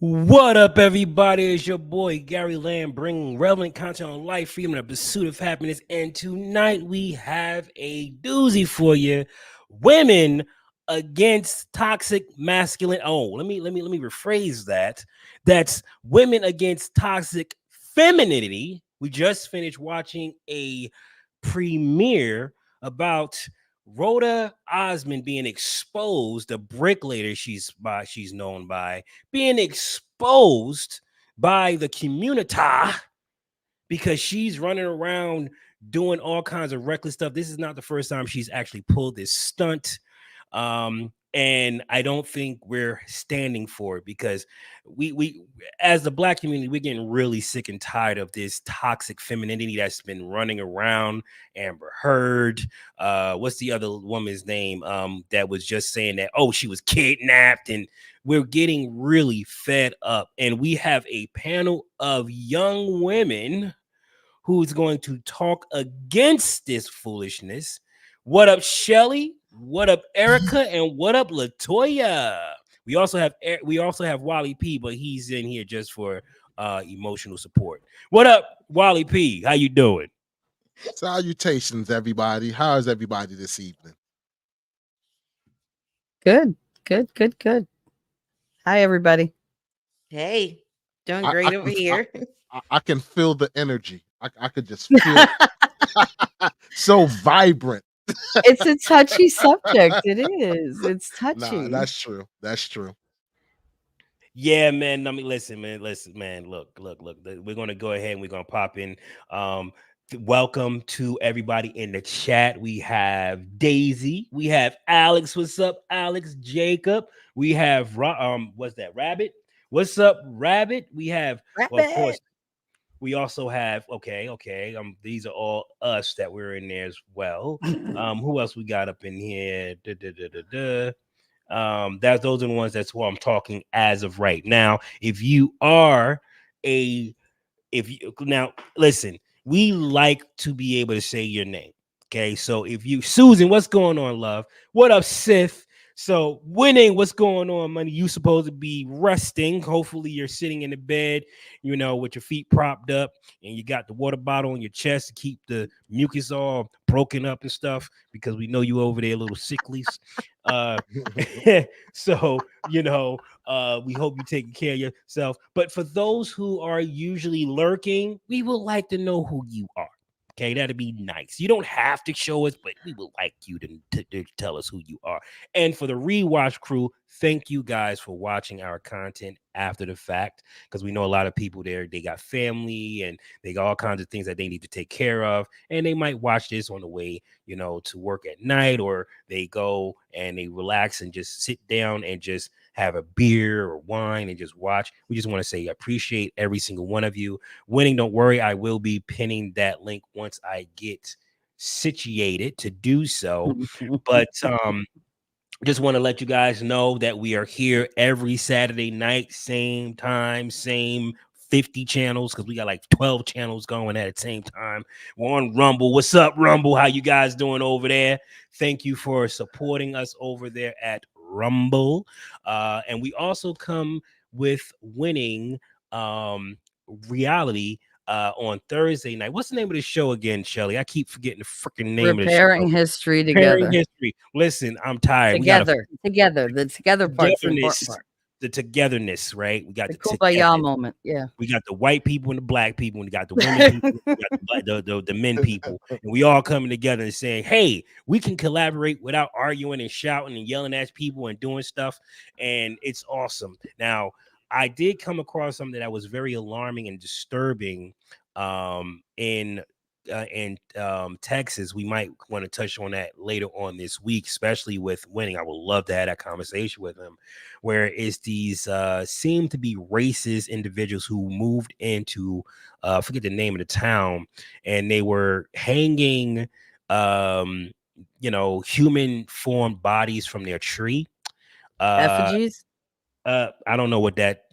What up, everybody? It's your boy Gary Lamb, bringing relevant content on life, freedom, and the pursuit of happiness. And tonight we have a doozy for you: women against toxic masculine. Oh, let me rephrase that. That's women against toxic femininity. We just finished watching a premiere about Rhoda Osmond being exposed, the bricklayer she's known by, being exposed by the community because she's running around doing all kinds of reckless stuff. This is not the first time she's actually pulled this stunt. And I don't think we're standing for it because we as the Black community, we're getting really sick and tired of this toxic femininity that's been running around. Amber Heard, what's the other woman's name that was just saying that, oh, she was kidnapped, and we're getting really fed up. And we have a panel of young women who's going to talk against this foolishness. What up, Shelly? What up, Erica? And what up, Latoya? We also have Wally P, but he's in here just for emotional support. What up, Wally P? How you doing? Salutations, everybody. How is everybody this evening? Good. Hi, everybody. Hey, doing great over here. I can feel the energy. I could just feel it. So vibrant. It's a touchy subject. It is. It's touchy. Nah, that's true. That's true. Yeah, man. I mean, listen, man. Look. We're gonna go ahead and we're gonna pop in. Welcome to everybody in the chat. We have Daisy. We have Alex. What's up, Alex? Jacob. We have what's that? Rabbit. What's up, Rabbit? We have, well, of course, We also have okay. These are all us that we're in there as well. Who else we got up in here? Those are the ones that's who I'm talking as of right now. If you are a if you now listen, we like to be able to say your name. Okay, so if you Susan, what's going on, love? What up, Sith? So winning, what's going on, money? You supposed to be resting. Hopefully, you're sitting in the bed, with your feet propped up, and you got the water bottle on your chest to keep the mucus all broken up and stuff. Because we know you over there, little sicklies. Uh, so we hope you're taking care of yourself. But for those who are usually lurking, we would like to know who you are. Okay, that'd be nice. You don't have to show us, but we would like you to tell us who you are. And for the rewatch crew, thank you guys for watching our content after the fact, because we know a lot of people there, they got family and they got all kinds of things that they need to take care of. And they might watch this on the way, to work at night, or they go and they relax and just sit down and just have a beer or wine and just watch. We just want to say appreciate every single one of you. Winning, don't worry, I will be pinning that link once I get situated to do so. But just want to let you guys know that we are here every Saturday night, same time, same 50 channels, because we got like 12 channels going at the same time. We're on Rumble. What's up, Rumble? How you guys doing over there? Thank you for supporting us over there at Rumble. And we also come with winning reality on Thursday night. What's the name of the show again, Shelly? I keep forgetting the freaking name of the Repairing show. history Repairing together. history. Listen, I'm tired. Together. The together part's the important Togetherness, part. the togetherness, right? We got The the together. kumbaya moment. Yeah. We got the white people and the black people, and we got the women people, we got the men people, and we all coming together and saying, "Hey, we can collaborate without arguing and shouting and yelling at people and doing stuff," and it's awesome. Now, I did come across something that was very alarming and disturbing in Texas. We might want to touch on that later on this week, especially with winning. I would love to have that conversation with him, where it's these seem to be racist individuals who moved into I forget the name of the town, and they were hanging human formed bodies from their tree. Uh Effigies. I don't know what that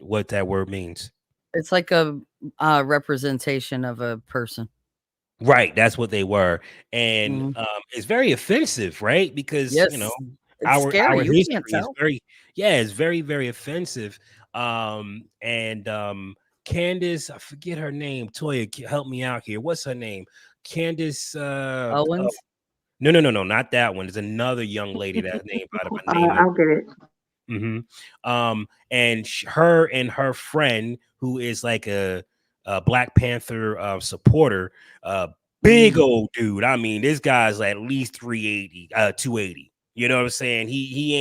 word means. It's like a representation of a person. Right, that's what they were, and Mhm. it's very offensive, right? Because Yes. It's our scary. You can't history is tell. it's very very offensive. And Candace, I forget her name. Toya, help me out here. What's her name? Candace. Owens. No, not that one. There's another young lady that's named by my name. I'll get it. And her and her friend, who is like a Black Panther supporter, big old dude. I mean, this guy's at least 380, 280. You know what I'm saying? He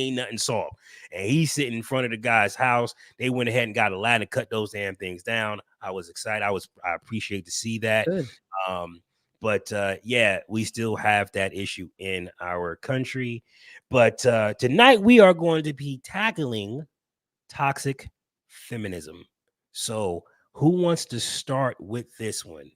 ain't nothing soft. And he's sitting in front of the guy's house. They went ahead and got a ladder to cut those damn things down. I was excited. I appreciate to see that. Good. But yeah, we still have that issue in our country. But tonight we are going to be tackling toxic feminism. So who wants to start with this one?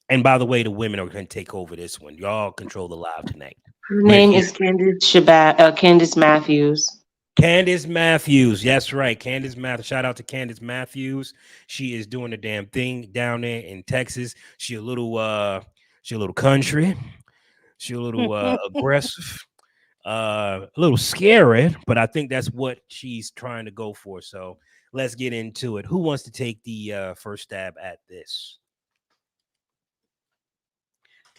And by the way, the women are going to take over this one. Y'all control the live tonight. Her name is Candice Matthews. Candace Matthews. That's right. Candace Matthews. Shout out to Candace Matthews. She is doing the damn thing down there in Texas. She a little country. She a little aggressive. A little scary, but I think that's what she's trying to go for. So let's get into it. Who wants to take the first stab at this?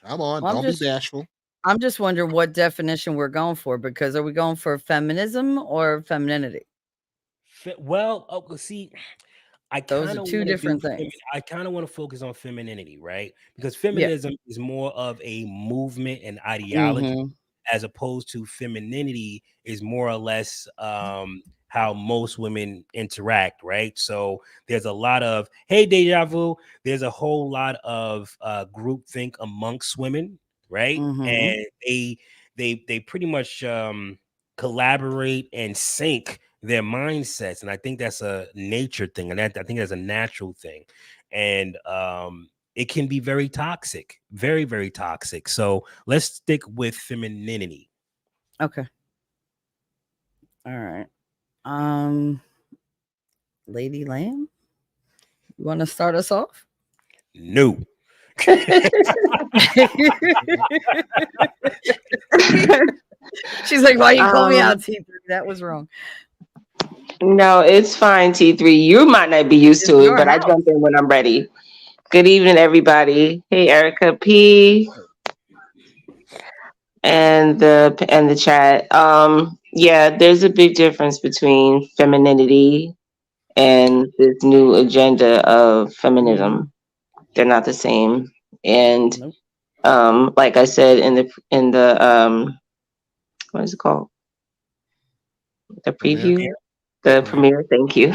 Come on, Well, don't be bashful. I'm just wondering what definition we're going for, because are we going for feminism or femininity? Well, see, I Those kind are of two want to do. different things. I kind of want to focus on femininity, right? Because feminism is more of a movement and ideology, Hmm. as opposed to femininity is more or less how most women interact, right? So there's a lot of hey deja vu. There's a whole lot of groupthink amongst women, right? Hmm. And they pretty much collaborate and sync their mindsets, and I think that's a nature thing, and I think that's a natural thing. and it can be very toxic, very, very toxic. So let's stick with femininity. Okay. All right. Lady Lamb, you want to start us off? No. She's like, why you call me Um, out, T3? That was wrong. no, it's fine, T3. You might not be used It's to it, your but I house. jump in when I'm ready. Good evening, everybody. Hey, Erica P. And the chat. Yeah, there's a big difference between femininity and this new agenda of feminism. They're not the same. And Nope. like I said in the what is it called? The Premier. preview, the Premiere. premiere. Thank you.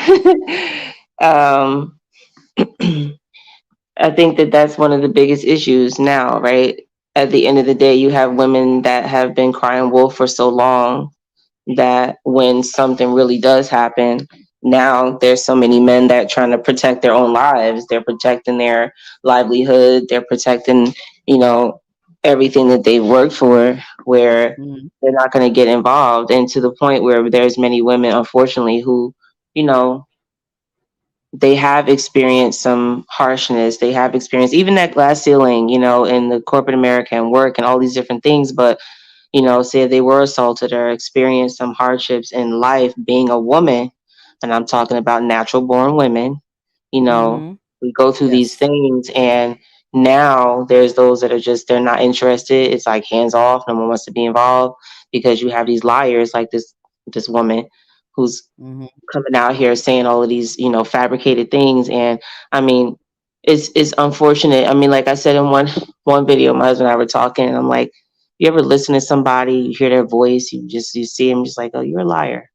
um, I think that that's one of the biggest issues now, right? At the end of the day, you have women that have been crying wolf for so long that when something really does happen, now there's so many men that trying to protect their own lives. They're protecting their livelihood. They're protecting, you know, everything that they've worked for, where Mhm. they're not going to get involved. And to the point where there's many women, unfortunately, who, you know, they have experienced some harshness. They have experienced even that glass ceiling, you know, in the corporate America and work and all these different things. But you know, say they were assaulted or experienced some hardships in life being a woman, and I'm talking about natural born women, you know, Mhm. we go through these Yes. things and now there's those that are just they're not interested. It's like hands off, no one wants to be involved because you have these liars like this woman who's Mhm. coming out here saying all of these, you know, fabricated things. And I mean, it's unfortunate. I mean, like I said in one video, my husband and I were talking, and I'm like, you ever listen to somebody, you hear their voice, you see them, just like, oh, you're a liar.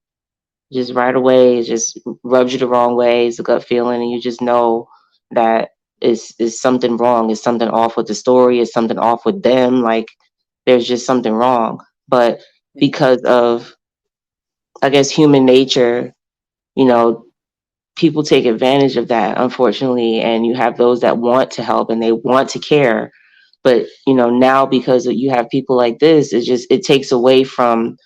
Just right away, it just rubs you the wrong way. It's a gut feeling, and you just know that is something wrong. Is something off with the story? Is something off with them? Like there's just something wrong. But because of, I guess, human nature, you know, people take advantage of that, unfortunately. And you have those that want to help and they want to care. But, you know, now because you have people like this, it takes away from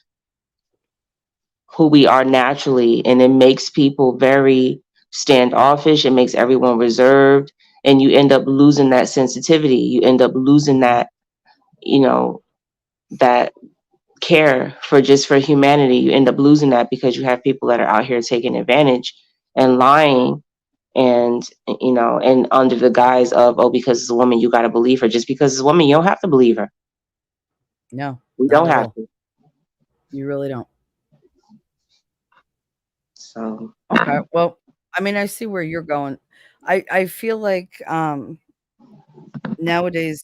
who we are naturally. And it makes people very standoffish. It makes everyone reserved. And you end up losing that sensitivity. You end up losing that, you know, that care for humanity. You end up losing that because you have people that are out here taking advantage and lying and you know, and under the guise of, oh, because it's a woman you got to believe her. Just because it's a woman, you don't have to believe her. No, We not don't at have all. to. You really don't. So Okay. Well, I mean, I see where you're going. I feel like nowadays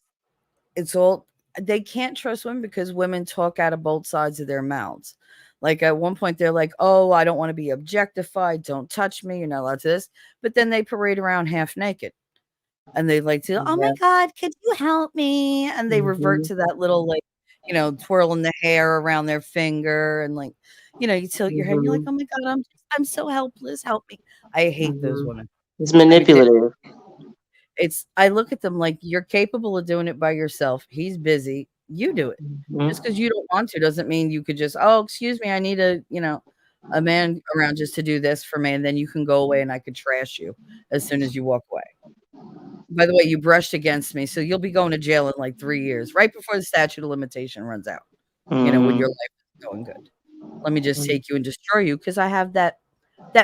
it's all they can't trust women because women talk out of both sides of their mouths. Like at one point they're like, "Oh, I don't want to be objectified. Don't touch me. You're not allowed to this." But then they parade around half naked. And they like to, "Oh my yeah. god, could you help me?" And they revert Hmm. to that little, like, twirling the hair around their finger and, like, you tilt your head and you're like, Hmm. "Oh my god, I'm so helpless, help me." I hate those Hmm. women. It's I mean, manipulative. I look at them like, "You're capable of doing it by yourself. He's busy. You do it. Just Hmm. because you don't want to doesn't mean you could just, 'Oh, excuse me, I need a man around just to do this for me,' and then you can go away and I could trash you as soon as you walk away. By the way, you brushed against me, so you'll be going to jail in like 3 years, right before the statute of limitation runs out, when Hmm. your life is going good. Let me just take you and destroy you because I have that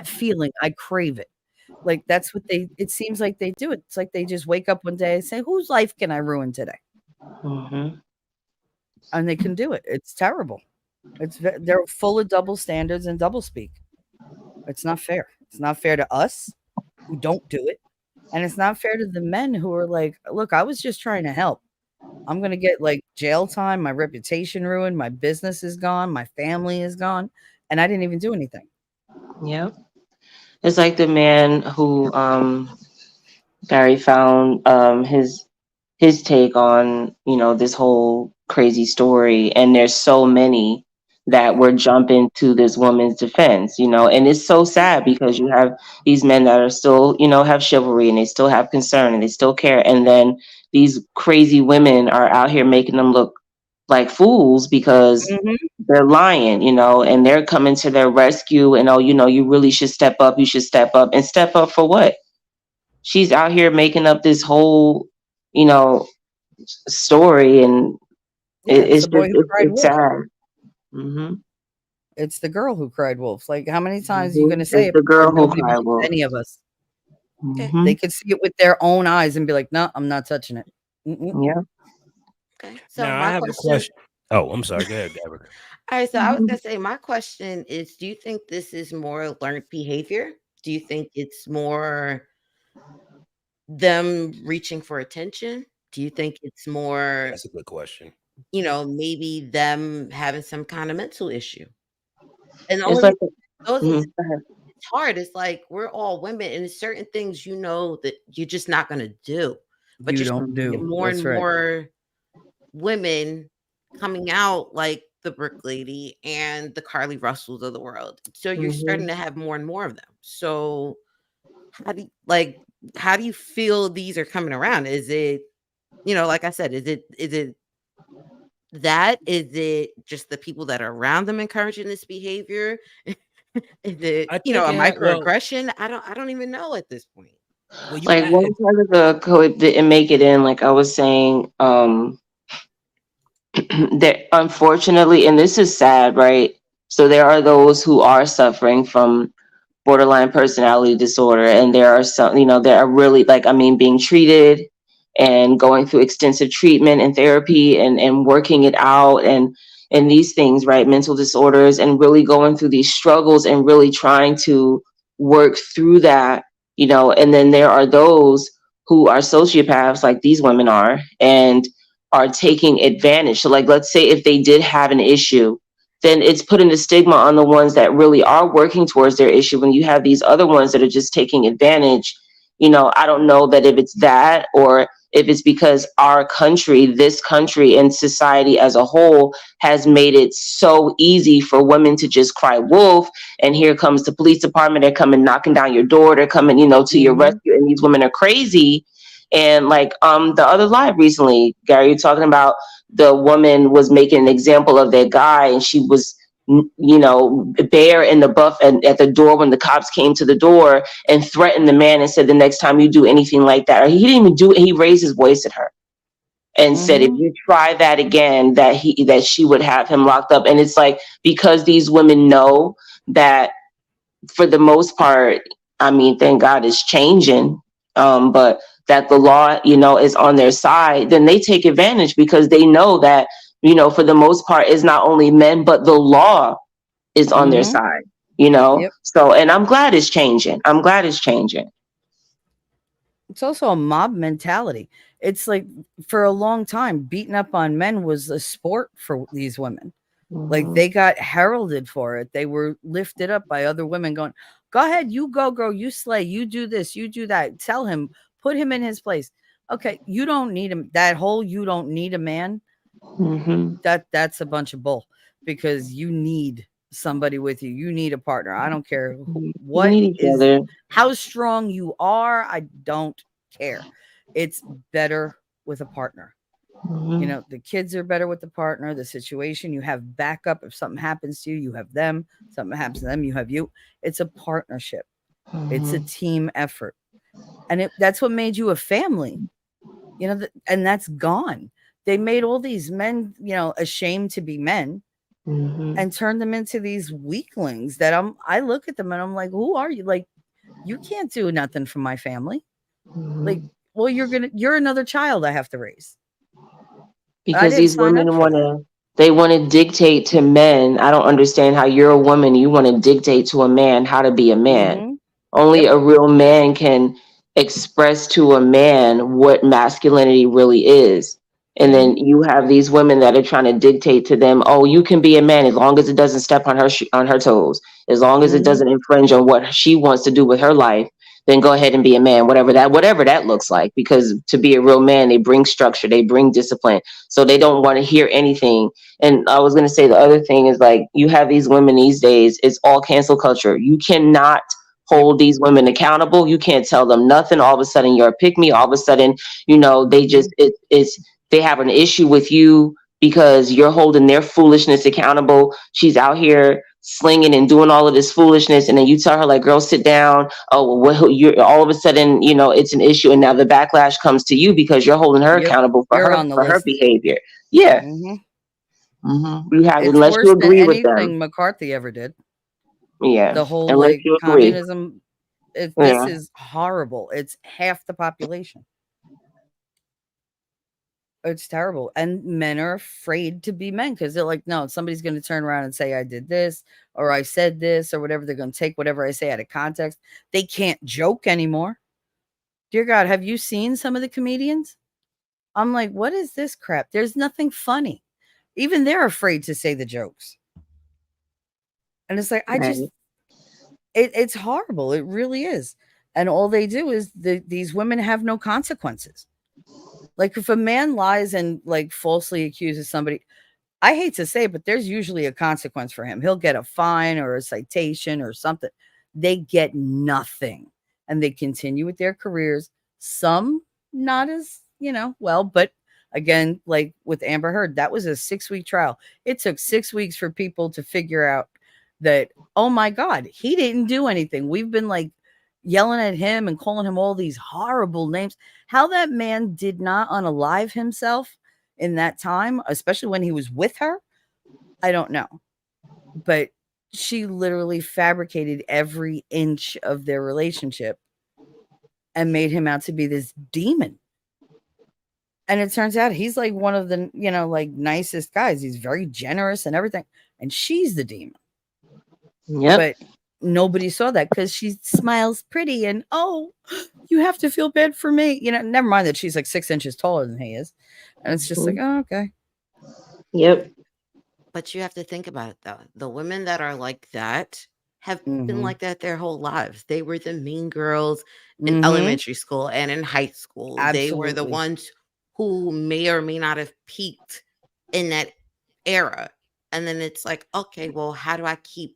feeling. I crave it. Like, that's what it seems like they do it. It's like they just wake up one day and say, "Whose life can I ruin today?" Hmm. And they can do it. It's terrible. They're full of double standards and double speak. It's not fair. It's not fair to us who don't do it, and it's not fair to the men who are like, "Look, I was just trying to help. I'm gonna get like jail time, my reputation ruined, my business is gone, my family is gone, and I didn't even do anything." Yep. It's like the man who Barry found his take on, you know, this whole crazy story. And there's so many that were jumping to this woman's defense, and it's so sad because you have these men that are still, have chivalry and they still have concern and they still care. And then these crazy women are out here making them look like fools because Mhm. they're lying, and they're coming to their rescue. And, oh, you really should step up. You should step up. And step up for what? She's out here making up this whole, you know, story, and Yeah, it's it's the boy just who cried it's wolf. sad. Hmm. It's the girl who cried wolf. Like, how many times are you Hmm. gonna say It's it the before girl who nobody cried believes wolf. any of us? Okay. Hmm. They could see it with their own eyes and be like, "No, I'm not touching it." Mm-mm. Yeah. Okay. So Now I my have a question. question. Oh, I'm sorry. Go ahead, Gabrick. All right. So I was gonna say my question is: do you think this is more learned behavior? Do you think it's more them reaching for attention? Do you think it's more, That's a good question. maybe them having some kind of mental issue? And the It's only like, reason those mhm. is it's hard. It's like we're all women, and there's certain things that you're just not gonna do. But You you're don't seeing do. Mhm. more That's and right. more women coming out like the Brick Lady and the Carly Russells of the world. So you're starting Mhm. to have more and more of them. So how do you like how do you feel these are coming around? Is it, like I said, is it that? Is it just the people that are around them encouraging this behavior? Is it, I think a it had, well, microaggression? I don't even know at this point. well, you Like one part of the code didn't make it in, like I was saying, that unfortunately, and this is sad, right? So there are those who are suffering from borderline personality disorder, and there are some, that are really, like, I mean, being treated and going through extensive treatment and therapy, and working it out, and these things, right? Mental disorders, and really going through these struggles and really trying to work through that, and then there are those who are sociopaths, like these women are, and are taking advantage. So, like, let's say if they did have an issue, then it's putting the stigma on the ones that really are working towards their issue. When you have these other ones that are just taking advantage, I don't know that if it's that, or if it's because our country, this country, and society as a whole has made it so easy for women to just cry wolf. And here comes the police department. They're coming knocking down your door. They're coming, to your Mhm. rescue. And these women are crazy. And like the other live recently, Gary, you're talking about the woman was making an example of that guy, and she was, bare in the buff and at the door when the cops came to the door, and threatened the man and said, the next time you do anything like that, or he didn't even do it, he raised his voice at her and said, if Mhm. you try that again, that she would have him locked up. And it's like, because these women know that, for the most part, I mean, thank God it's changing, but that the law, is on their side, then they take advantage, because they know that, for the most part, it's not only men, but the law is on their Mhm. side. Yep. So, and I'm glad it's changing. I'm glad it's changing. It's also a mob mentality. It's like, for a long time, beating up on men was a sport for these women. Like, Mhm. they got heralded for it. They were lifted up by other women going, "Go ahead, you go, girl, you slay, you do this, you do that. Tell him, put him in his place." Okay, you don't need him. That whole "you don't need a man," Mhm. that's a bunch of bull, because you need somebody with you. You need a partner. I don't care We what need each is, other. how strong you are. I don't care. It's better with a partner. Mhm. The kids are better with the partner. The situation, you have backup. If something happens to you, you have them. Something happens to them, you have you. It's a partnership. It's a Mhm. team effort. And that's what made you a family. And that's gone. They made all these men, ashamed to be men, Mhm. and turned them into these weaklings that I look at them and I'm like, who are you? Like, you can't do nothing for my family. Like, Mhm. well, you're another child I have to raise. I Because didn't these sign up women for that. they want to dictate to men. I don't understand how you're a woman, you want to dictate to a man how to be a man. Mm-hmm. Only Yep. a real man can express to a man what masculinity really is. And then Mm-hmm. you have these women that are trying to dictate to them, oh, you can be a man as long as it doesn't step on her toes, as long as it Mm-hmm. doesn't infringe on what she wants to do with her life, then go ahead and be a man, whatever that looks like. Because to be a real man, they bring structure, they bring discipline. So they don't want to hear anything. And I was going to say the other thing is, like, you have these women these days, it's all cancel culture. You cannot hold these women accountable. You can't tell them nothing. All of a sudden you're a pick me. All of a sudden, they just, they have an issue with you because you're holding their foolishness accountable. She's out here slinging and doing all of this foolishness, and then you tell her, like, girl, sit down. Oh, well, you're all of a sudden, it's an issue, and now the backlash comes to you because you're holding her accountable for You're her on the for her list. behavior. Yeah. You have, It's unless worse you than agree with them. anything McCarthy ever did. Yeah, The whole unless like you agree. communism. This Yeah. is horrible. It's half the population. It's terrible. And men are afraid to be men because they're like, no, somebody's going to turn around and say I did this or I said this or whatever. They're going to take whatever I say out of context. They can't joke anymore. Dear God, have you seen some of the comedians? I'm like, what is this crap? There's nothing funny. Even they're afraid to say the jokes. And it's like, it's horrible. It really is. And all they do is these women have no consequences. Like if a man lies and like falsely accuses somebody, I hate to say it, but there's usually a consequence for him. He'll get a fine or a citation or something. They get nothing and they continue with their careers. Some not as, well, but again, like with Amber Heard, that was a 6-week trial. It took 6 weeks for people to figure out that, oh my God, he didn't do anything. We've been like yelling at him and calling him all these horrible names. How that man did not unalive himself in that time, especially when he was with her, I don't know. But she literally fabricated every inch of their relationship and made him out to be this demon. And it turns out he's like one of the, like nicest guys. He's very generous and everything. And she's the demon. Yep. But nobody saw that because she smiles pretty and, oh, you have to feel bad for me. Never mind that she's like 6 inches taller than he is. And it's just like, oh, okay. Yep. But you have to think about it, though. The women that are like that have been like that their whole lives. They were the mean girls in elementary school and in high school. They were the Absolutely. ones who may or may not have peaked in that era. And then it's like, okay, well, how do I keep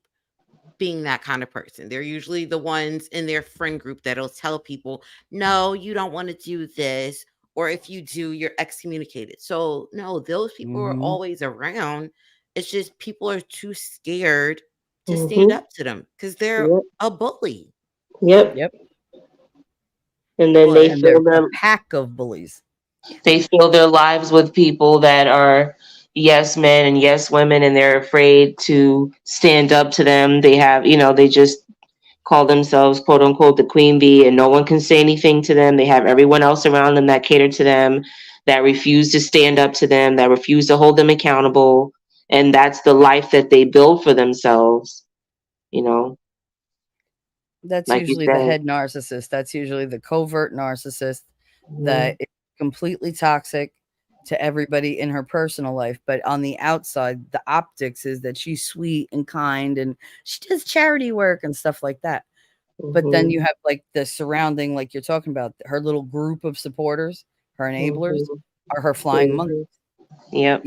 being that kind of person? They're usually the ones in their friend group that'll tell people, no, you don't want to do this. Or if you do, you're excommunicated. So, no, those people are always around. It's just people are too scared to stand up to them because they're a bully. Yep. And then And they're a pack of bullies. They fill their lives with people that are yes men and yes women, and they're afraid to stand up to them. They have, they just call themselves quote unquote the queen bee, and no one can say anything to them. They have everyone else around them that cater to them, that refuse to stand up to them, that refuse to hold them accountable. And that's the life that they build for themselves, That's like usually the head narcissist. That's usually the covert narcissist that is completely toxic to everybody in her personal life. But on the outside, the optics is that she's sweet and kind and she does charity work and stuff like that. But then you have like the surrounding, like you're talking about, her little group of supporters, her enablers are her flying monkeys. Yep.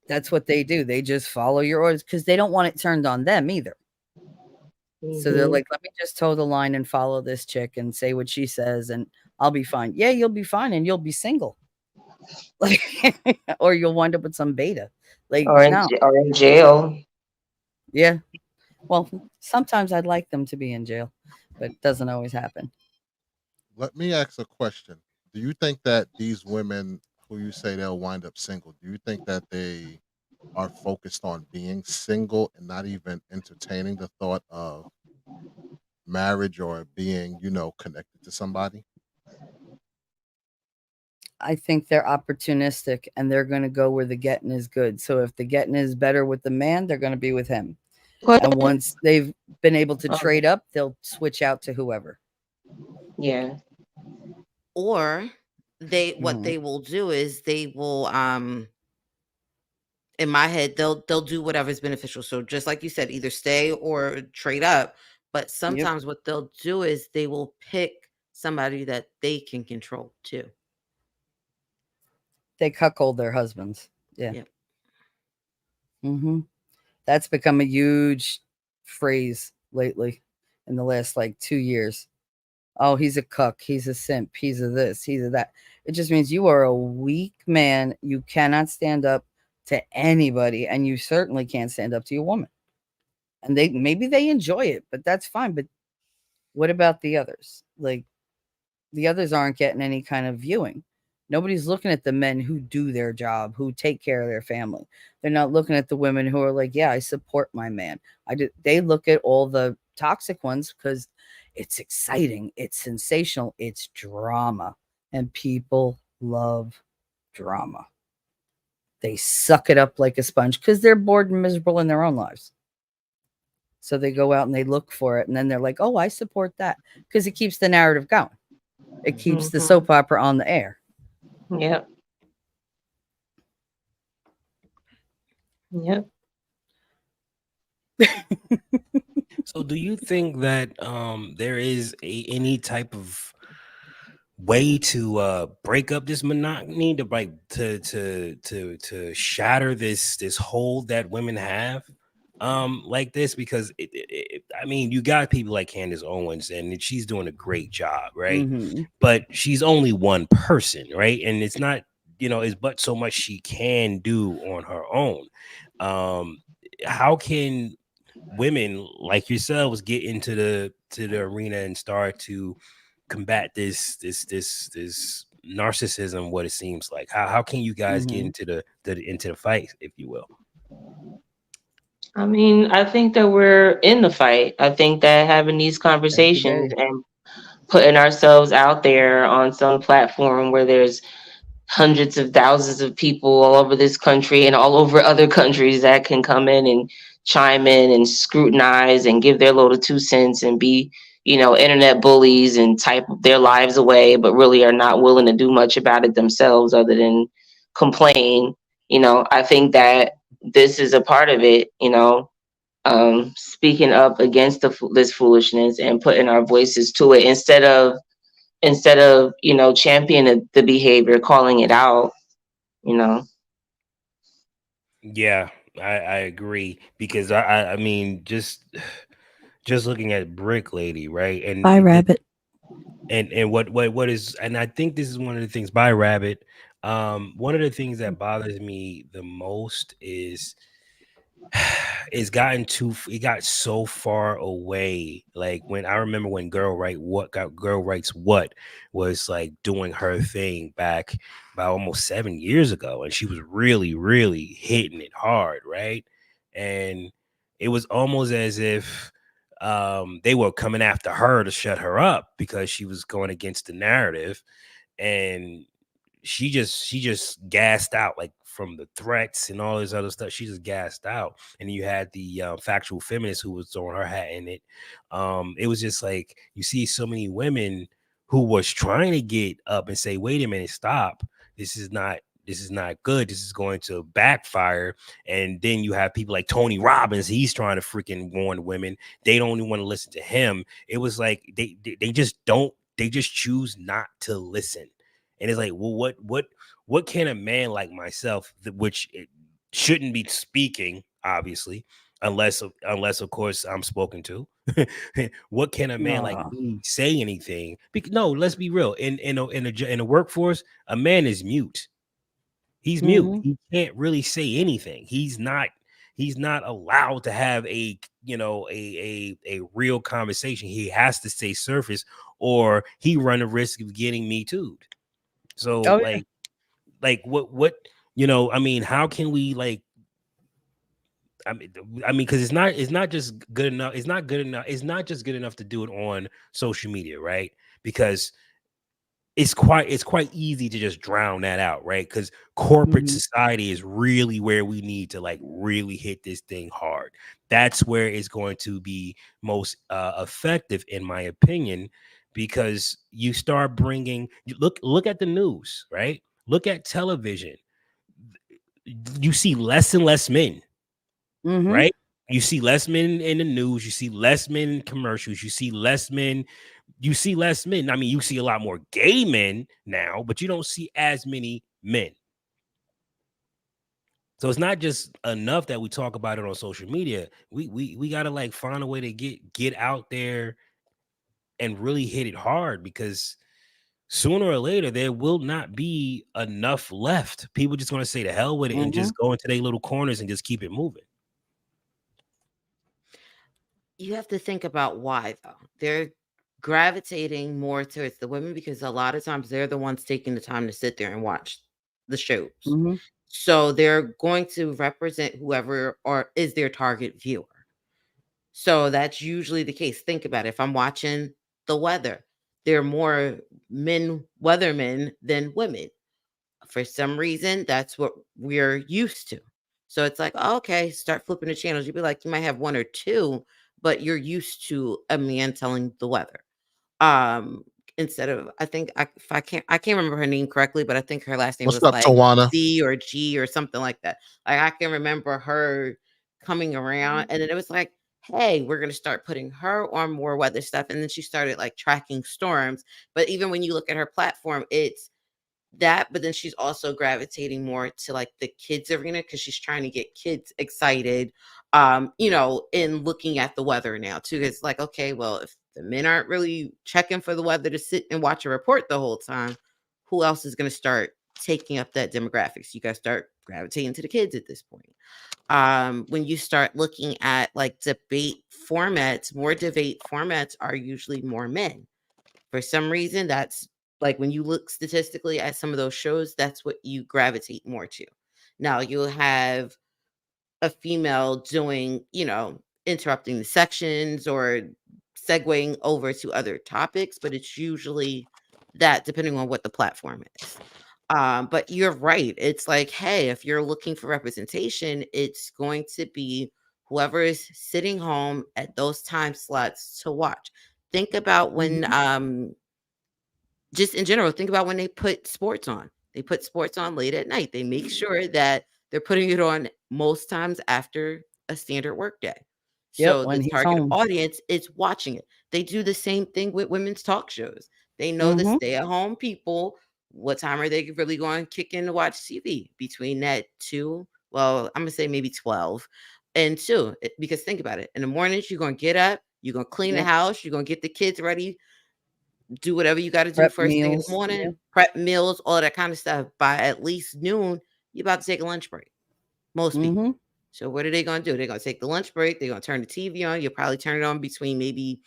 That's what they do. They just follow your orders because they don't want it turned on them either. So they're like, let me just toe the line and follow this chick and say what she says and I'll be fine. Yeah, you'll be fine and you'll be single. Like, or you'll wind up with some beta. Like, or in jail. Yeah. Well, sometimes I'd like them to be in jail, but it doesn't always happen. Let me ask a question. Do you think that these women who you say they'll wind up single, do you think that they are focused on being single and not even entertaining the thought of marriage or being, connected to somebody? I think they're opportunistic and they're going to go where the getting is good. So if the getting is better with the man, they're going to be with him. And once they've been able to trade up, they'll switch out to whoever. Yeah. Or what they will do is they will in my head they'll do whatever's beneficial. So just like you said, either stay or trade up. But sometimes what they'll do is they will pick somebody that they can control too. They cuckold their husbands. Yeah. Yep. That's become a huge phrase lately in the last like 2 years. Oh, he's a cuck. He's a simp. He's a this. He's a that. It just means you are a weak man. You cannot stand up to anybody, and you certainly can't stand up to your woman. And maybe they enjoy it, but that's fine. But what about the others? Like, the others aren't getting any kind of viewing. Nobody's looking at the men who do their job, who take care of their family. They're not looking at the women who are like, yeah, I support my man. I do. They look at all the toxic ones because it's exciting, it's sensational, it's drama, and people love drama. They suck it up like a sponge because they're bored and miserable in their own lives. So they go out and they look for it, and then they're like, oh, I support that, because it keeps the narrative going. It keeps the soap opera on the air. Yep. Yep. So do you think that there is any type of way to break up this monotony, to like to shatter this hold that women have like this? Because I mean, you got people like Candace Owens, and she's doing a great job, right? But she's only one person, right? And it's not, it's but so much she can do on her own. How can women like yourselves get into the arena and start to combat this narcissism? What it seems like, how can you guys get into the fight, if you will? I mean, I think that we're in the fight. I think that having these conversations and putting ourselves out there on some platform where there's hundreds of thousands of people all over this country and all over other countries that can come in and chime in and scrutinize and give their little 2 cents and be, internet bullies and type their lives away, but really are not willing to do much about it themselves other than complain. I think that this is a part of it, speaking up against this foolishness and putting our voices to it instead of championing the behavior, calling it out. Yeah, I agree, because I mean, just looking at Brick Lady, right? And Bye, Rabbit. And what is, and I think this is one of the things, by Rabbit, one of the things that bothers me the most is it got so far away. Like, when I remember when Girl Writes What was like doing her thing back about almost 7 years ago, and she was really, really hitting it hard, right? And it was almost as if they were coming after her to shut her up because she was going against the narrative. And she just gassed out, like, from the threats and all this other stuff. She just gassed out. And you had the factual feminist who was throwing her hat in it. It was just like, you see so many women who was trying to get up and say, wait a minute, stop, this is not good, this is going to backfire. And then you have people like Tony Robbins, he's trying to freaking warn women. They don't even want to listen to him. It was like they just choose not to listen. And it's like, well, what can a man like myself, which it shouldn't be speaking, obviously, unless of course I'm spoken to. What can a man like me say anything? No, let's be real. In a workforce, a man is mute. He's mute. He can't really say anything. He's not allowed to have a real conversation. He has to stay surface, or he run the risk of getting me too'd. So like what I mean, how can we, like, I mean, because it's not just good enough. It's not good enough. It's not just good enough to do it on social media, right? Because it's quite easy to just drown that out, right? Because corporate society is really where we need to, like, really hit this thing hard. That's where it's going to be most effective, in my opinion, because you start bringing, look at the news, right? Look at television. You see less and less men, right? You see less men in the news. You see less men in commercials. You see less men you see less men. I mean, you see a lot more gay men now, but you don't see as many men. So it's not just enough that we talk about it on social media. We gotta like find a way to get out there and really hit it hard, because sooner or later there will not be enough left. People just gonna say the hell with it and just go into their little corners and just keep it moving. You have to think about why, though. They're gravitating more towards the women because a lot of times they're the ones taking the time to sit there and watch the shows. Mhm. So they're going to represent whoever or is their target viewer. So that's usually the case. Think about it. If I'm watching the weather, there are more men weathermen than women. For some reason, that's what we're used to. So it's like, oh, okay, start flipping the channels. You'd be like, you might have one or two, but you're used to a man telling the weather. Um, Instead of, I think if I can't remember her name correctly, but I think her last name What's was up, like Tawana? C or G or something like that. Like I can remember her coming around, and then it was like, hey, we're gonna start putting her on more weather stuff, and then she started like tracking storms. But even when you look at her platform, it's that, but then she's also gravitating more to like the kids arena because she's trying to get kids excited, in looking at the weather now too. It's like, okay, well, if the men aren't really checking for the weather to sit and watch a report the whole time, who else is going to start taking up that demographics? You got to start gravitating to the kids at this point. When you start looking at like debate formats, more debate formats are usually more men. For some reason, that's like when you look statistically at some of those shows, that's what you gravitate more to. Now you'll have a female doing, interrupting the sections or segueing over to other topics, but it's usually that depending on what the platform is. But you're right. It's like, hey, if you're looking for representation, it's going to be whoever is sitting home at those time slots to watch. Think about when just in general, think about when they put sports on. They put sports on late at night. They make sure that they're putting it on most times after a standard workday. Yep, So when the he's target home. audience is watching it. They do the same thing with women's talk shows. They know the stay-at-home people. What time are they really going to kick in to watch TV? Between that 2, well, I'm gonna say maybe 12 and 2. Because think about it. In the mornings, you're gonna get up, you're gonna clean the Yep. house, you're gonna get the kids ready, do whatever you got to do Prep first thing in the meals. morning, Yep. prep meals, all that kind of stuff. By at least noon, you're about to take a lunch break. Most people. So what are they going to do? They're going to take the lunch break. They're going to turn the TV on. You'll probably turn it on between maybe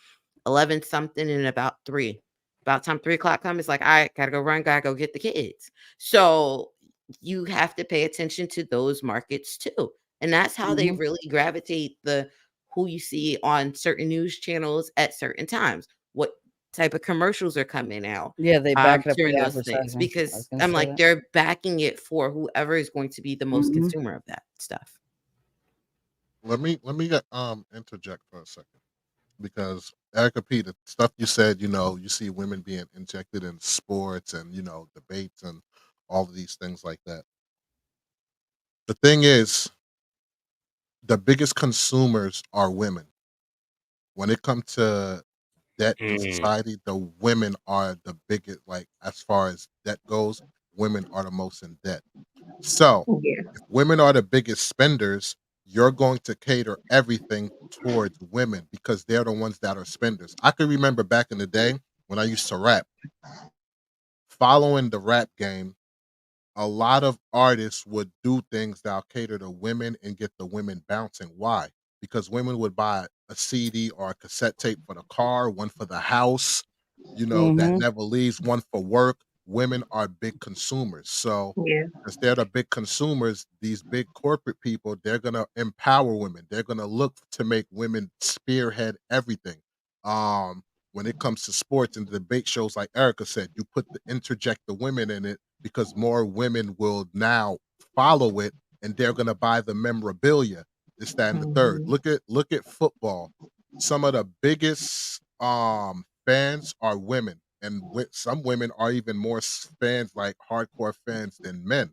11 something and about 3. About time 3 o'clock comes, it's like, all right, gotta go run, gotta go get the kids. So you have to pay attention to those markets too. And that's how they really gravitate the who you see on certain news channels at certain times. What type of commercials are coming out Yeah, they back it up during with those things, advertising. I was because gonna I'm say like, that. they're backing it for whoever is going to be the most consumer of that stuff. Let me interject for a second, because Erica P, the stuff you said, you see women being injected in sports and debates and all of these things like that. The thing is, the biggest consumers are women. When it comes to debt in society, the women are the biggest. Like, as far as debt goes, women are the most in debt. So, Yeah. if women are the biggest spenders, you're going to cater everything towards women because they're the ones that are spenders. I can remember back in the day when I used to rap, following the rap game, a lot of artists would do things that'll cater to women and get the women bouncing. Why? Because women would buy a CD or a cassette tape for the car, one for the house, that never leaves, one for work. Women are big consumers. So, Yeah. as they're the big consumers, these big corporate people, they're gonna empower women. They're gonna look to make women spearhead everything. Um, when it comes to sports and debate shows, like Erica said, you interject the women in it because more women will now follow it, and they're gonna buy the memorabilia. This, that, and the third. Mhm. Look at football. Some of the biggest fans are women, and some women are even more fans, like hardcore fans, than men.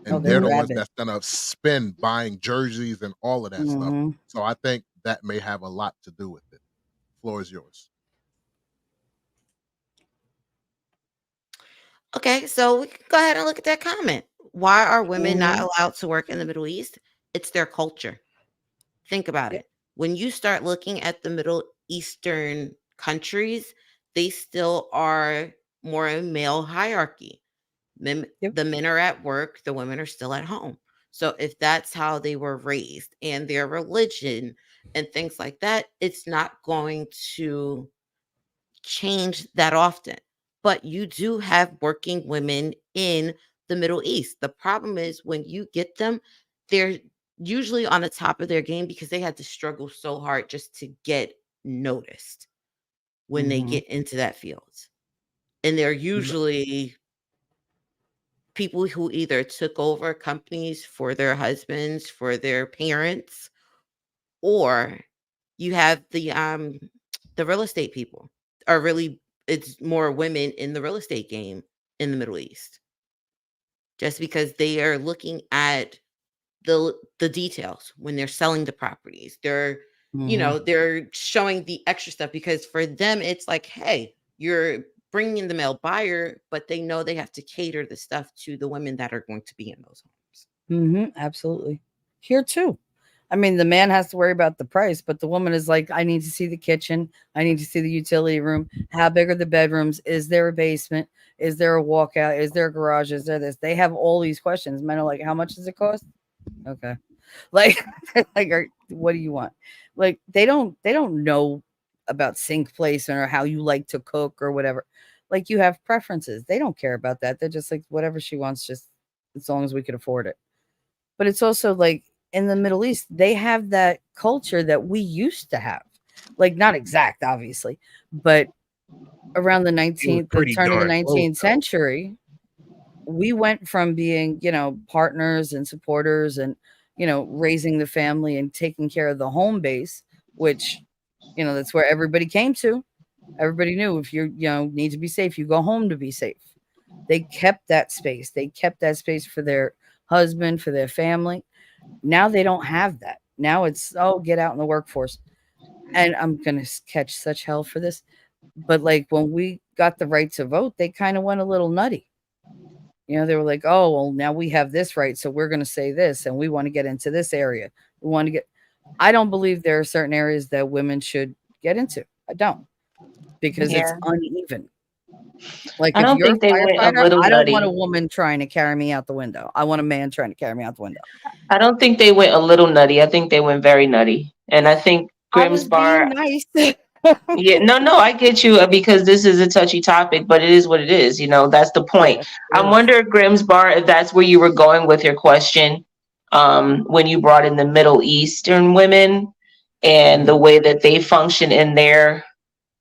Oh, And they're they're the Yeah. ones rabid. that's gonna spend buying jerseys and all of that stuff. So I think that may have a lot to do with it. Floor is yours. Okay, so we can go ahead and look at that comment. Why are women not Mhm. allowed to work in the Middle East? It's their culture. Think about Yep. it. When you start looking at the Middle Eastern countries, they still are more a male hierarchy. Yep. The men are at work, the women are still at home. So if that's how they were raised and their religion and things like that, it's not going to change that often. But you do have working women in the Middle East. The problem is when you get them, they're usually on the top of their game because they had to struggle so hard just to get noticed when they Mhm. get into that field. And they're usually people who either took over companies for their husbands, for their parents, or you have the real estate people are really it's more women in the real estate game in the Middle East. Just because they are looking at the details when they're selling the properties. Mhm. They're showing the extra stuff because for them it's like, hey, you're bringing in the male buyer, but they know they have to cater the stuff to the women that are going to be in those homes. Mhm. Absolutely. Here too. I mean, the man has to worry about the price, but the woman is like, I need to see the kitchen. I need to see the utility room. How big are the bedrooms? Is there a basement? Is there a walkout? Is there a garage? Is there this? They have all these questions. Men are like, how much does it cost? Okay. Like, what do you want? Like, they don't know about sink placement or how you like to cook or whatever. Like, you have preferences. They don't care about that. They're just like, whatever she wants, just as long as we can afford it. But it's also like in the Middle East, they have that culture that we used to have. Like, not exact, obviously, but around It was the pretty turn of the darn close 19th though. century, we went from being, partners and supporters and, raising the family and taking care of the home base, which, that's where everybody came to. Everybody knew if need to be safe, you go home to be safe. They kept that space. They kept that space for their husband, for their family. Now they don't have that. Now it's, oh, get out in the workforce. And I'm going to catch such hell for this. But like when we got the right to vote, they kind of went a little nutty. They were like, oh, well, now we have this right. So we're going to say this and we want to get into this area. We want to get, I don't believe there are certain areas that women should get into. I don't, because it's Yeah. uneven. Like I if don't you're a think they went a firefighter, little I don't want a nutty. woman trying to carry me out the window. I want a man trying to carry me out the window. I don't think they went a little nutty. I think they went very nutty. And I think I was Grimm's being Bar. nice. Yeah, no, no, I get you because this is a touchy topic, but it is what it is. That's the point. Yes, it I is. wonder, Grimm's Bar, if that's where you were going with your question, when you brought in the Middle Eastern women and the Mhm. way that they function in their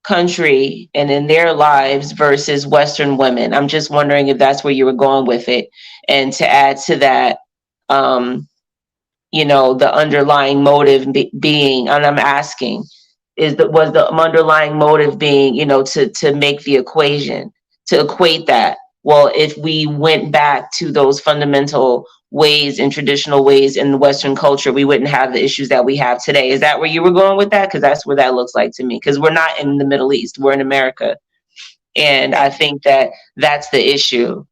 country and in their lives versus Western women. I'm just wondering if that's where you were going with it. And to add to that, um, the underlying motive being, and I'm asking, was the underlying motive being, to make the equation, to equate that? Well, if we went back to those fundamental ways and traditional ways in the Western culture, we wouldn't have the issues that we have today. Is that where you were going with that? Because that's where that looks like to me. Because we're not in the Middle East, we're in America, and Okay. I think that that's the issue.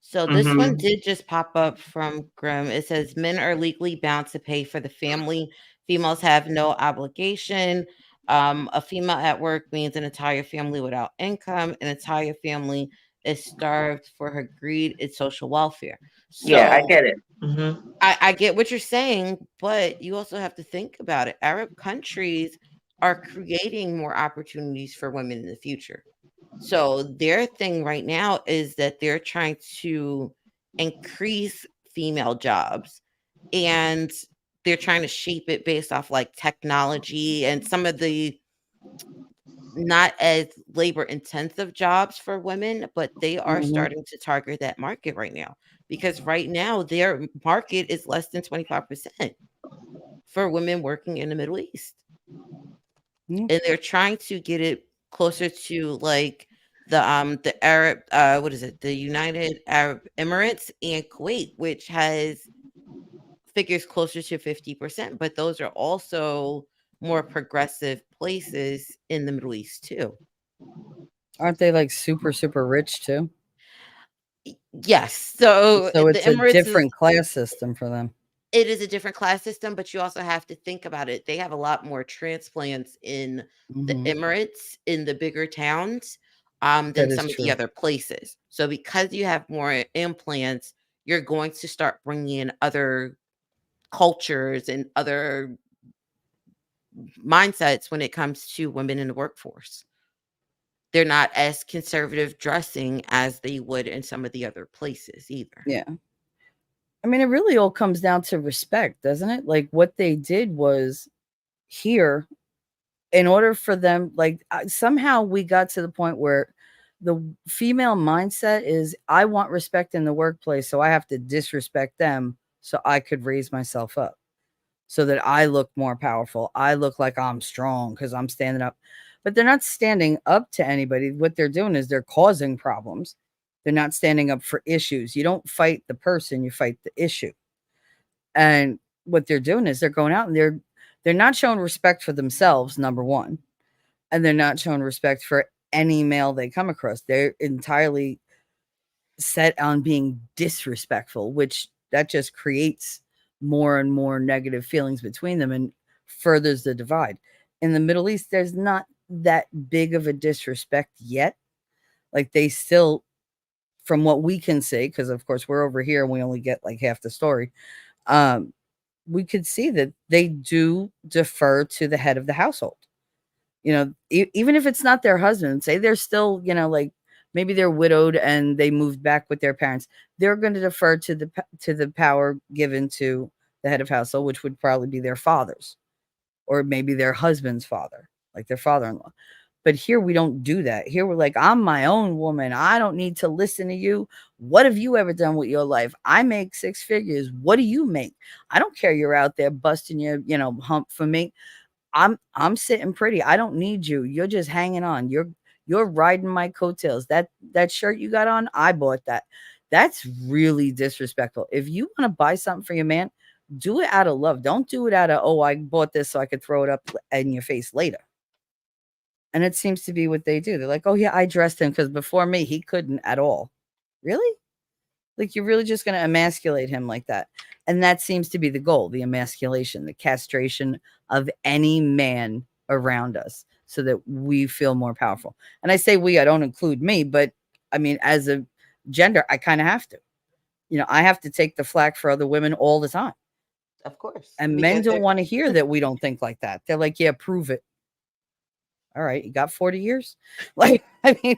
So this one Hmm. did just pop up from Grim. It says men are legally bound to pay for the family. Females have no obligation. A female at work means an entire family without income. An entire family is starved for her greed. It's social welfare. Yeah, I So get it. Hmm. I get what you're saying, but you also have to think about it. Arab countries are creating more opportunities for women in the future. So their thing right now is that they're trying to increase female jobs and they're trying to shape it based off like technology and some of the not as labor intensive jobs for women, but they are Mhm. starting to target that market right now because right now their market is less than 25% for women working in the Middle East. Mm. And they're trying to get it closer to like the Arab what is it? The United Arab Emirates and Kuwait, which has figures closer to 50%, but those are also more progressive places in the Middle East too. Aren't they like super, super rich too? Yes. So So the it's a Emirates is, different class system for them. it is a different class system, but you also have to think about it. They have a lot more transplants in the Mhm. Emirates, in the bigger towns, than That is some of the true. other places. So because you have more implants, you're going to start bringing in other cultures and other mindsets when it comes to women in the workforce. They're not as conservative dressing as they would in some of the other places either. Yeah. I mean, it really all comes down to respect, doesn't it? Like what they did was here, in order for them, like somehow we got to the point where the female mindset is I want respect in the workplace, so I have to disrespect them so I could raise myself up, so that I look more powerful. I look like I'm strong because I'm standing up. But they're not standing up to anybody. What they're doing is they're causing problems. They're not standing up for issues. You don't fight the person, you fight the issue. And what they're doing is they're going out and they're not showing respect for themselves, number one, and they're not showing respect for any male they come across. They're entirely set on being disrespectful, which that just creates more and more negative feelings between them and furthers the divide. In the Middle East, there's not that big of a disrespect yet. Like they still, from what we can see, because of course we're over here and we only get like half the story. Um, we could see that they do defer to the head of the household. Even if it's not their husband, say they're still, like maybe they're widowed and they moved back with their parents, they're going to defer to the power given to the head of household, which would probably be their father's or maybe their husband's father, like their father-in-law. But here we don't do that. Here we're like, I'm my own woman. I don't need to listen to you. What have you ever done with your life? I make six figures. What do you make? I don't care you're out there busting your, hump for me. I'm sitting pretty. I don't need you. You're just hanging on. You're riding my coattails. That shirt you got on, I bought that. That's really disrespectful. If you want to buy something for your man, do it out of love. Don't do it out of, oh, I bought this so I could throw it up in your face later. And it seems to be what they do. They're like, oh yeah, I dressed him because before me he couldn't at all. Really? Like you're really just going to emasculate him like that. And that seems to be the goal, the emasculation, the castration of any man around us so that we feel more powerful. And I say we, I don't include me, but I mean, as a gender, I kind of have to. I have to take the flack for other women all the time. Of course. And men Because don't want to hear that we don't think like that. They're like, yeah, prove it. All right, you got 40 years? Like, I mean,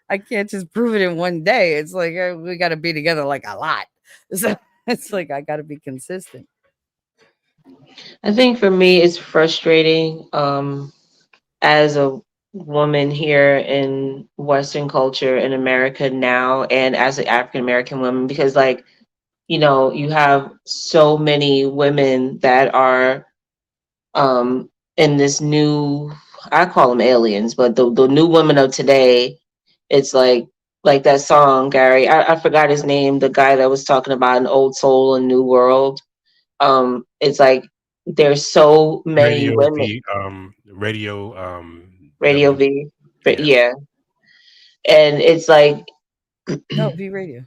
I can't just prove it in one day. It's like we got to be together like a lot. So it's like I got to be consistent. I think for me, it's frustrating as a woman here in Western culture in America now, and as an African American woman, because, like, you have so many women that are in this new, I call them aliens, but the new women of today, it's like that song, Gary. I forgot his name, the guy that was talking about an old soul and new world. It's like there's so many Radio women. V, radio Radio W. V, but Yeah. yeah, and it's like No, V radio.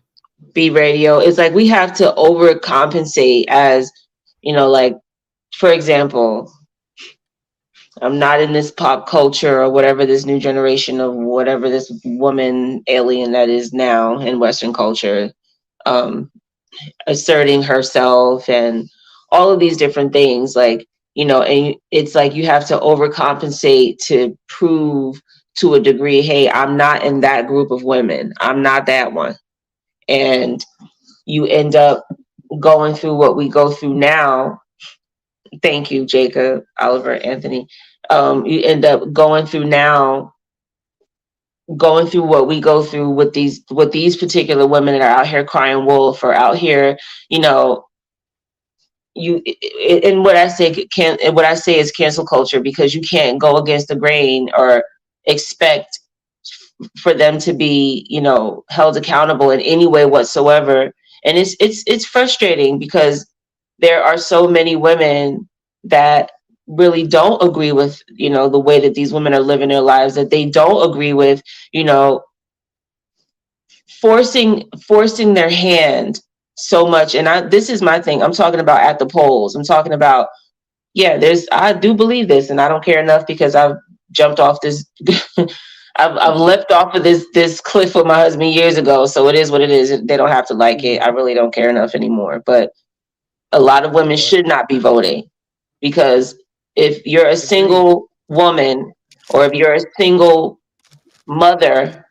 B radio. It's like we have to overcompensate as, like, for example, I'm not in this pop culture or whatever, this new generation of whatever this woman alien that is now in Western culture, um, asserting herself and all of these different things. Like, and it's like you have to overcompensate to prove to a degree, hey, I'm not in that group of women. I'm not that one. And you end up going through what we go through now. Thank you, Jacob, Oliver, Anthony. You end up going through what we go through with these particular women that are out here crying wolf, or out here, you know, you and what I say is cancel culture, because you can't go against the grain or expect for them to be, held accountable in any way whatsoever. And it's frustrating because there are so many women that really don't agree with, the way that these women are living their lives, that they don't agree with, you know, forcing their hand so much. And this is my thing. I'm talking about at the polls. I'm talking about, yeah, I do believe this, and I don't care enough because I've jumped off this. I've leapt off of this cliff with my husband years ago. So it is what it is. They don't have to like it. I really don't care enough anymore. But a lot of women should not be voting, because if you're a single woman or if you're a single mother,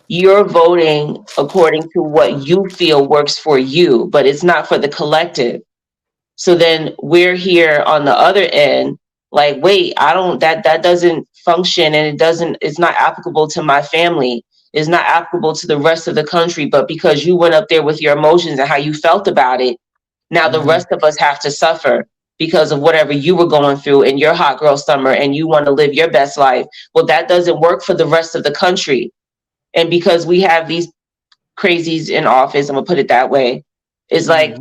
you're voting according to what you feel works for you, but it's not for the collective. So then we're here on the other end, like, wait, I don't, that doesn't function, and it's not applicable to my family, it's not applicable to the rest of the country. But because you went up there with your emotions and how you felt about it, now the rest of us have to suffer because of whatever you were going through in your hot girl summer, and you want to live your best life. Well, that doesn't work for the rest of the country. And because we have these crazies in office, I'm gonna put it that way, it's like,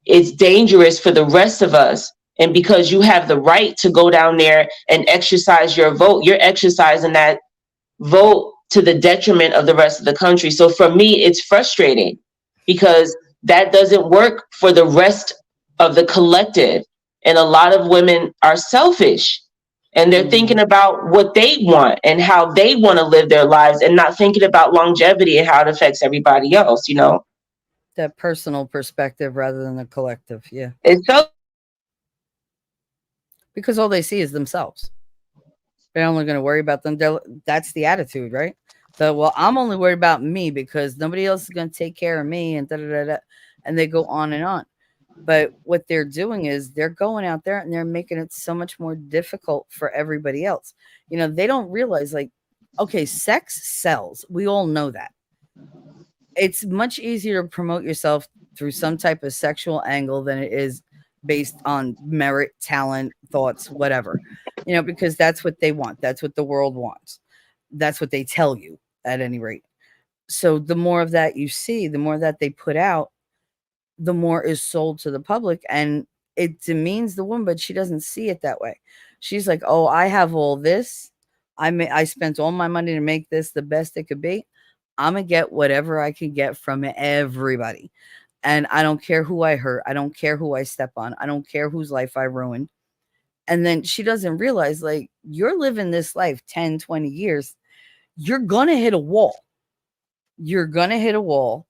it's dangerous for the rest of us. And because you have the right to go down there and exercise your vote, you're exercising that vote to the detriment of the rest of the country. So for me, it's frustrating because that doesn't work for the rest of the collective. And a lot of women are selfish, and they're thinking about what they want and how they want to live their lives, and not thinking about longevity and how it affects everybody else, you know? That personal perspective rather than the collective. Yeah. It's so, Because all they see is themselves. They're only going to worry about them. That's the attitude, right? So, well, I'm only worried about me because nobody else is going to take care of me, and da da da da. And they go on and on. But what they're doing is they're going out there and they're making it so much more difficult for everybody else. You know, they don't realize, like, okay, sex sells. We all know that. It's much easier to promote yourself through some type of sexual angle than it is based on merit, talent, thoughts, whatever. You know, because that's what they want. That's what the world wants. That's what they tell you at any rate. So the more of that you see, the more that they put out, the more is sold to the public, and it demeans the woman, but she doesn't see it that way. She's like, "Oh, I have all this. I spent all my money to make this the best it could be. I'm gonna get whatever I can get from everybody. And I don't care who I hurt. I don't care who I step on. I don't care whose life I ruined." And then she doesn't realize, like, you're living this life 10, 20 years. You're gonna hit a wall. You're gonna hit a wall.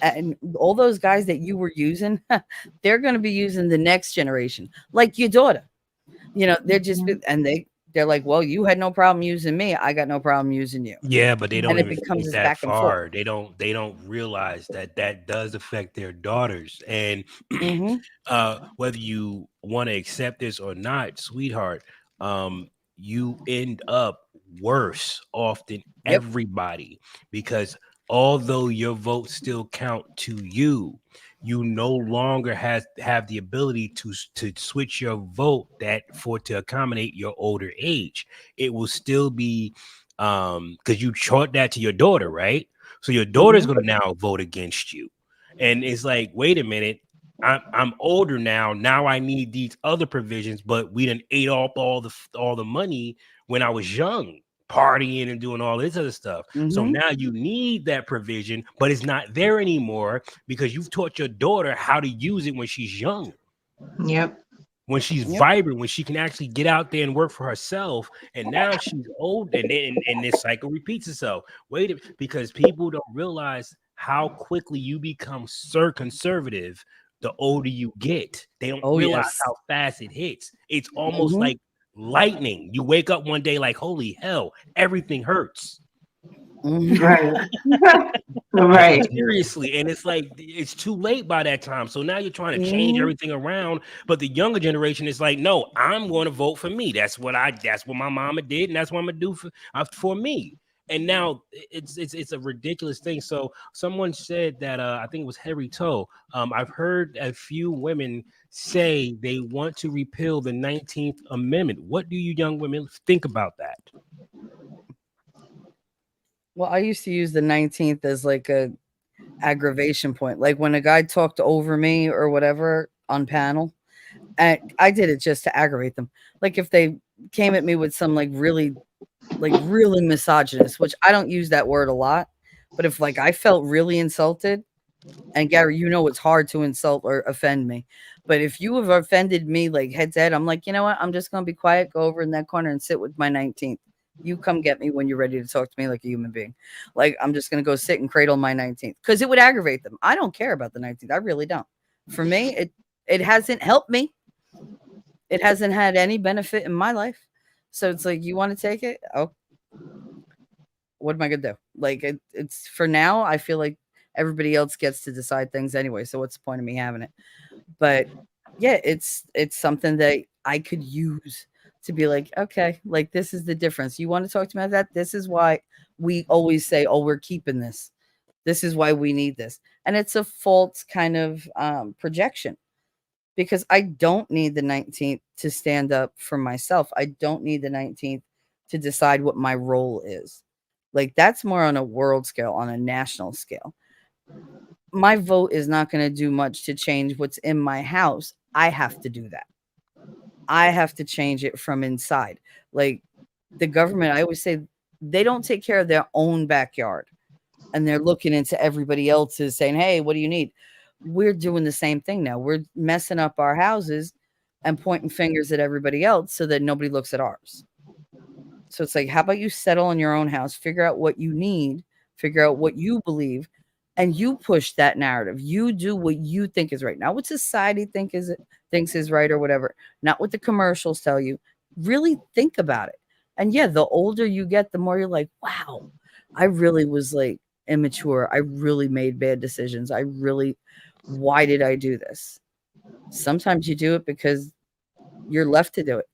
And all those guys that you were using, they're gonna be using the next generation, like your daughter. You know, they're just and they're like, well, you had no problem using me. I got no problem using you. Yeah, but they don't And it even becomes think this that back and forth. far. They don't realize that that does affect their daughters. And whether you want to accept this or not, sweetheart, you end up worse off than everybody, because although your votes still count to you, you no longer have the ability to switch your vote to accommodate your older age. It will still be because you taught that to your daughter, right? So your daughter's going to now vote against you, and it's like, wait a minute, I'm older now. Now I need these other provisions, but we done ate up all the money when I was young, partying and doing all this other stuff. So now you need that provision, but it's not there anymore because you've taught your daughter how to use it when she's young. Yep. When she's vibrant, when she can actually get out there and work for herself, and now she's old, and this cycle repeats itself. Because people don't realize how quickly you become conservative the older you get. They don't realize how fast it hits. It's almost like lightning. You wake up one day like, holy hell, everything hurts. Right. Right. Seriously. And it's like, it's too late by that time. So now you're trying to change everything around. But the younger generation is like, no, I'm going to vote for me. That's what my mama did, and that's what I'm gonna do for me. And now it's a ridiculous thing. So someone said that I think it was Harry Toe. I've heard a few women say they want to repeal the 19th Amendment. What do you young women think about that? Well, I used to use the 19th as like a aggravation point. Like when a guy talked over me or whatever on panel, and I did it just to aggravate them. Like if they came at me with some like really misogynist, which I don't use that word a lot, But if like I felt really insulted, and Gary, you know it's hard to insult or offend me. But if you have offended me like head to head, I'm like, you know what? I'm just gonna be quiet, go over in that corner and sit with my 19th. You come get me when you're ready to talk to me like a human being. Like I'm just gonna go sit and cradle my 19th because it would aggravate them. I don't care about the 19th. I really don't. For me, it hasn't helped me. It hasn't had any benefit in my life. So it's like, you want to take it? Oh, what am I gonna do? Like it's for now. I feel like everybody else gets to decide things anyway. So what's the point of me having it? But yeah, it's something that I could use to be like, okay, like this is the difference. You want to talk to me about that? This is why we always say, oh, we're keeping this. This is why we need this. And it's a false kind of projection because I don't need the 19th to stand up for myself. I don't need the 19th to decide what my role is. Like that's more on a world scale, on a national scale. My vote is not going to do much to change what's in my house. I have to do that. I have to change it from inside. Like the government, I always say they don't take care of their own backyard and they're looking into everybody else's saying, hey, what do you need? We're doing the same thing now. We're messing up our houses and pointing fingers at everybody else so that nobody looks at ours. So it's like, how about you settle in your own house, figure out what you need, figure out what you believe, and you push that narrative. You do what you think is right. Not what society thinks is right or whatever. Not what the commercials tell you. Really think about it. And yeah, the older you get, the more you're like, wow, I really was like immature. I really made bad decisions. Why did I do this? Sometimes you do it because you're left to do it.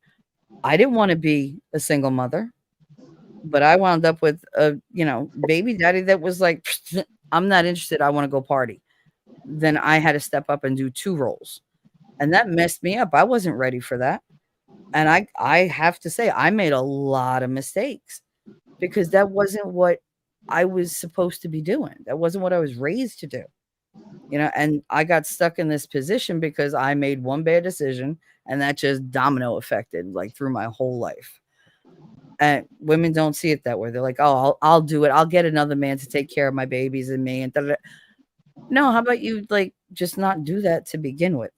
I didn't want to be a single mother, but I wound up with a, baby daddy that was like, I'm not interested. I want to go party. Then I had to step up and do two roles. And that messed me up. I wasn't ready for that. And I have to say, I made a lot of mistakes because that wasn't what I was supposed to be doing. That wasn't what I was raised to do. And I got stuck in this position because I made one bad decision and that just domino affected like through my whole life. And women don't see it that way. They're like, oh, I'll do it. I'll get another man to take care of my babies and me. And da-da-da. No, how about you like just not do that to begin with?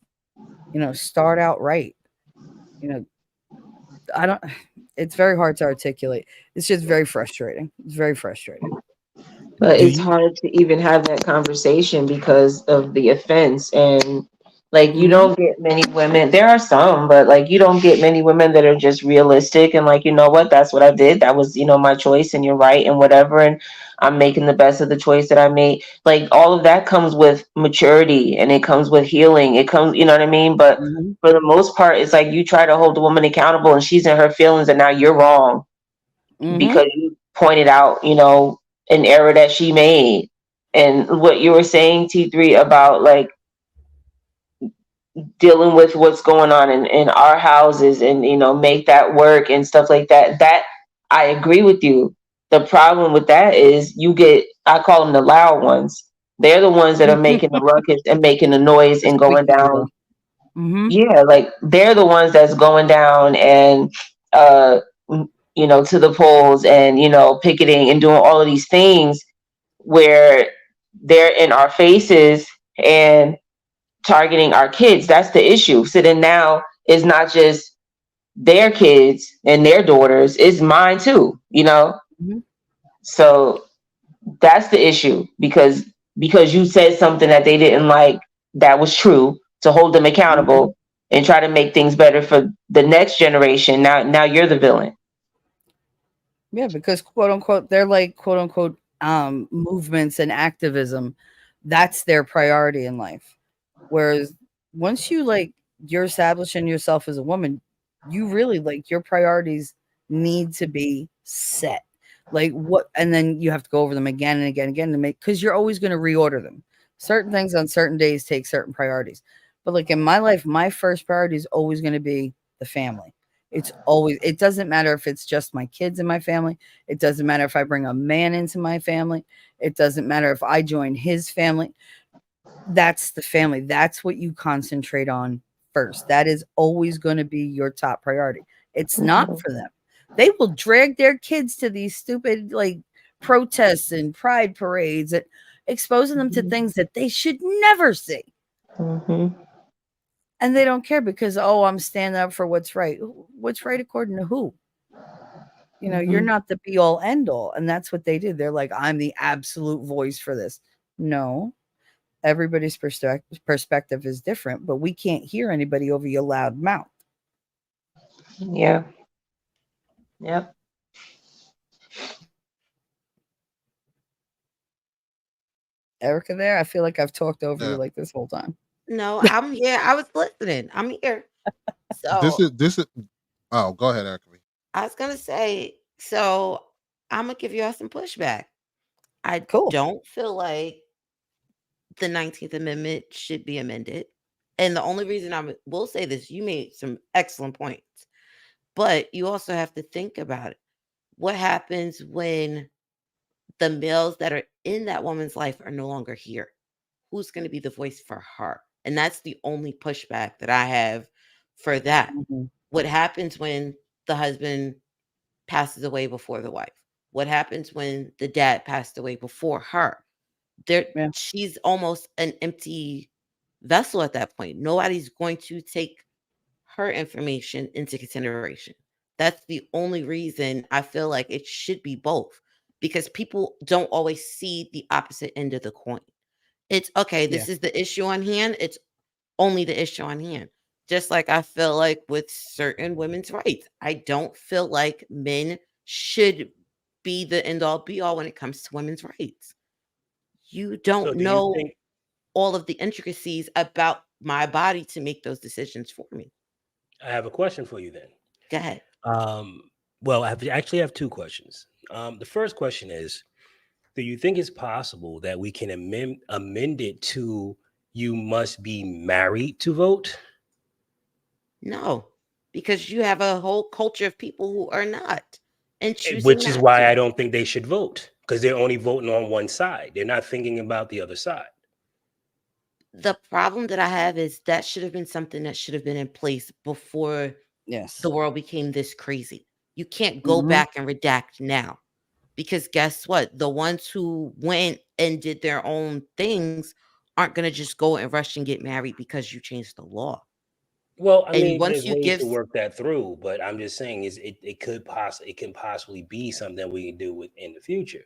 Start out right. You know, I don't. It's very hard to articulate. It's just very frustrating. It's very frustrating. But Do it's you? hard to even have that conversation because of the offense. And like, you Hmm. don't get many women, there are some, but like, you don't get many women that are just realistic and like, you know what, that's what I did. That was, my choice and you're right and whatever. And I'm making the best of the choice that I made. Like, all of that comes with maturity and it comes with healing. It comes, you know what I mean? But Hmm. for the most part, it's like you try to hold the woman accountable and she's in her feelings and now you're wrong Hmm. because you pointed out, an error that she made. And what you were saying, T3, about like dealing with what's going on in our houses and, make that work and stuff like that. That I agree with you. The problem with that is I call them the loud ones. They're the ones that are making the ruckus and making the noise The and going squeaky down. wheel. Hmm. Yeah, like they're the ones that's going down and to the polls and picketing and doing all of these things where they're in our faces and targeting our kids. That's the issue. So then now it's not just their kids and their daughters, it's mine too. Hmm. So that's the issue because you said something that they didn't like that was true, to hold them Hmm. accountable and try to make things better for the next generation. Now you're the villain. Yeah, because quote unquote, they're like quote unquote movements and activism. That's their priority in life. Whereas once you're establishing yourself as a woman, you really like your priorities need to be set. Like what, and then you have to go over them again and again and again to make, because you're always going to reorder them. Certain things on certain days take certain priorities. But like in my life, my first priority is always going to be the family. It doesn't matter if it's just my kids in my family. It doesn't matter if I bring a man into my family. It doesn't matter if I join his family. That's the family. That's what you concentrate on first. That is always going to be your top priority. It's not Mhm. for them. They will drag their kids to these stupid like protests and pride parades, and exposing them to things that they should never see. Mm-hmm. And they don't care because, oh, I'm standing up for what's right. What's right according to who? You're not the be all end all. And that's what they did. They're like, I'm the absolute voice for this. No, everybody's perspective is different, but we can't hear anybody over your loud mouth. Yeah. Yep. Erica there, I feel like I've talked over you Yeah. like this whole time. No, I'm here. I was listening. I'm here. So This is. Oh, go ahead, Erica. I was gonna say, so I'm gonna give y'all some pushback. I Cool. don't feel like the 19th Amendment should be amended. And the only reason I will say this, you made some excellent points, but you also have to think about it. What happens when the males that are in that woman's life are no longer here? Who's going to be the voice for her? And that's the only pushback that I have for that. Mhm. What happens when the husband passes away before the wife? What happens when the dad passed away before her? Yeah. She's almost an empty vessel at that point. Nobody's going to take her information into consideration. That's the only reason I feel like it should be both, because people don't always see the opposite end of the coin. It's okay, Yeah. this is the issue on hand. It's only the issue on hand. Just like I feel like with certain women's rights, I don't feel like men should be the end all be all when it comes to women's rights. You So don't do you think? know all of the intricacies about my body to make those decisions for me. I have a question for you then. Go ahead. Well, actually have two questions. The first question is, do you think it's possible that we can amend it to you must be married to vote? No, because you have a whole culture of people who are not and choosing Which is not why I to. don't think they should vote, because they're only voting on one side. They're not thinking about the other side. The problem that I have is that should have been something that should have been in place before Yes. the world became this crazy. You can't go Mhm. back and redact now, because guess what? The ones who went and did their own things aren't going to just go and rush and get married because you changed the law. Well, I And mean, once there's you ways give, to work that through, but I'm just saying is it can possibly be something we can do in the future.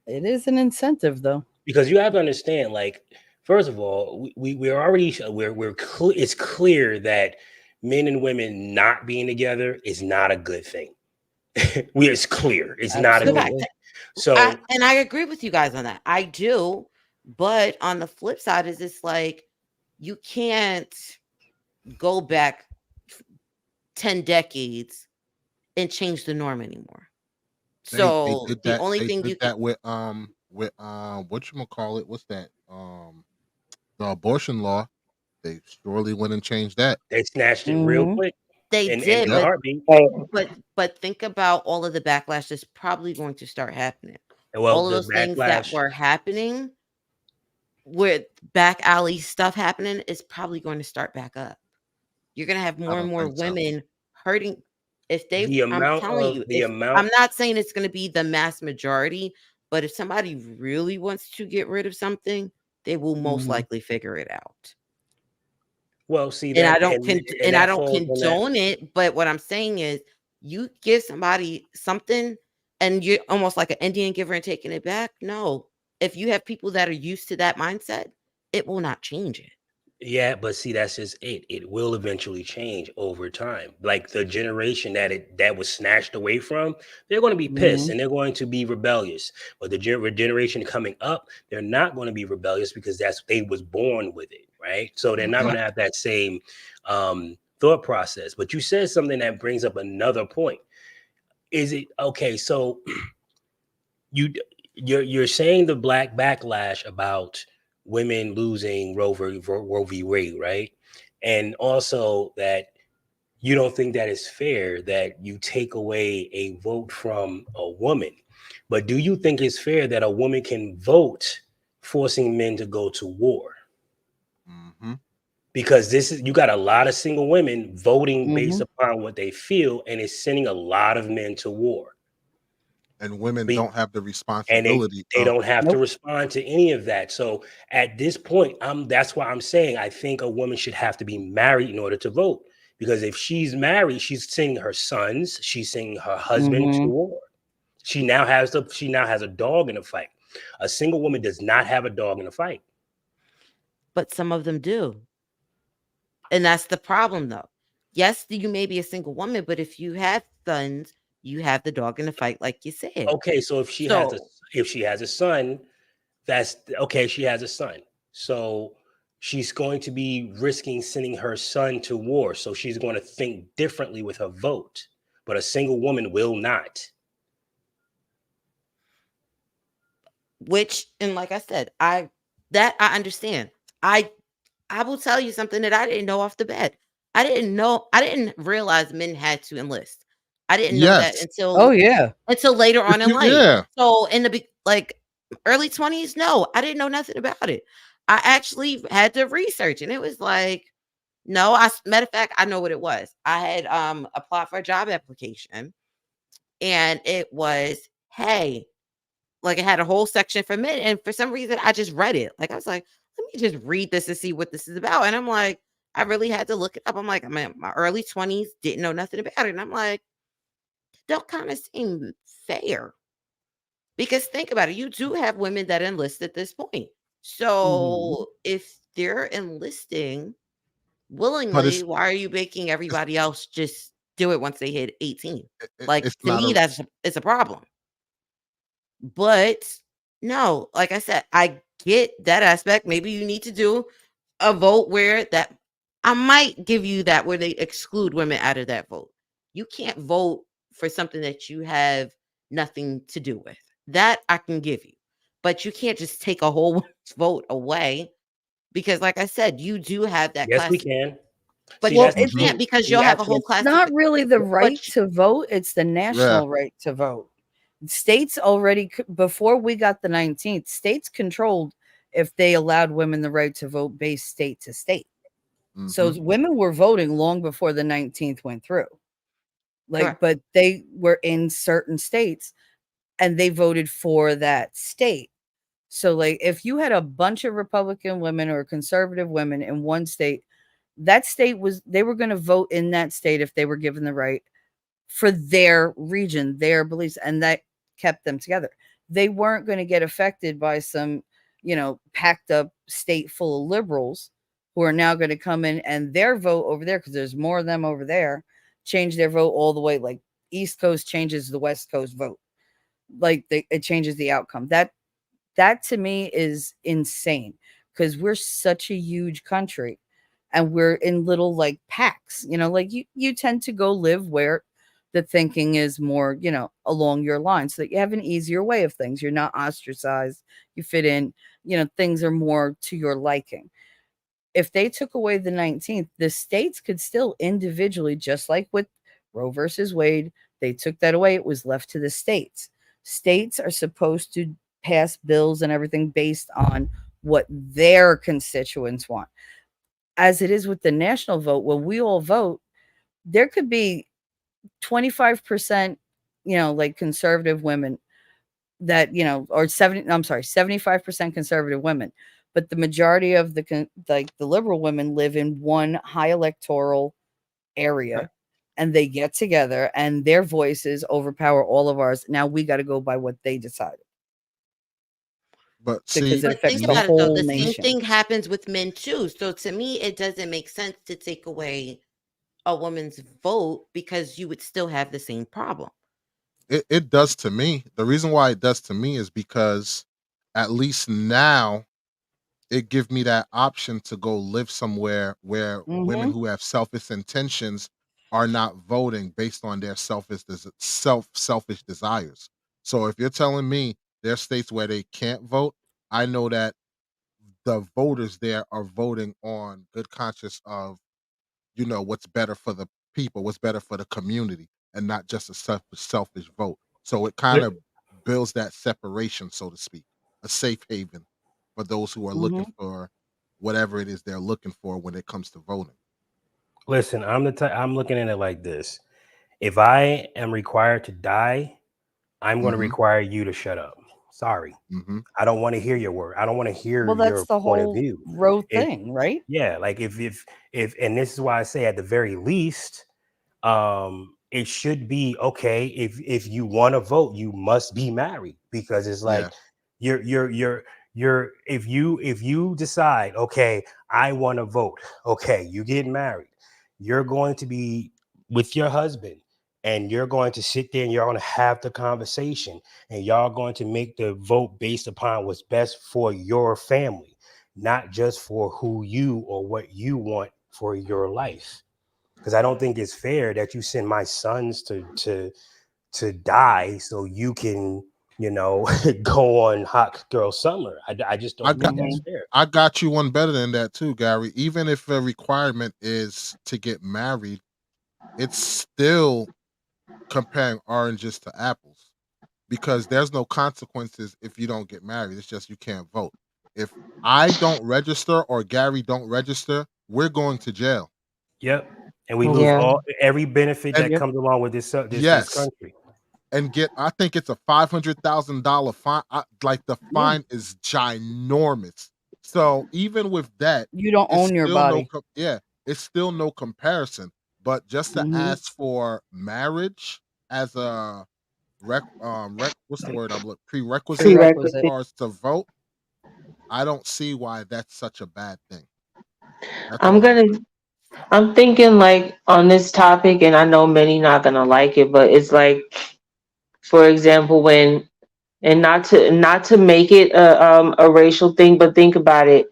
It is an incentive, though. Because you have to understand, like, first of all, we're already it's clear that men and women not being together is not a good thing. It's clear it's not a the good fact Absolutely. thing. that So I agree with you guys on that. I do. But on the flip side is it's like you can't go back 10 decades and change the norm anymore. They So did the that. only They thing did you can that with what you call it? What's that? The abortion law. They surely went and changed that. they snatched it real Mhm. quick they in did, a Yep. heartbeat. Right. but think about all of the backlash that's probably going to start happening. Well, All of the those things that backlash. were happening with back alley stuff happening is probably going to start back up. You're going to have I more and don't more think so. women hurting. If they, The I'm amount telling of you, the if amount I'm not saying it's going to be the mass majority, but if somebody really wants to get rid of something, they will most Mhm. likely figure it out. well, see And I that don't and and I that don't falls on that. condone it, but what I'm saying is you give somebody something and you're almost like an Indian giver and taking it back. No. If you have people that are used to that mindset, it will not change it. Yeah, but see, that's just it. It will eventually change over time. Like the generation that was snatched away from, they're going to be pissed Mhm. and they're going to be rebellious. But the generation coming up, they're not going to be rebellious because they was born with it, right? So they're not going Mhm. to have that same thought process. But you said something that brings up another point. Is it okay? So you you're saying the black backlash about women losing Roe v. Wade, right? And also that you don't think that it's fair that you take away a vote from a woman. But do you think it's fair that a woman can vote forcing men to go to war? Mhm. Because this is you got a lot of single women voting based Mhm. upon what they feel, and it's sending a lot of men to war. and women Be- don't have the and responsibility they of. don't have to Nope. respond to any of that. So at this point, that's why I'm saying I think a woman should have to be married in order to vote. Because if she's married, she's sending her sons, she's sending her husband to Mhm. war. She now has a dog in the fight. A single woman does not have a dog in the fight. But some of them do. And that's the problem, though. Yes, you may be a single woman, but if you have sons, you have the dog in the fight, like you said. Okay, so if she has a son, that's okay. She has a son, so she's going to be risking sending her son to war. So she's going to think differently with her vote. But a single woman will not. Which, and like I said, I understand. I will tell you something that I didn't know off the bat. I didn't realize men had to enlist. I didn't know that Yes. Oh yeah. until later If on in you, life. yeah. So in the like early 20s, no, I didn't know nothing about it. I actually had to research, and it was like, no, matter of fact, I know what it was. I had applied for a job application, and it was, hey, like it had a whole section for men, and for some reason I just read it. Like I was like, let me just read this and see what this is about. And I'm like, I really had to look it up. I'm like, I'm in my early 20s, didn't know nothing about it. And I'm like, don't kind of seem fair. Because think about it, you do have women that enlist at this point. So if they're enlisting But willingly, why are you making everybody else just do it once they hit 18? Like it's to not me, a. it's a problem. But no, like I said, I get that aspect. Maybe you need to do a vote where that I might give you that where they exclude women out of that vote. You can't vote for something that you have nothing to do with. That I can give you. But you can't just take a whole vote away because like I said, you do have that Yes, we class. can. But See, Well, that's you the it can't thing. because you'll See, have a actually, whole it's class. not really the right But to vote, it's the Yeah. national right to vote. States already before we got the 19th, states controlled if they allowed women the right to vote based state to state. So Hmm. women were voting long before the 19th went through. Like, correct. but they were in certain states and they voted for that state. So, like, if you had a bunch of Republican women or conservative women in one state, that state was, they were going to vote in that state if they were given the right for their region, their beliefs, and that kept them together. They weren't going to get affected by some, packed up state full of liberals who are now going to come in and their vote over there, because there's more of them over there, change their vote all the way. Like East Coast changes the West Coast vote. Like it changes the outcome. That to me is insane because we're such a huge country and we're in little like packs, like you tend to go live where the thinking is more, along your lines so that you have an easier way of things. You're not ostracized, you fit in, things are more to your liking. If they took away the 19th, the states could still individually, just like with Roe versus Wade, they took that away. It was left to the states. States are supposed to pass bills and everything based on what their constituents want. As it is with the national vote, when we all vote, there could be 25%, like conservative women that, or 75% conservative women, but the majority of like the liberal women live in one high electoral okay. area and they get together and their voices overpower all of ours. Now we got to go by what they decided But because see, it But affects think the me, about it though, whole the same nation. thing happens with men too. So to me, it doesn't make sense to take away a woman's vote because you would still have the same problem. it does to me. The reason why it does to me is because at least now it gives me that option to go live somewhere where women Hmm. who have selfish intentions are not voting based on their selfish desires. So if you're telling me there are states where they can't vote, I know that the voters there are voting on good conscience of what's better for the people, what's better for the community, and not just a selfish vote. So it kind of builds that separation, so to speak, a safe haven for those who are looking Hmm. for whatever it is they're looking for when it comes to voting. Listen, I'm looking at it like this. If I am required to die I'm going to require you to shut up. Sorry. Mm-hmm. I don't want to hear your word. I don't want to hear Well, that's your the point of whole view. Roe If thing, right? yeah, like if and this is why I say at the very least, it should be okay. If you want to vote, you must be married, because it's Yeah. like you're if you decide, okay, I want to vote, okay, you get married, you're going to be with your husband, and you're going to sit there and you're going to have the conversation, and y'all going to make the vote based upon what's best for your family, not just for who you or what you want for your life. Because I don't think it's fair that you send my sons to die so you can, go on hot girl summer. I just I don't got think that's Mhm. fair. I got you one better than that too, Gary. Even if a requirement is to get married, it's still comparing oranges to apples, because there's no consequences if you don't get married. It's just you can't vote. If I don't register or Gary don't register, we're going to jail. Yep. And we lose Yeah. every benefit And that Yep. comes along with this yes, country. and get I think it's a $500,000 fine. Like the Yeah. fine is ginormous. So even with that, You don't it's own your still body. it's still no comparison. But just to Hmm. ask for marriage as a what's the word I'm looking, prerequisite as Prerequisite. Prerequisite. far as to vote, I don't see why that's such a bad thing. That's I'm all I'm gonna. saying. I'm thinking like on this topic, and I know many not gonna like it, but it's like, for example, when and not to make it a racial thing, but think about it.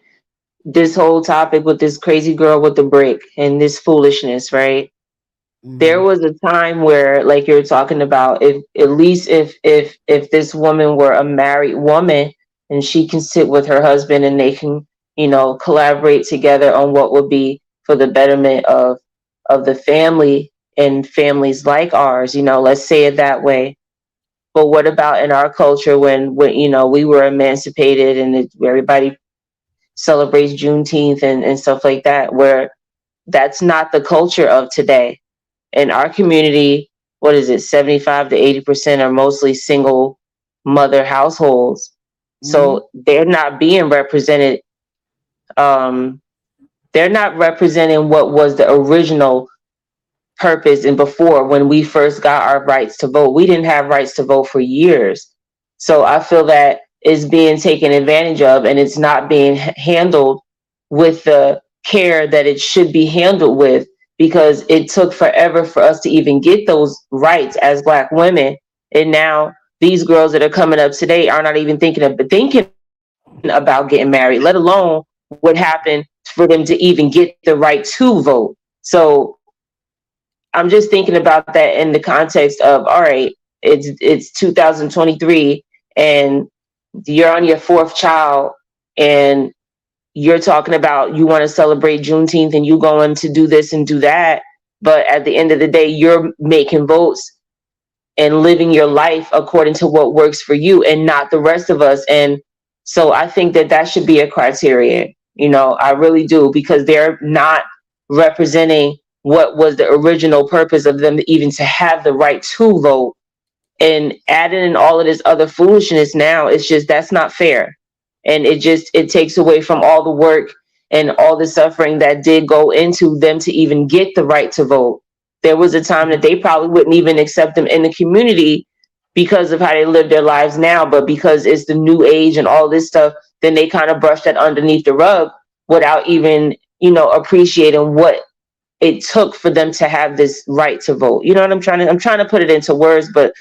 This whole topic with this crazy girl with the brick and this foolishness, right? There Hmm. was a time where, like you're talking about, if at least if this woman were a married woman and she can sit with her husband and they can, collaborate together on what would be for the betterment of the family and families like ours, let's say it that way. But what about in our culture when we were emancipated and everybody celebrates Juneteenth and stuff like that, where that's not the culture of today. In our community, what is it, 75 to 80% are mostly single mother households. Hmm. So they're not being represented. Um, they're not representing what was the original purpose. And before, when we first got our rights to vote, we didn't have rights to vote for years. So I feel that is being taken advantage of, and it's not being handled with the care that it should be handled with, because it took forever for us to even get those rights as Black women. And now these girls that are coming up today are not even thinking about getting married, let alone what happened for them to even get the right to vote. So I'm just thinking about that in the context of, all right, it's 2023 and you're on your fourth child, and you're talking about you want to celebrate Juneteenth and you going to do this and do that, but at the end of the day, you're making votes and living your life according to what works for you and not the rest of us. And so I think that should be a criteria. I really do, because they're not representing what was the original purpose of them even to have the right to vote, and adding in all of this other foolishness. Now it's just, that's not fair, and it takes away from all the work and all the suffering that did go into them to even get the right to vote. There was a time that they probably wouldn't even accept them in the community because of how they live their lives now, but because it's the new age and all this stuff, then they kind of brush that underneath the rug without even appreciating what it took for them to have this right to vote. You know what I'm trying to put it into words, but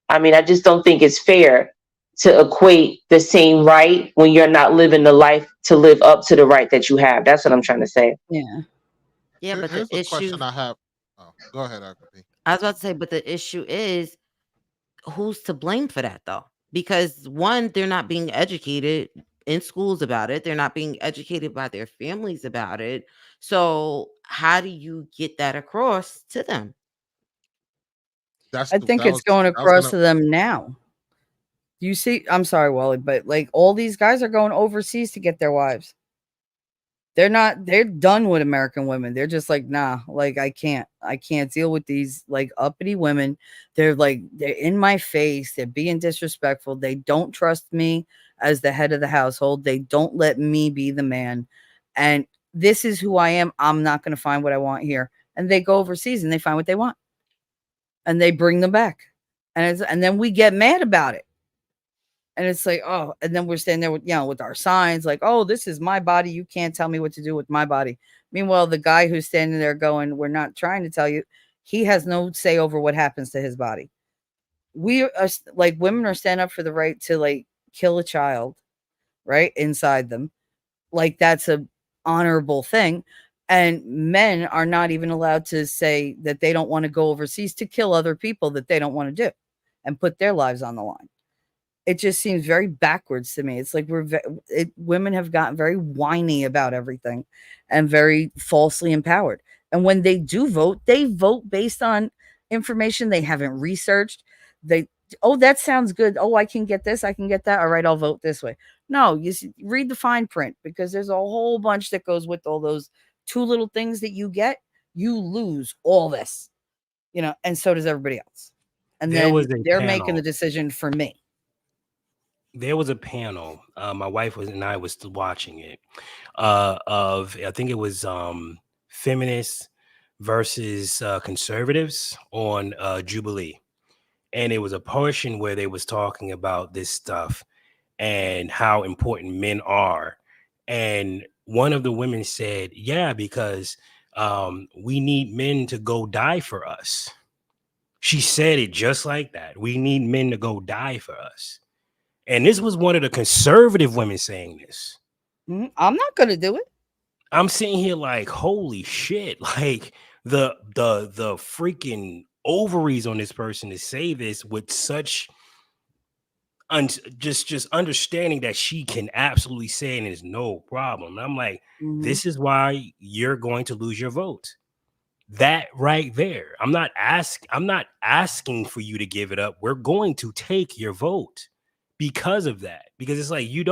I mean, I just don't think it's fair to equate the same right when you're not living the life to live up to the right that you have. That's what I'm trying to say. Yeah. Yeah, but the Here's a issue, question I have. Oh, go ahead, Akapi. I was about to say, but the issue is who's to blame for that though? Because one, they're not being educated in schools about it. They're not being educated by their families about it. So how do you get that across to them? I think it's going That was across gonna. to them now. You see, I'm sorry, Wally, but like all these guys are going overseas to get their wives. They're done with American women. They're just like, nah, like I can't deal with these like uppity women. They're in my face. They're being disrespectful. They don't trust me as the head of the household. They don't let me be the man. And this is who I am. I'm not going to find what I want here. And they go overseas and they find what they want. And they bring them back. And then we get mad about it. And it's like, oh, and then we're standing there with, with our signs like, oh, this is my body. You can't tell me what to do with my body. Meanwhile, the guy who's standing there going, we're not trying to tell you, he has no say over what happens to his body. We are like, women are standing up for the right to like kill a child, right? Inside them. Like that's a honorable thing. And men are not even allowed to say that they don't want to go overseas to kill other people that they don't want to do and put their lives on the line. It just seems very backwards to me. It's like women have gotten very whiny about everything and very falsely empowered. And when they do vote, they vote based on information they haven't researched. They, oh, that sounds good. Oh, I can get this. I can get that. All right, I'll vote this way. No, read the fine print because there's a whole bunch that goes with all those two little things that you get. You lose all this, and so does everybody else. And There was then a they're making the panel. decision for me. There was a panel. My wife and I was still watching it. Of I think it was feminists versus conservatives on Jubilee, and it was a portion where they was talking about this stuff and how important men are. And one of the women said, "Yeah, because we need men to go die for us." She said it just like that. We need men to go die for us. And this was one of the conservative women saying this. I'm not going to do it. I'm sitting here like, holy shit! Like the freaking ovaries on this person to say this with such just understanding that she can absolutely say it and there's no problem. I'm like, this is why you're going to lose your vote. That right there. I'm not asking for you to give it up. We're going to take your vote because of that. Because it's like you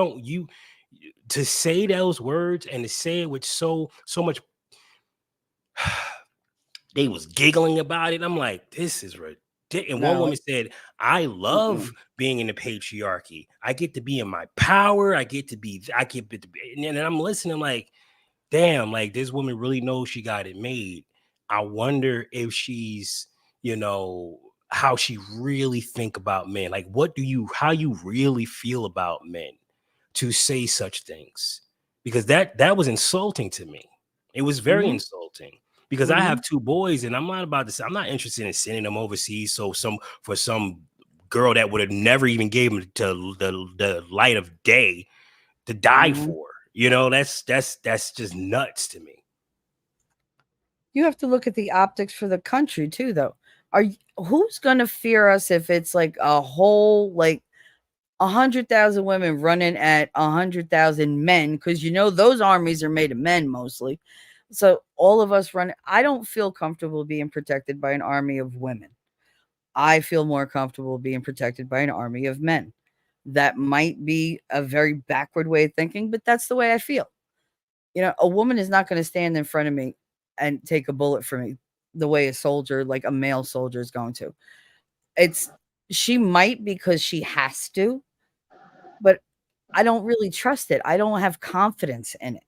to say those words and to say it with so much. They was giggling about it. I'm like, this is ridiculous. And one woman said, I love being in the patriarchy. I get to be in my power. And I'm listening, I'm like, damn, like this woman really knows she got it made. I wonder if she's, how she really think about men. Like, how you really feel about men to say such things? Because that was insulting to me. It was very insulting because I have two boys and I'm not interested in sending them overseas. So for some girl that would have never even gave them to the light of day to die for, that's just nuts to me. You have to look at the optics for the country too, though. Who's going to fear us if it's like a whole, like 100,000 women running at 100,000 men? Because those armies are made of men mostly. So all of us run. I don't feel comfortable being protected by an army of women. I feel more comfortable being protected by an army of men. That might be a very backward way of thinking, but that's the way I feel. A woman is not going to stand in front of me and take a bullet for me the way a soldier, like a male soldier, is going to. She might because she has to, but I don't really trust it. I don't have confidence in it.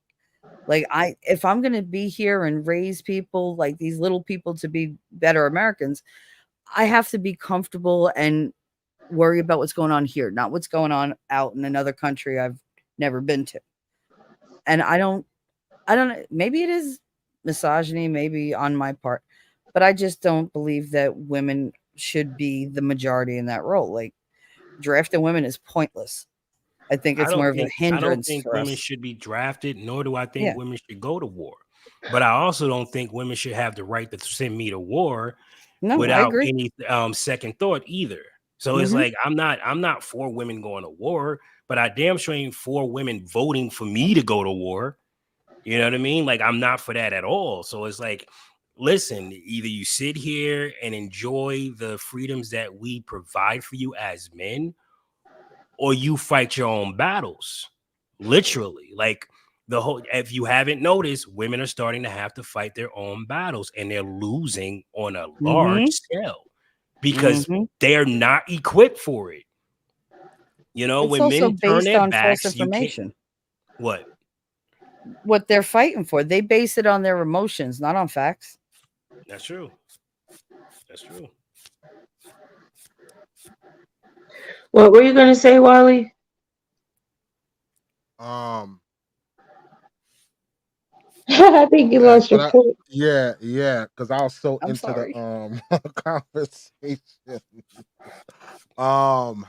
Like if I'm going to be here and raise people like these little people to be better Americans, I have to be comfortable and worry about what's going on here, not what's going on out in another country I've never been to. And I don't know, maybe it is misogyny, maybe on my part, but I just don't believe that women should be the majority in that role. Like drafting women is pointless. I think it's more of a I don't hindrance think for women us. should be drafted, nor do I think Yeah. women should go to war. But I also don't think women should have the right to send me to war No, I without agree. any second thought either. So it's like I'm not for women going to war, but I damn sure ain't for women voting for me to go to war. You know what I mean? Like I'm not for that at all. So it's like, listen, either you sit here and enjoy the freedoms that we provide for you as men, or you fight your own battles. Literally. Like the whole, if you haven't noticed, women are starting to have to fight their own battles, and they're losing on a large Mm-hmm. scale because Mm-hmm. they're not equipped for it. It's When also men turn based their on false backs, you can't. information. What? What they're fighting for, they base it on their emotions, not on facts. That's true. That's true. What were you gonna say, Wally? Um, I think you yeah, lost your but point. yeah, because I was so I'm into the sorry. conversation. Um,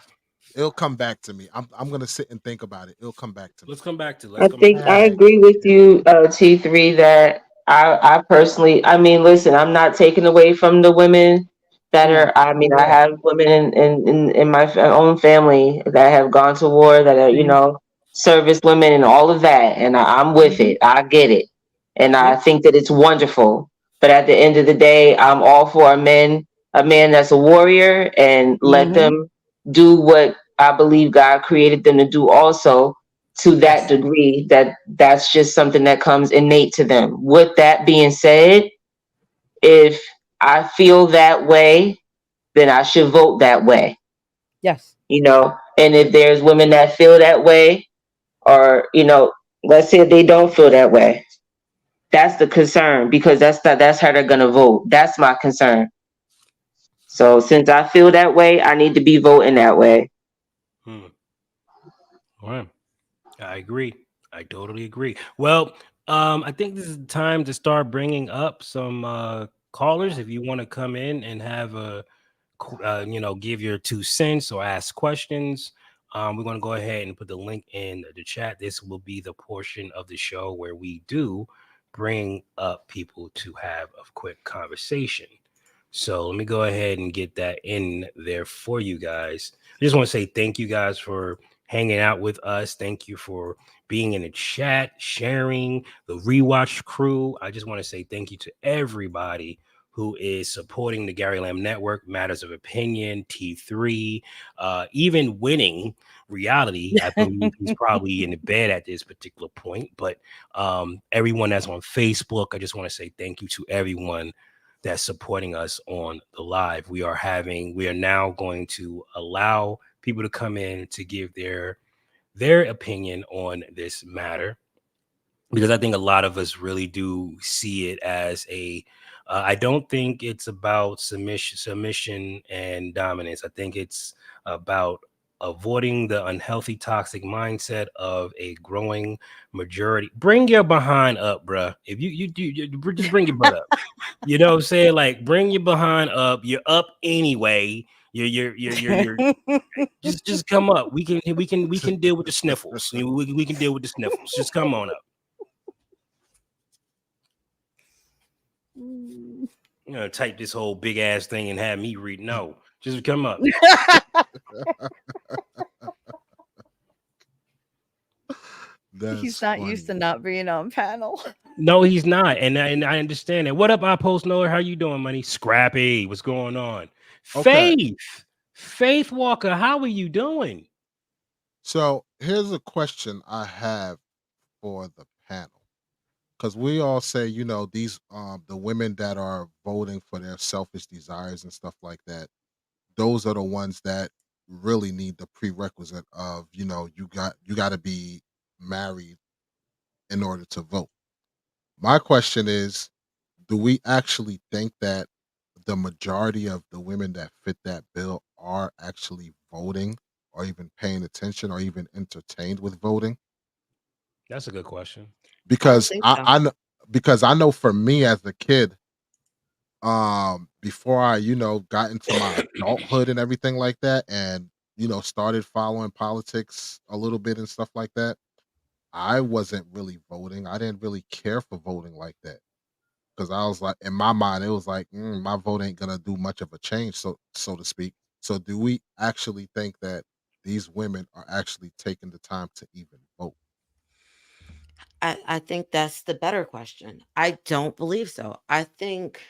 it'll come back to me. I'm gonna sit and think about it. It'll come back to me. Let's come back to. Let's I come back think to I it. Dang. agree with Yeah. you, T3, that I personally, I mean, listen, I'm not taking away from the women that No. are, I mean, I Yeah. have women in my own family that have gone to war, that are, Same. service women and all of that. And I'm with Mm-hmm. it. I get it. And I Yep. think that it's wonderful. But at the end of the day, I'm all for a man that's a warrior, and let Mm-hmm. them do what I believe God created them to do also, to that Yes. degree, that's just something that comes innate to them. With that being said, if I feel that way, then I should vote that way, Yes. and if there's women that feel that way, or let's say if they don't feel that way, that's the concern, because that's how they're gonna vote. That's my concern. So since I feel that way, I need to be voting that way. Hmm. All right. I agree. I totally agree. Well, I think this is the time to start bringing up some callers. If you want to come in and have give your 2 cents or ask questions, we're going to go ahead and put the link in the chat. This will be the portion of the show where we do bring up people to have a quick conversation. So let me go ahead and get that in there for you guys. I just want to say thank you guys for hanging out with us. Thank you for being in the chat, sharing, the rewatch crew. I just want to say thank you to everybody who is supporting the Gary Lamb Network, Matters of Opinion, T3, even winning reality. I believe he's probably in the bed at this particular point. But everyone that's on Facebook, I just want to say thank you to everyone that's supporting us on the live. We are now going to allow people to come in to give their opinion on this matter, because I think a lot of us really do see it as I don't think it's about submission and dominance. I think it's about avoiding the unhealthy, toxic mindset of a growing majority. Bring your behind up, bruh. If you just bring your butt up. You know what I'm saying? Like, bring your behind up. You're up anyway. You're just come up. We can deal with the sniffles. We can deal with the sniffles. Just come on up. Type this whole big ass thing and have me read. No, just come up. He's That's not used to funny. not being on panel. No, he's not, and I understand that. What up, I post Noah? How you doing, money? Scrappy, what's going on? Okay. Faith Walker, how are you doing? So here's a question I have for the panel. Because we all say, these the women that are voting for their selfish desires and stuff like that, those are the ones that really need the prerequisite of, you got to be married in order to vote. My question is, do we actually think that the majority of the women that fit that bill are actually voting or even paying attention or even entertained with voting? That's a good question. I don't Because think I, so. I know because I know for me as a kid, before I, got into my adulthood and everything like that, and started following politics a little bit and stuff like that, I wasn't really voting. I didn't really care for voting like that. Because I was like, in my mind, it was like, my vote ain't gonna do much of a change, so to speak. So, do we actually think that these women are actually taking the time to even vote? I think that's the better question. I don't believe so. I think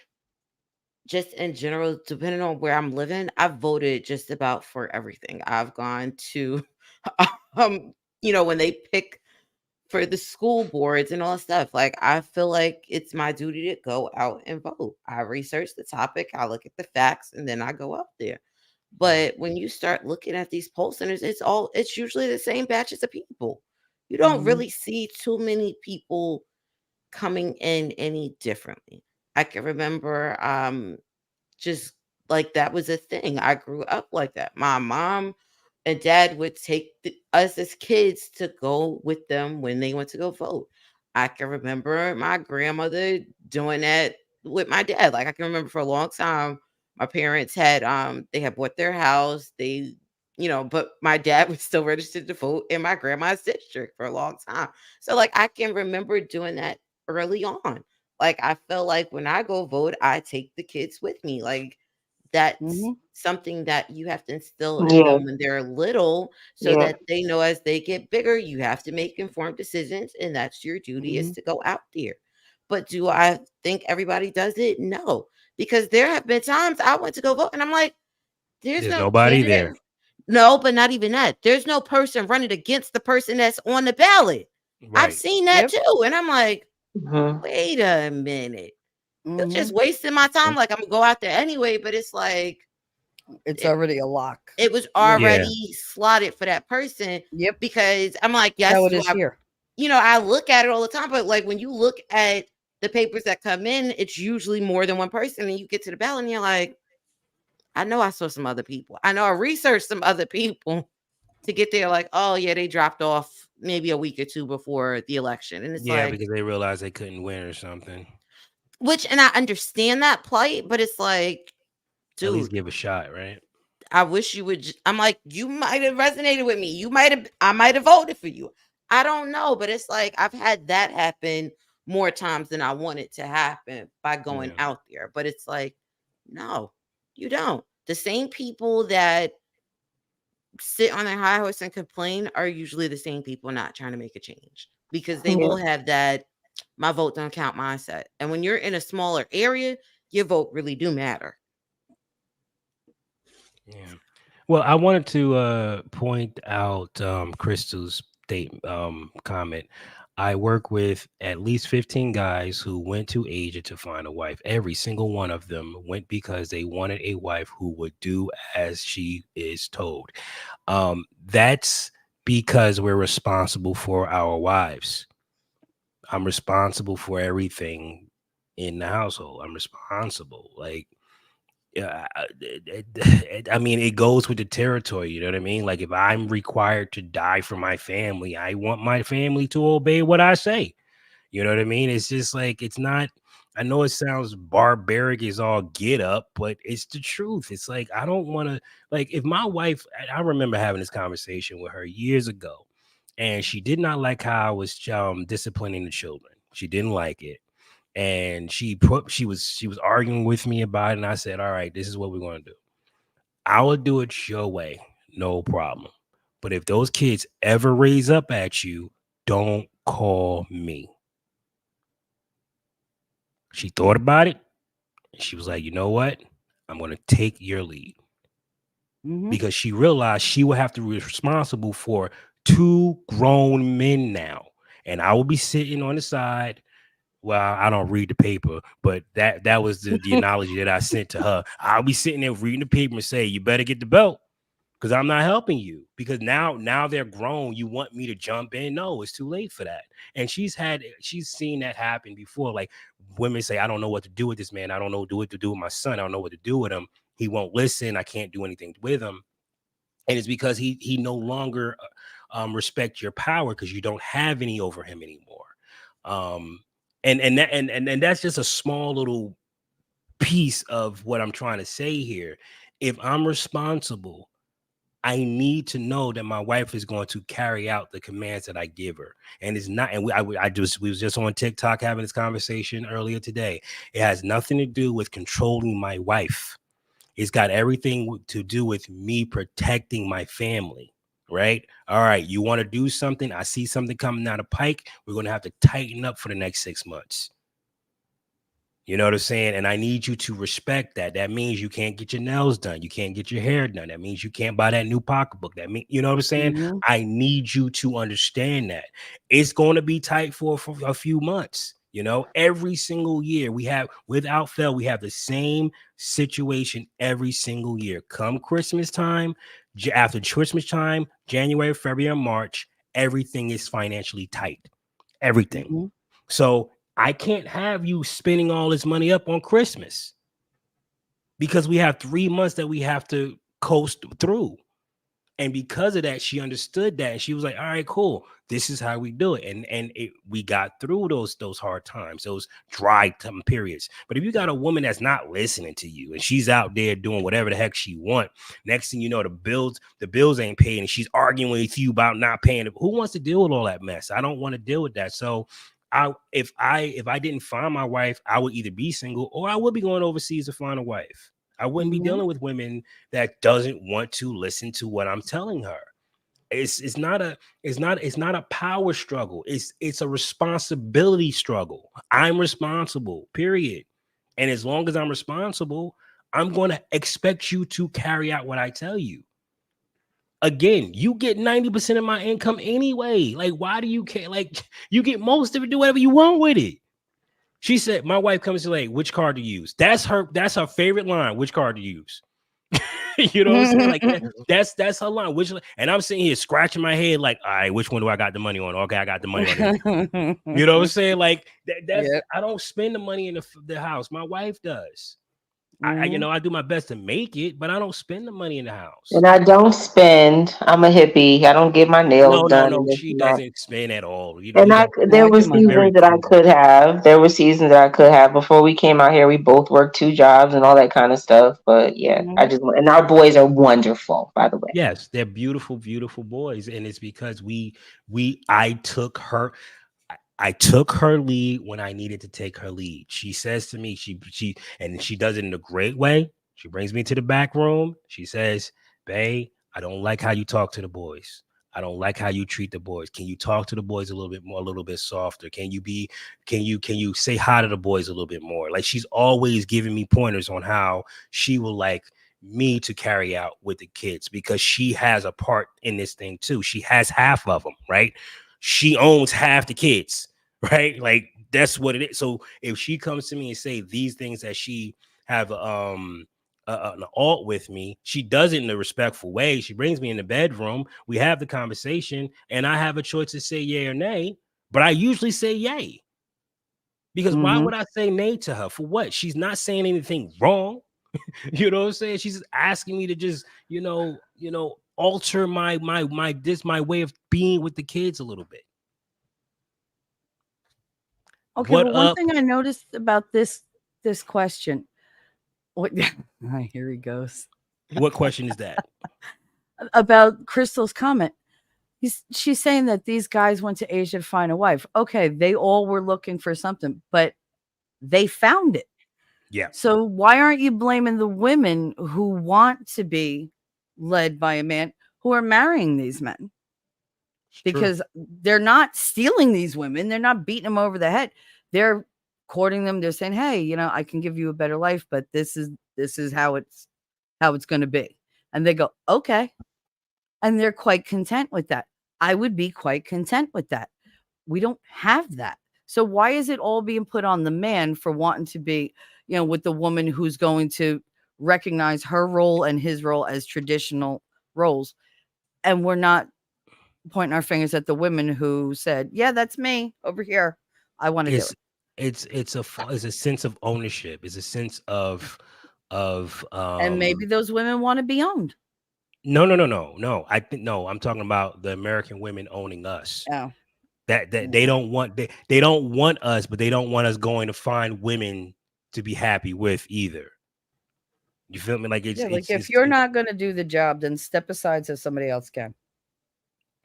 just in general, depending on where I'm living, I've voted just about for everything. I've gone to, um, when they pick for the school boards and all that stuff. Like, I feel like it's my duty to go out and vote. I research the topic, I look at the facts, and then I go up there. But when you start looking at these poll centers, it's usually the same batches of people. You don't really see too many people coming in any differently. I can remember just like that was a thing. I grew up like that. My mom and dad would take us as kids to go with them when they went to go vote. I can remember my grandmother doing that with my dad. Like, I can remember for a long time, my parents had they had bought their house. They, but my dad was still registered to vote in my grandma's district for a long time. So like, I can remember doing that early on. Like, I feel like when I go vote, I take the kids with me. Like, that's something that you have to instill in Yeah. them when they're little, so Yeah. that they know as they get bigger, you have to make informed decisions, and that's your duty, is to go out there. But do I think everybody does it? No, because there have been times I went to go vote and I'm like, there's There's no nobody candidate. there. No, but not even that. There's no person running against the person that's on the ballot. I've Right. seen that Yep. too. And I'm like, Mhm. wait a minute. You're just wasting my time. Like, I'm gonna go out there anyway, but it's like It's it, already a lock. it was Yeah. already slotted for that person. Yep. Because I'm like, That's yes, how it is here. I look at it all the time, but like when you look at the papers that come in, it's usually more than one person, and you get to the ballot and you're like, I know I saw some other people. I know I researched some other people to get there. Like, oh yeah, they dropped off maybe a week or two before the election. And it's Yeah, like, because they realized they couldn't win or something. and I understand that plight, but it's like, At least dude, give a shot, right? I wish you would. I'm like, you might have resonated with me. I might have voted for you. I don't know, but it's like I've had that happen more times than I want it to happen by going Yeah. out there. But it's like, no, you don't. The same people that sit on their high horse and complain are usually the same people not trying to make a change, because they will have that my vote don't count mindset. And when you're in a smaller area, your vote really do matter. Yeah. Well, I wanted to point out Crystal's comment. I work with at least 15 guys who went to Asia to find a wife. Every single one of them went because they wanted a wife who would do as she is told. That's because we're responsible for our wives. I'm responsible for everything in the household. I'm responsible. Like, yeah, I mean, it goes with the territory. You know what I mean? Like, if I'm required to die for my family, I want my family to obey what I say. You know what I mean? It's just like, it's not, I know it sounds barbaric as all get up, but it's the truth. It's like, I don't want to, like, if my wife, I remember having this conversation with her years ago, and she did not like how I was disciplining the children. She didn't like it. And she was arguing with me about it. And I said, all right, this is what we're going to do. I will do it your way. No problem. But if those kids ever raise up at you, don't call me. She thought about it. And she was like, you know what? I'm going to take your lead. Because she realized she would have to be responsible for 2 grown men now. And I will be sitting on the side. Well, I don't read the paper, but that was the analogy that I sent to her. I'll be sitting there reading the paper and say, you better get the belt, because I'm not helping you. Because now they're grown. You want me to jump in? No, it's too late for that. And she's seen that happen before. Like, women say, I don't know what to do with this man. I don't know what to do with my son. I don't know what to do with him. He won't listen. I can't do anything with him. And it's because he no longer respect your power, because you don't have any over him anymore. And that's just a small little piece of what I'm trying to say here. If I'm responsible, I need to know that my wife is going to carry out the commands that I give her. And it's not, and we was just on TikTok having this conversation earlier today. It has nothing to do with controlling my wife. It's got everything to do with me protecting my family. Right. All right. You want to do something? I see something coming down the pike. We're going to have to tighten up for the next 6 months. You know what I'm saying? And I need you to respect that. That means you can't get your nails done. You can't get your hair done. That means you can't buy that new pocketbook. That mean, you know what I'm saying? Mhm. I need you to understand that it's going to be tight for a few months. You know, every single year we have, without fail, we have the same situation every single year. Come Christmas time, after Christmas time, January, February, and March, everything is financially tight. Everything. Mhm. So I can't have you spending all this money up on Christmas because we have 3 months that we have to coast through. And because of that, she understood that, and she was like, "All right, cool. This is how we do it." And we got through those hard times, those dry time periods. But if you got a woman that's not listening to you, and she's out there doing whatever the heck she want, next thing you know, the bills ain't paid, and she's arguing with you about not paying. Who wants to deal with all that mess? I don't want to deal with that. So, if I didn't find my wife, I would either be single or I would be going overseas to find a wife. I wouldn't be Mhm. dealing with women that doesn't want to listen to what I'm telling her. It's not a power struggle. It's a responsibility struggle. I'm responsible, period. And as long as I'm responsible, I'm going to expect you to carry out what I tell you. Again, you get 90% of my income anyway. Like, why do you care? Like, you get most of it, do whatever you want with it. She said, my wife comes to like, which card to use? That's her favorite line. Which card to use? You know what I'm saying? Like that's her line. And I'm sitting here scratching my head, like, all right, which one do I got the money on? Okay, I got the money on this. You know what I'm saying? Like that's Yep. I don't spend the money in the house. My wife does. Mhm. I do my best to make it, but I don't spend the money in the house. And I don't spend. I'm a hippie. I don't get my nails done No, and this she and that. doesn't spend at all. And No, there I were do mine now. Very seasons that I frugal. could have. There were seasons that I could have before we came out here. We both worked 2 jobs and all that kind of stuff. But yeah, Mhm. and our boys are wonderful, by the way. Yes, they're beautiful, beautiful boys, and it's because I took her. I took her lead when I needed to take her lead. She says to me, and she does it in a great way. She brings me to the back room. She says, "Bae, I don't like how you talk to the boys. I don't like how you treat the boys. Can you talk to the boys a little bit more, a little bit softer? Can you say hi to the boys a little bit more?" Like, she's always giving me pointers on how she will like me to carry out with the kids, because she has a part in this thing too. She has half of them, right? She owns half the kids, right? Like, that's what it is. So if she comes to me and say these things that she have an alt with me, she does it in a respectful way. She brings me in the bedroom, we have the conversation, and I have a choice to say yay or nay, but I usually say yay. Because why Mhm. would I say nay to her? For what? She's not saying anything wrong. You know what I'm saying? She's just asking me to just, alter my way of being with the kids a little bit. Okay, What but one up? thing I noticed about this question, what here he goes. What question is that? About Crystal's comment. She's saying that these guys went to Asia to find a wife. Okay, they all were looking for something, but they found it. Yeah. So why aren't you blaming the women who want to be led by a man who are marrying these men? It's true. Because they're not stealing these women, they're not beating them over the head. They're courting them. They're saying, "Hey, I can give you a better life, but this is how it's going to be." And they go, "Okay." And they're quite content with that. I would be quite content with that. We don't have that. So why is it all being put on the man for wanting to be, with the woman who's going to recognize her role and his role as traditional roles? And we're not pointing our fingers at the women who said, "Yeah, that's me over here. I want to do It's it." it's a sense of ownership. It's a sense of And maybe those women want to be owned. no. I think no, I'm talking about the American women owning us. Oh, That they yeah. don't want they don't want us, but they don't want us going to find women to be happy with either. You feel me? Like Yeah, like if you're not going to do the job, then step aside so somebody else can.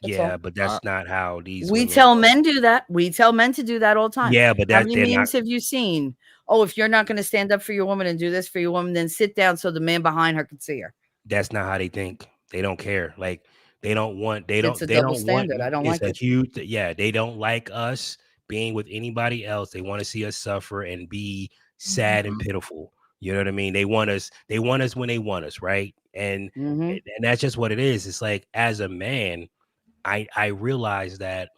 That's all. yeah, but I, that's not how these We women. tell men do that. We tell men to do that all the time. Yeah, but How that many they're not. memes have you seen? Oh, if you're not going to stand up for your woman and do this for your woman, then sit down so the man behind her can see her. That's not how they think. They don't care. Like, they don't want. It's a They double don't want. standard. I don't It's like a it. huge. Yeah, they don't like us being with anybody else. They want to see us suffer and be sad and Mhm. pitiful. You know what I mean? They want us when they want us, right? And Mhm. that's just what it is. It's like, as a man, I realize that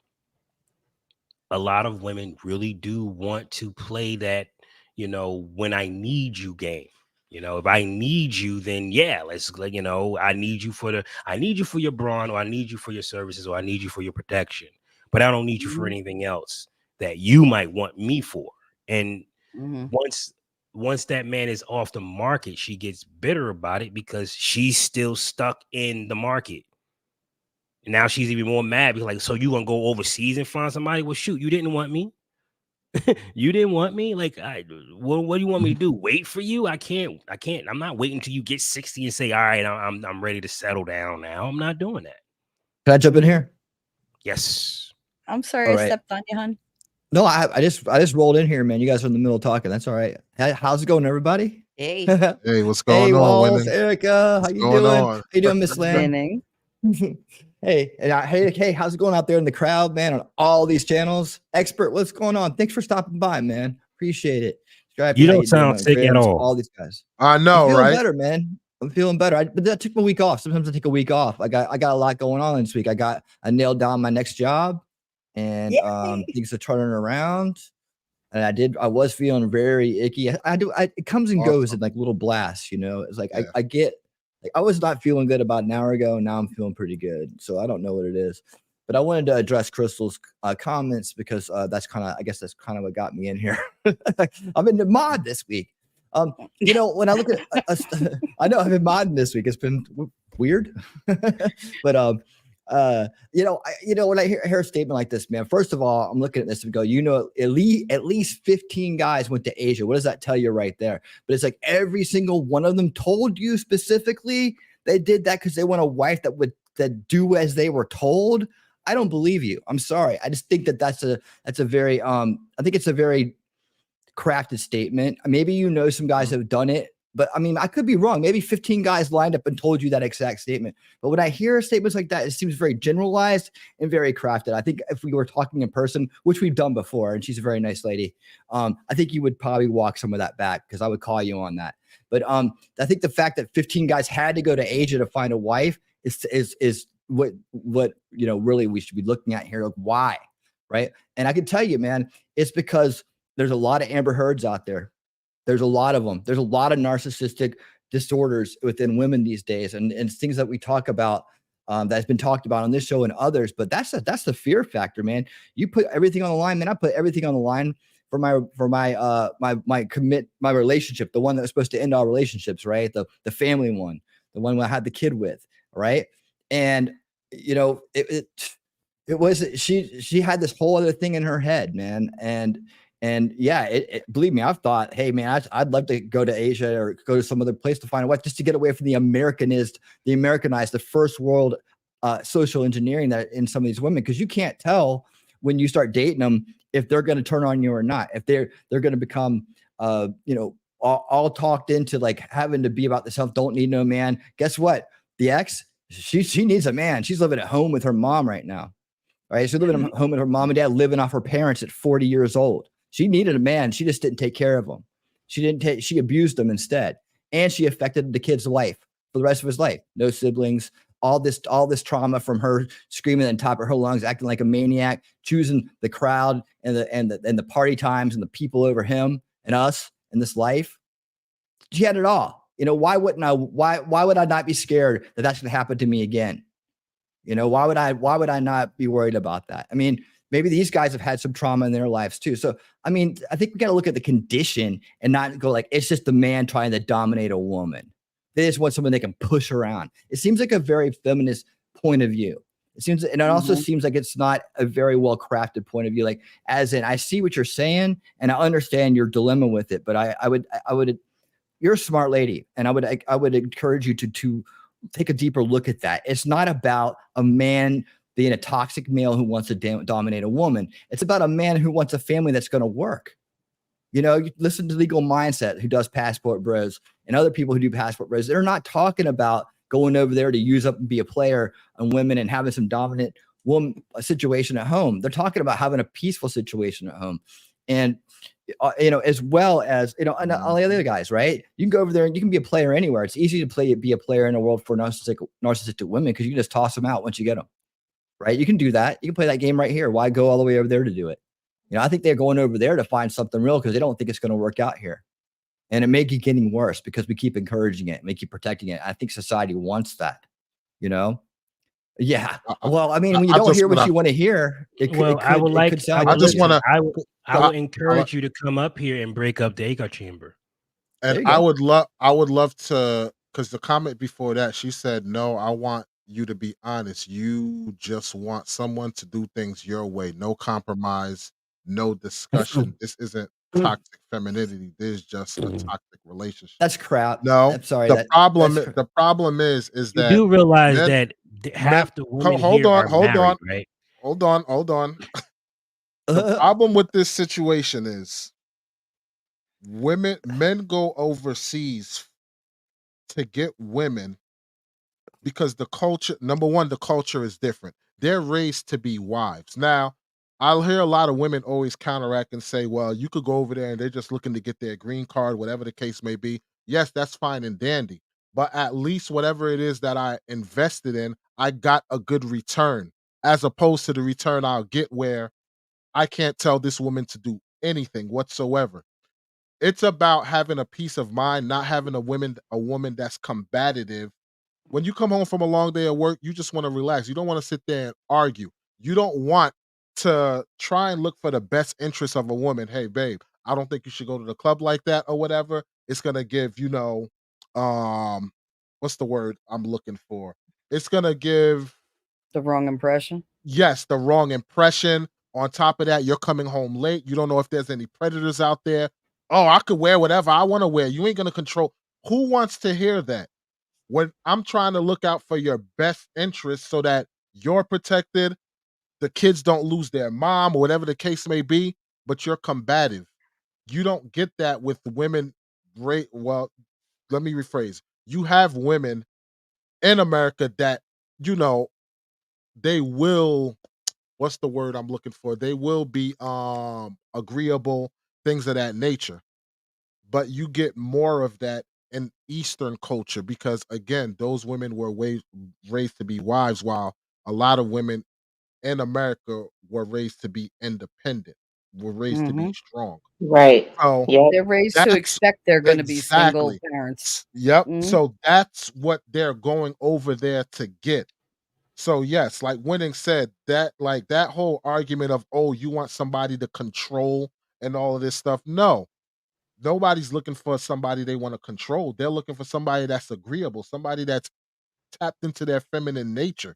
a lot of women really do want to play that, when I need you game. If I need you, then yeah, let's like, I need you for your brawn, or I need you for your services, or I need you for your protection. But I don't need you for Mhm. anything else that you might want me for. And Mhm. once that man is off the market, she gets bitter about it because she's still stuck in the market. And now she's even more mad because, like, so you gonna go overseas and find somebody? Well, shoot, you didn't want me. You didn't want me. Like, what do you want me to do? Wait for you? I can't. I'm not waiting till you get 60 and say, all right, I'm ready to settle down now. I'm not doing that. Can I jump in here? Yes. I'm sorry All I right. stepped on you, hon. No, I just rolled in here, man. You guys are in the middle of talking. That's all right. How's it going, everybody? Hey, Hey, what's Hey, going on, Walls, Winning? Erica, What's how you going doing? on? How you doing, Miss Lamb? Winning. Hey, hey, how's it going out there in the crowd, man? On all these channels, expert, what's going on? Thanks for stopping by, man. Appreciate it. Stripey, You how don't you doing, sound man? sick at Grams, all. all these guys. I I'm know, feeling right? better, man. I'm feeling better. But that took my week off. Sometimes I take a week off. I got a lot going on this week. I nailed down my next job, and Yay. things are turning around. And I was feeling very icky. It comes and goes in Awesome. like little blasts, It's like Yeah. I get like I was not feeling good about an hour ago, and now I'm feeling pretty good. So I don't know what it is. But I wanted to address Crystal's comments because I guess that's kind of what got me in here. I'm in the mod this week. When I look at I know I've been modding this week. It's been weird. But when I hear a statement like this, man, first of all, I'm looking at this and go, at least 15 guys went to Asia. What does that tell you right there? But it's like every single one of them told you specifically they did that because they want a wife that do as they were told. I don't believe you. I'm sorry. I just think that's a very I think it's a very crafted statement. Maybe some guys have done it, but I mean, I could be wrong. Maybe 15 guys lined up and told you that exact statement. But when I hear statements like that, it seems very generalized and very crafted. I think if we were talking in person, which we've done before, and she's a very nice lady, I think you would probably walk some of that back because I would call you on that. But I think the fact that 15 guys had to go to Asia to find a wife is what really we should be looking at here. Like, why? Right. And I can tell you, man, it's because there's a lot of Amber Heards out there. There's a lot of them. There's a lot of narcissistic disorders within women these days, and things that we talk about that's been talked about on this show and others. But that's the fear factor, man. You put everything on the line, man. I put everything on the line for my relationship, the one that was supposed to end all relationships, right? The family one, the one I had the kid with, right? And it was she had this whole other thing in her head, man, and yeah, believe me, I've thought, hey, man, I'd love to go to Asia or go to some other place to find a wife just to get away from the Americanized, the first world social engineering that in some of these women, because you can't tell when you start dating them if they're going to turn on you or not, if they're going to become, all talked into like having to be about themselves, don't need no man. Guess what? The ex, she needs a man. She's living at home with her mom right now. Right? She's living at home with her mom and dad, living off her parents at 40 years old. She needed a man. She just didn't take care of him. She abused him instead. And she affected the kid's life for the rest of his life. No siblings, all this trauma from her screaming at the top of her lungs, acting like a maniac, choosing the crowd and the party times and the people over him and us in this life. She had it all. Why would I not be scared that that's going to happen to me again? Why would I not be worried about that? I mean, maybe these guys have had some trauma in their lives too. So, I mean, I think we got to look at the condition and not go like, it's just the man trying to dominate a woman. They just want someone they can push around. It seems like a very feminist point of view. And it also seems like it's not a very well crafted point of view. Like, as in, I see what you're saying and I understand your dilemma with it, but I would, you're a smart lady. And I would encourage you to take a deeper look at that. It's not about a man being a toxic male who wants to dominate a woman. It's about a man who wants a family that's going to work. You listen to Legal Mindset, who does Passport Bros, and other people who do Passport Bros. They're not talking about going over there to use up and be a player on women and having some dominant woman situation at home. They're talking about having a peaceful situation at home. And as well as, and all the other guys, right? You can go over there and you can be a player anywhere. It's easy to be a player in a world for narcissistic women because you can just toss them out once you get them, right? You can do that. You can play that game right here. Why go all the way over there to do it? I think they're going over there to find something real because they don't think it's going to work out here. And it may keep getting worse because we keep encouraging it. We keep protecting it. I think society wants that, Yeah. Well, I mean, when you don't hear what you want to hear, I would I encourage you to come up here and break up the echo chamber. And I would love to, because the comment before that, she said, no, I want you to be honest. You just want someone to do things your way. No compromise, no discussion. This isn't toxic femininity. This is just a toxic relationship. That's crap. No, I'm sorry. The problem is you that do realize that half the women here are married, right? Hold on. The problem with this situation is men go overseas to get women because the culture, number one, the culture is different. They're raised to be wives. Now, I'll hear a lot of women always counteract and say, well, you could go over there and they're just looking to get their green card, whatever the case may be. Yes, that's fine and dandy. But at least whatever it is that I invested in, I got a good return, as opposed to the return I'll get where I can't tell this woman to do anything whatsoever. It's about having a peace of mind, not having a woman that's combative. When you come home from a long day of work, you just want to relax. You don't want to sit there and argue. You don't want to try and look for the best interest of a woman. Hey, babe, I don't think you should go to the club like that or whatever. It's gonna give, what's the word I'm looking for? It's gonna give the wrong impression. Yes, the wrong impression. On top of that, you're coming home late. You don't know if there's any predators out there. Oh, I could wear whatever I want to wear. You ain't gonna control. Who wants to hear that? When I'm trying to look out for your best interest so that you're protected, the kids don't lose their mom or whatever the case may be, but you're combative. You don't get that with women. Well, let me rephrase. You have women in America that, they will, what's the word I'm looking for? They will be agreeable, things of that nature. But you get more of that in Eastern culture because, again, those women were raised to be wives, while a lot of women in America were raised to be independent, were raised to be strong. Right. So they're raised to expect they're going to be single parents. Yep. So that's what they're going over there to get. So yes, like Winning said, that whole argument of, oh, you want somebody to control and all of this stuff. No, nobody's looking for somebody they want to control. They're looking for somebody that's agreeable, somebody that's tapped into their feminine nature,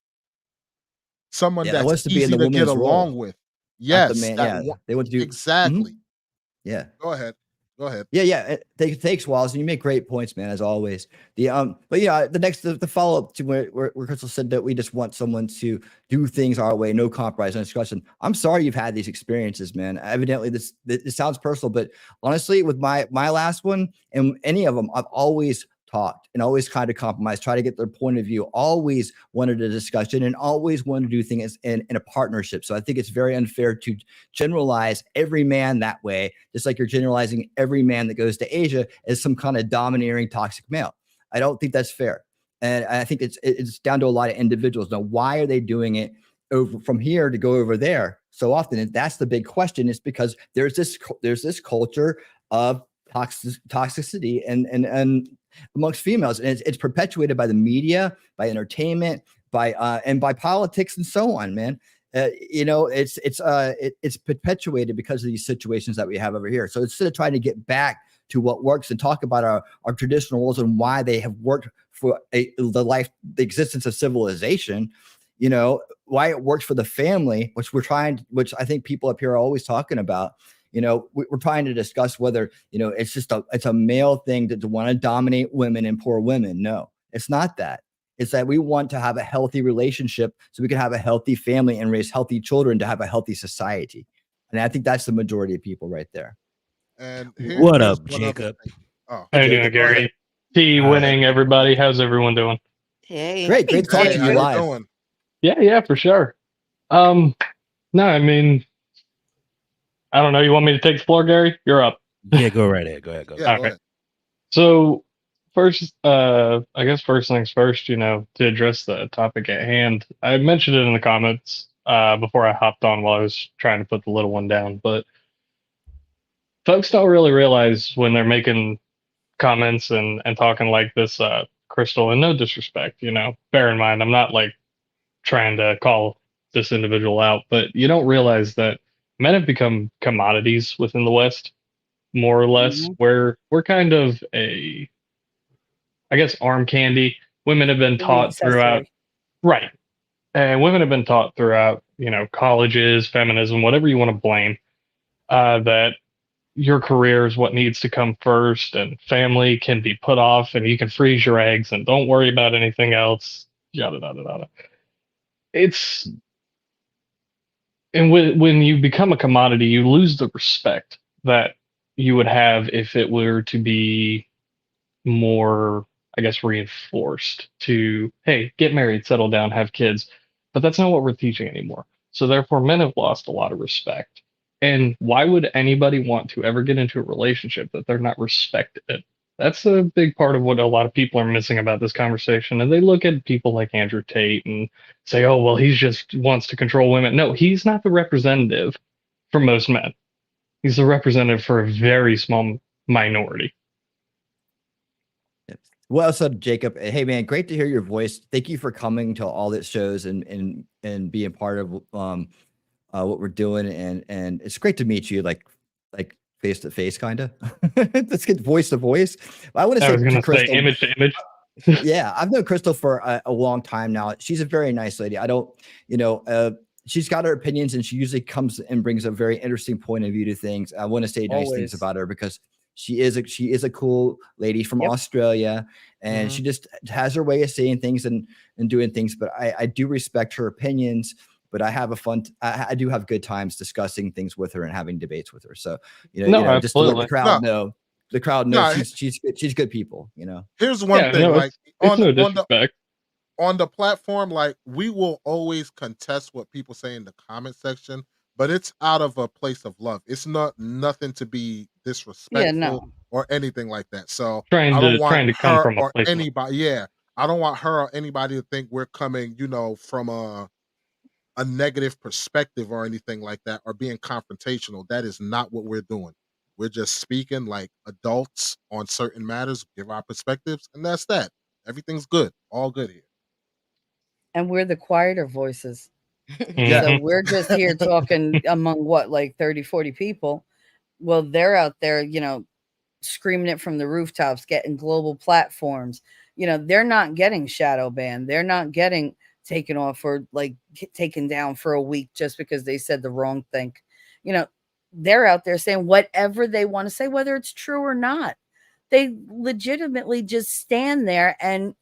someone that's easy to get along with. Yes, the man, they want to do exactly. Yeah. Go ahead. Yeah. Thanks, Wallace. And you make great points, man, as always. But the follow up to where Crystal said that we just want someone to do things our way, no compromise, no discussion. I'm sorry you've had these experiences, man. Evidently, this sounds personal, but honestly, with my last one and any of them, I've always talked and always kind of compromised, try to get their point of view, always wanted a discussion and always wanted to do things in a partnership. So I think it's very unfair to generalize every man that way, just like you're generalizing every man that goes to Asia as some kind of domineering toxic male. I don't think that's fair. And I think it's down to a lot of individuals. Now, why are they doing it from here to go over there so often? And that's the big question, is because there's this culture of toxicity and amongst females, and it's perpetuated by the media, by entertainment, by politics and so on, man. It's perpetuated because of these situations that we have over here. So instead of trying to get back to what works and talk about our traditional roles and why they have worked for the existence of civilization, why it works for the family, which I think people up here are always talking about. We're trying to discuss whether, it's a male thing to want to dominate women and poor women. No, it's not that. It's that we want to have a healthy relationship so we can have a healthy family and raise healthy children to have a healthy society. And I think that's the majority of people right there. And what up, Jacob? How you doing, Gary? Winning, everybody. How's everyone doing? Hey. Great to talk to you live. Yeah, for sure. No, I mean, I don't know. You want me to take the floor, Gary? You're up. Yeah, go right ahead. Go ahead. Go Yeah, ahead. go Okay. ahead. So first, I guess first things first, to address the topic at hand, I mentioned it in the comments before I hopped on while I was trying to put the little one down, but folks don't really realize when they're making comments and talking like this, Crystal, and no disrespect, bear in mind, I'm not like trying to call this individual out, but you don't realize that men have become commodities within the West, more or less, Mhm. where we're kind of I guess, arm candy. Women have been You're the taught throughout, accessory. right? And women have been taught throughout, colleges, feminism, whatever you want to blame, that your career is what needs to come first, and family can be put off, and you can freeze your eggs, and don't worry about anything else. Yada yada yada. It's and when you become a commodity, you lose the respect that you would have if it were to be more, I guess, reinforced to, hey, get married, settle down, have kids. But that's not what we're teaching anymore. So therefore, men have lost a lot of respect. And why would anybody want to ever get into a relationship that they're not respected? That's a big part of what a lot of people are missing about this conversation. And they look at people like Andrew Tate and say, oh, well, he's just wants to control women. No, he's not the representative for most men. He's the representative for a very small minority. Well said, Jacob. Hey, man, great to hear your voice. Thank you for coming to all that shows and being part of what we're doing. And it's great to meet you, like face to face, kind of. Let's get voice to voice. I want to I say was going to to say Crystal, image to image. yeah, I've known Crystal for a long time now. She's a very nice lady. I don't, she's got her opinions, and she usually comes and brings a very interesting point of view to things. I want to say nice things Always. about her because she is a cool lady from Yep. Australia, and Mhm. she just has her way of saying things and doing things. But I do respect her opinions. But I have I do have good times discussing things with her and having debates with her. So No, just to let the absolutely. crowd No, know, the crowd knows no. she's good people. Here's one Yeah, thing, no, like it's on no on the disrespect. on the platform, like we will always contest what people say in the comment section, but it's out of a place of love. It's not nothing to be Yeah, disrespectful no. or anything like that. So Trying I don't to want trying to come her from a or place of anybody. Yeah, I don't want her or anybody to think we're coming, from a negative perspective or anything like that, or being confrontational. That is not what we're doing. We're just speaking like adults on certain matters, give our perspectives, and that's that. Everything's good. All good here. And we're the quieter voices. Yeah. So Mhm. we're just here talking among what, like 30, 40 people. Well, they're out there, screaming it from the rooftops, getting global platforms. They're not getting shadow banned. They're not getting taken off or like taken down for a week just because they said the wrong thing. You know, they're out there saying whatever they want to say, whether it's true or not. They legitimately just stand there and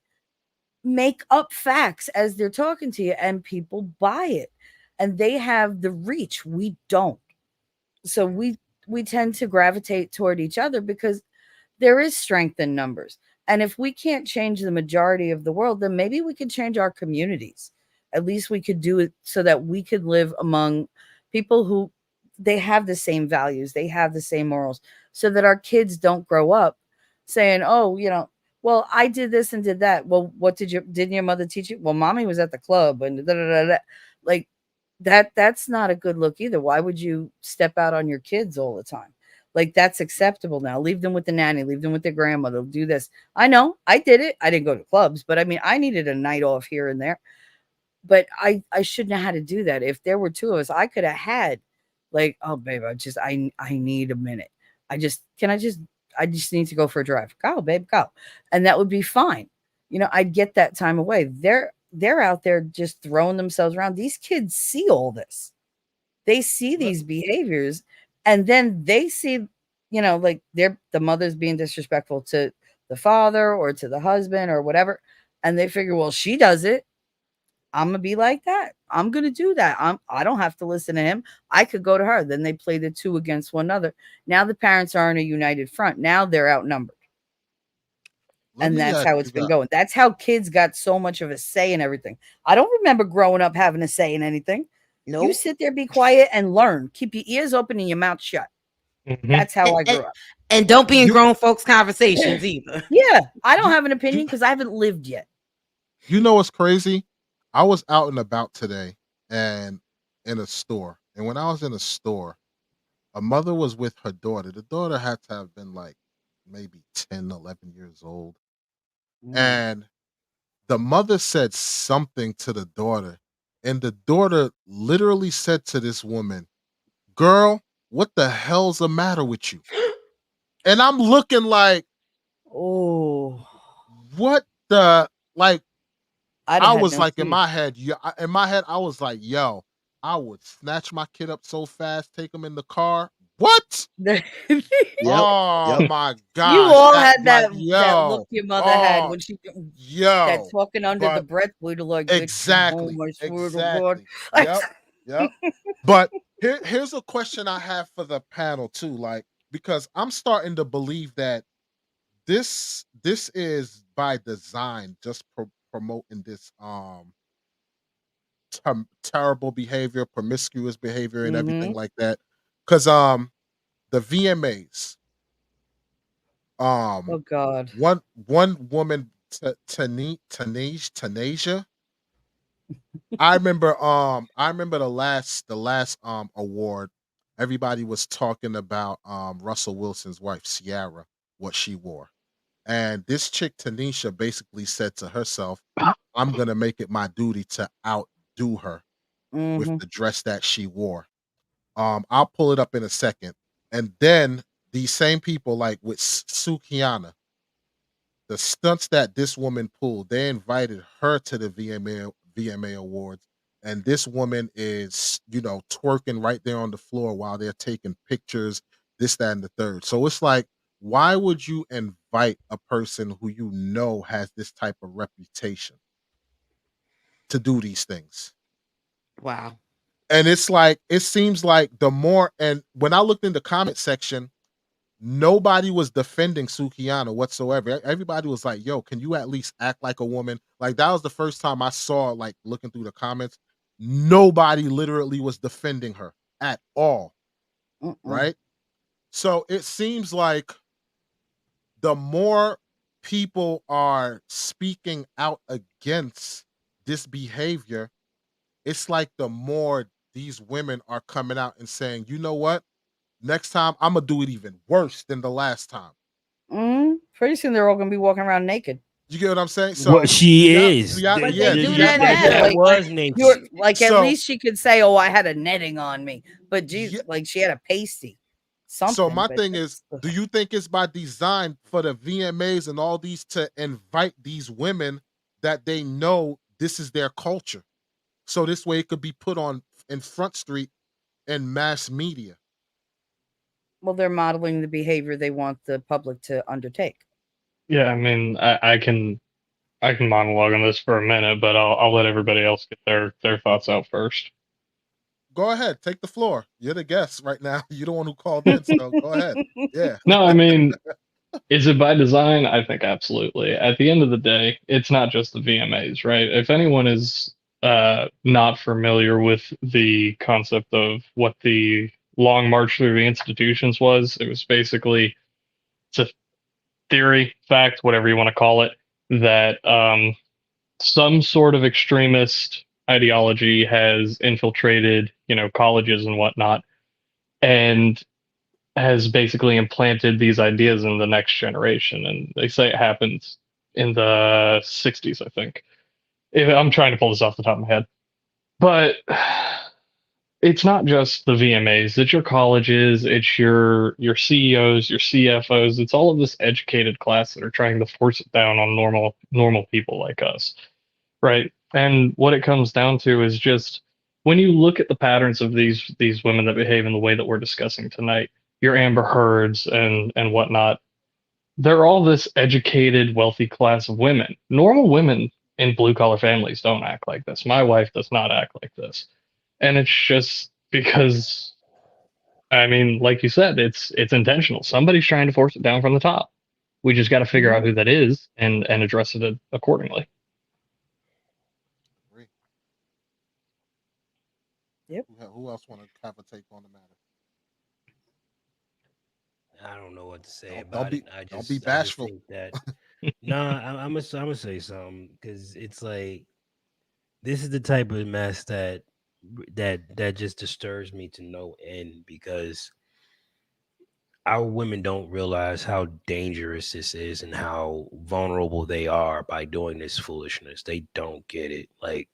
make up facts as they're talking to you, and people buy it. And they have the reach. We don't. So we tend to gravitate toward each other because there is strength in numbers. And if we can't change the majority of the world, then maybe we could change our communities. At least we could do it so that we could live among people who they have the same values, they have the same morals, so that our kids don't grow up saying, "Oh, well, I did this and did that." Well, what didn't your mother teach you? Well, mommy was at the club and da, da, da, da. Like that's not a good look either. Why would you step out on your kids all the time? Like that's acceptable now. Leave them with the nanny, leave them with their grandmother, do this. I know I did it. I didn't go to clubs, but I mean, I needed a night off here and there. But I shouldn't have had to do that. If there were two of us, I could have had like, oh babe, I need a minute. I just need to go for a drive. Go, babe, go. And that would be fine. I'd get that time away. They're out there just throwing themselves around. These kids see all this. They see Let- these behaviors, and then they see, like the mother's being disrespectful to the father or to the husband or whatever, and they figure, well, she does it. I'm gonna be like that. I'm gonna do that. I don't have to listen to him. I could go to her. Then they play the two against one another. Now the parents aren't a united front. Now they're outnumbered. Let And me that's ask how you it's been that. going. That's how kids got so much of a say in everything. I don't remember growing up having a say in anything. You Nope. sit there, be quiet, and learn. Keep your ears open and your mouth shut. Mhm. That's how I And, grew up. and don't be in You- grown folks' conversations either. Yeah, I don't You- have an opinion because I haven't lived yet. You know what's crazy? I was out and about today and in a store. And when I was in a store, a mother was with her daughter. The daughter had to have been like maybe 10, 11 years old. And the mother said something to the daughter. And the daughter literally said to this woman, "Girl, what the hell's the matter with you?" And I'm looking like, Oh, what the, like, I'd I have had was no like in teeth. my head, in my head, I was like, yo, I would snatch my kid up so fast, take him in the car. What? Yep. Oh Yep. my You gosh. all That, had like, that look your mother had oh, when she that yo. talking under the But breath. We'd like, bitch, come home, exactly. I swear to God. Exactly. Yep. Yep. But here's a question I have for the panel too. Like, because I'm starting to believe that this is by design, just promoting this terrible behavior, promiscuous behavior, and everything like that. Because the VMAs, Oh God. one woman, Tanasia. I remember the last award. Everybody was talking about Russell Wilson's wife, Ciara, what she wore. And this chick Tanisha basically said to herself, "I'm gonna make it my duty to outdo her with Mm-hmm. the dress that she wore." I'll pull it up in a second. And then these same people, like with Sukiana, the stunts that this woman pulled, they invited her to the VMA Awards. And this woman is, twerking right there on the floor while they're taking pictures, this, that, and the third. So it's like, why would you invite a person who you know has this type of reputation to do these things? Wow. And it's like, it seems like the more, and when I looked in the comment section, nobody was defending Sukiana whatsoever. Everybody was like, "Yo, can you at least act like a woman?" Like, that was the first time I saw, like, looking through the comments, nobody literally was defending her at all, Mm-mm. right? So it seems like the more people are speaking out against this behavior, it's like the more these women are coming out and saying, "You know what? Next time I'm gonna do it even worse than the last time." Pretty soon they're all gonna be walking around naked. You get what I'm saying? What So she is. But they do do that y'all, now. That Like, was nature. you're like, at So least she could say, "Oh, I had a netting on me," but yeah, like she had a pasty, so something. my But thing is, do you think it's by design for the VMAs and all these to invite these women that they know this is their culture? So this way it could be put on in Front Street and mass media. well, they're modeling the behavior they want the public to undertake. Yeah, I mean, I can monologue on this for a minute, but I'll let everybody else get their thoughts out first. Go ahead, take the floor. You're the guest right now. You're the one who called in, so go ahead. Yeah. No, I mean, is it by design? I think absolutely. At the end of the day, it's not just the VMAs, right? If anyone is not familiar with the concept of what the Long March Through the Institutions was, it was basically, it's a theory, fact, whatever you want to call it, that some sort of extremist ideology has infiltrated, colleges and whatnot, and has basically implanted these ideas in the next generation. And they say it happens in the 60s, I think. If, I'm trying to pull this off the top of my head. But it's not just the VMAs, it's your colleges, it's your CEOs, your CFOs, it's all of this educated class that are trying to force it down on normal people like us. Right. And what it comes down to is just when you look at the patterns of these women that behave in the way that we're discussing tonight, your Amber Heards and whatnot, they're all this educated, wealthy class of women. Normal women in blue collar families don't act like this. My wife does not act like this. And it's just because, I mean, like you said, it's intentional. Somebody's trying to force it down from the top. We just got to figure out who that is and address it accordingly. Yep. Who else want to have a take on the matter? I don't know what to say Don't about it. don't be I just bashful. think that nah, I'm gonna say something because it's like this is the type of mess that just disturbs me to no end because our women don't realize how dangerous this is and how vulnerable they are by doing this foolishness. They don't get it. Like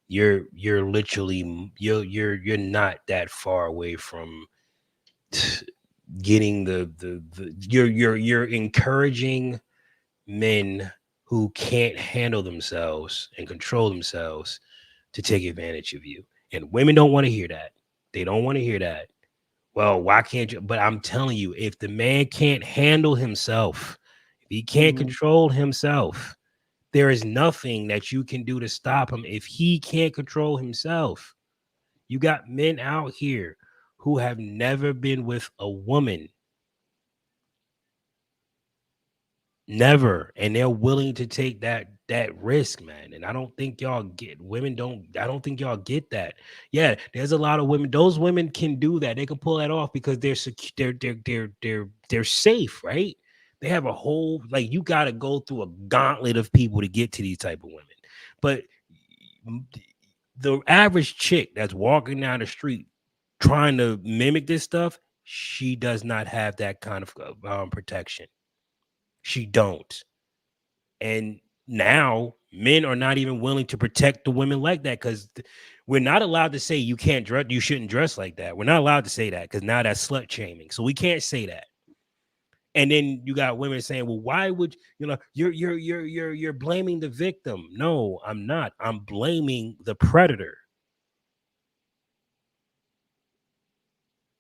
you're literally you're not that far away from getting the you're encouraging men who can't handle themselves and control themselves to take advantage of you. And women don't want to hear that. They don't want to hear that. Well, why can't you? But I'm telling you, if the man can't handle himself, if he can't Mhm. control himself, there is nothing that you can do to stop him if he can't control himself. You got men out here who have never been with a woman. Never. And they're willing to take that risk, man. And I don't think y'all get women don't I don't think y'all get that. Yeah, there's a lot of women. Those women can do that. They can pull that off because they're secure, they're safe, right? They have a whole like you got to go through a gauntlet of people to get to these type of women. But the average chick that's walking down the street trying to mimic this stuff, she does not have that kind of protection. She don't. And now men are not even willing to protect the women like that because we're not allowed to say you can't dress, you shouldn't dress like that. We're not allowed to say that because now that's slut shaming. So we can't say that. And then you got women saying, "Well, why would you're blaming the victim?" No, I'm not. I'm blaming the predator.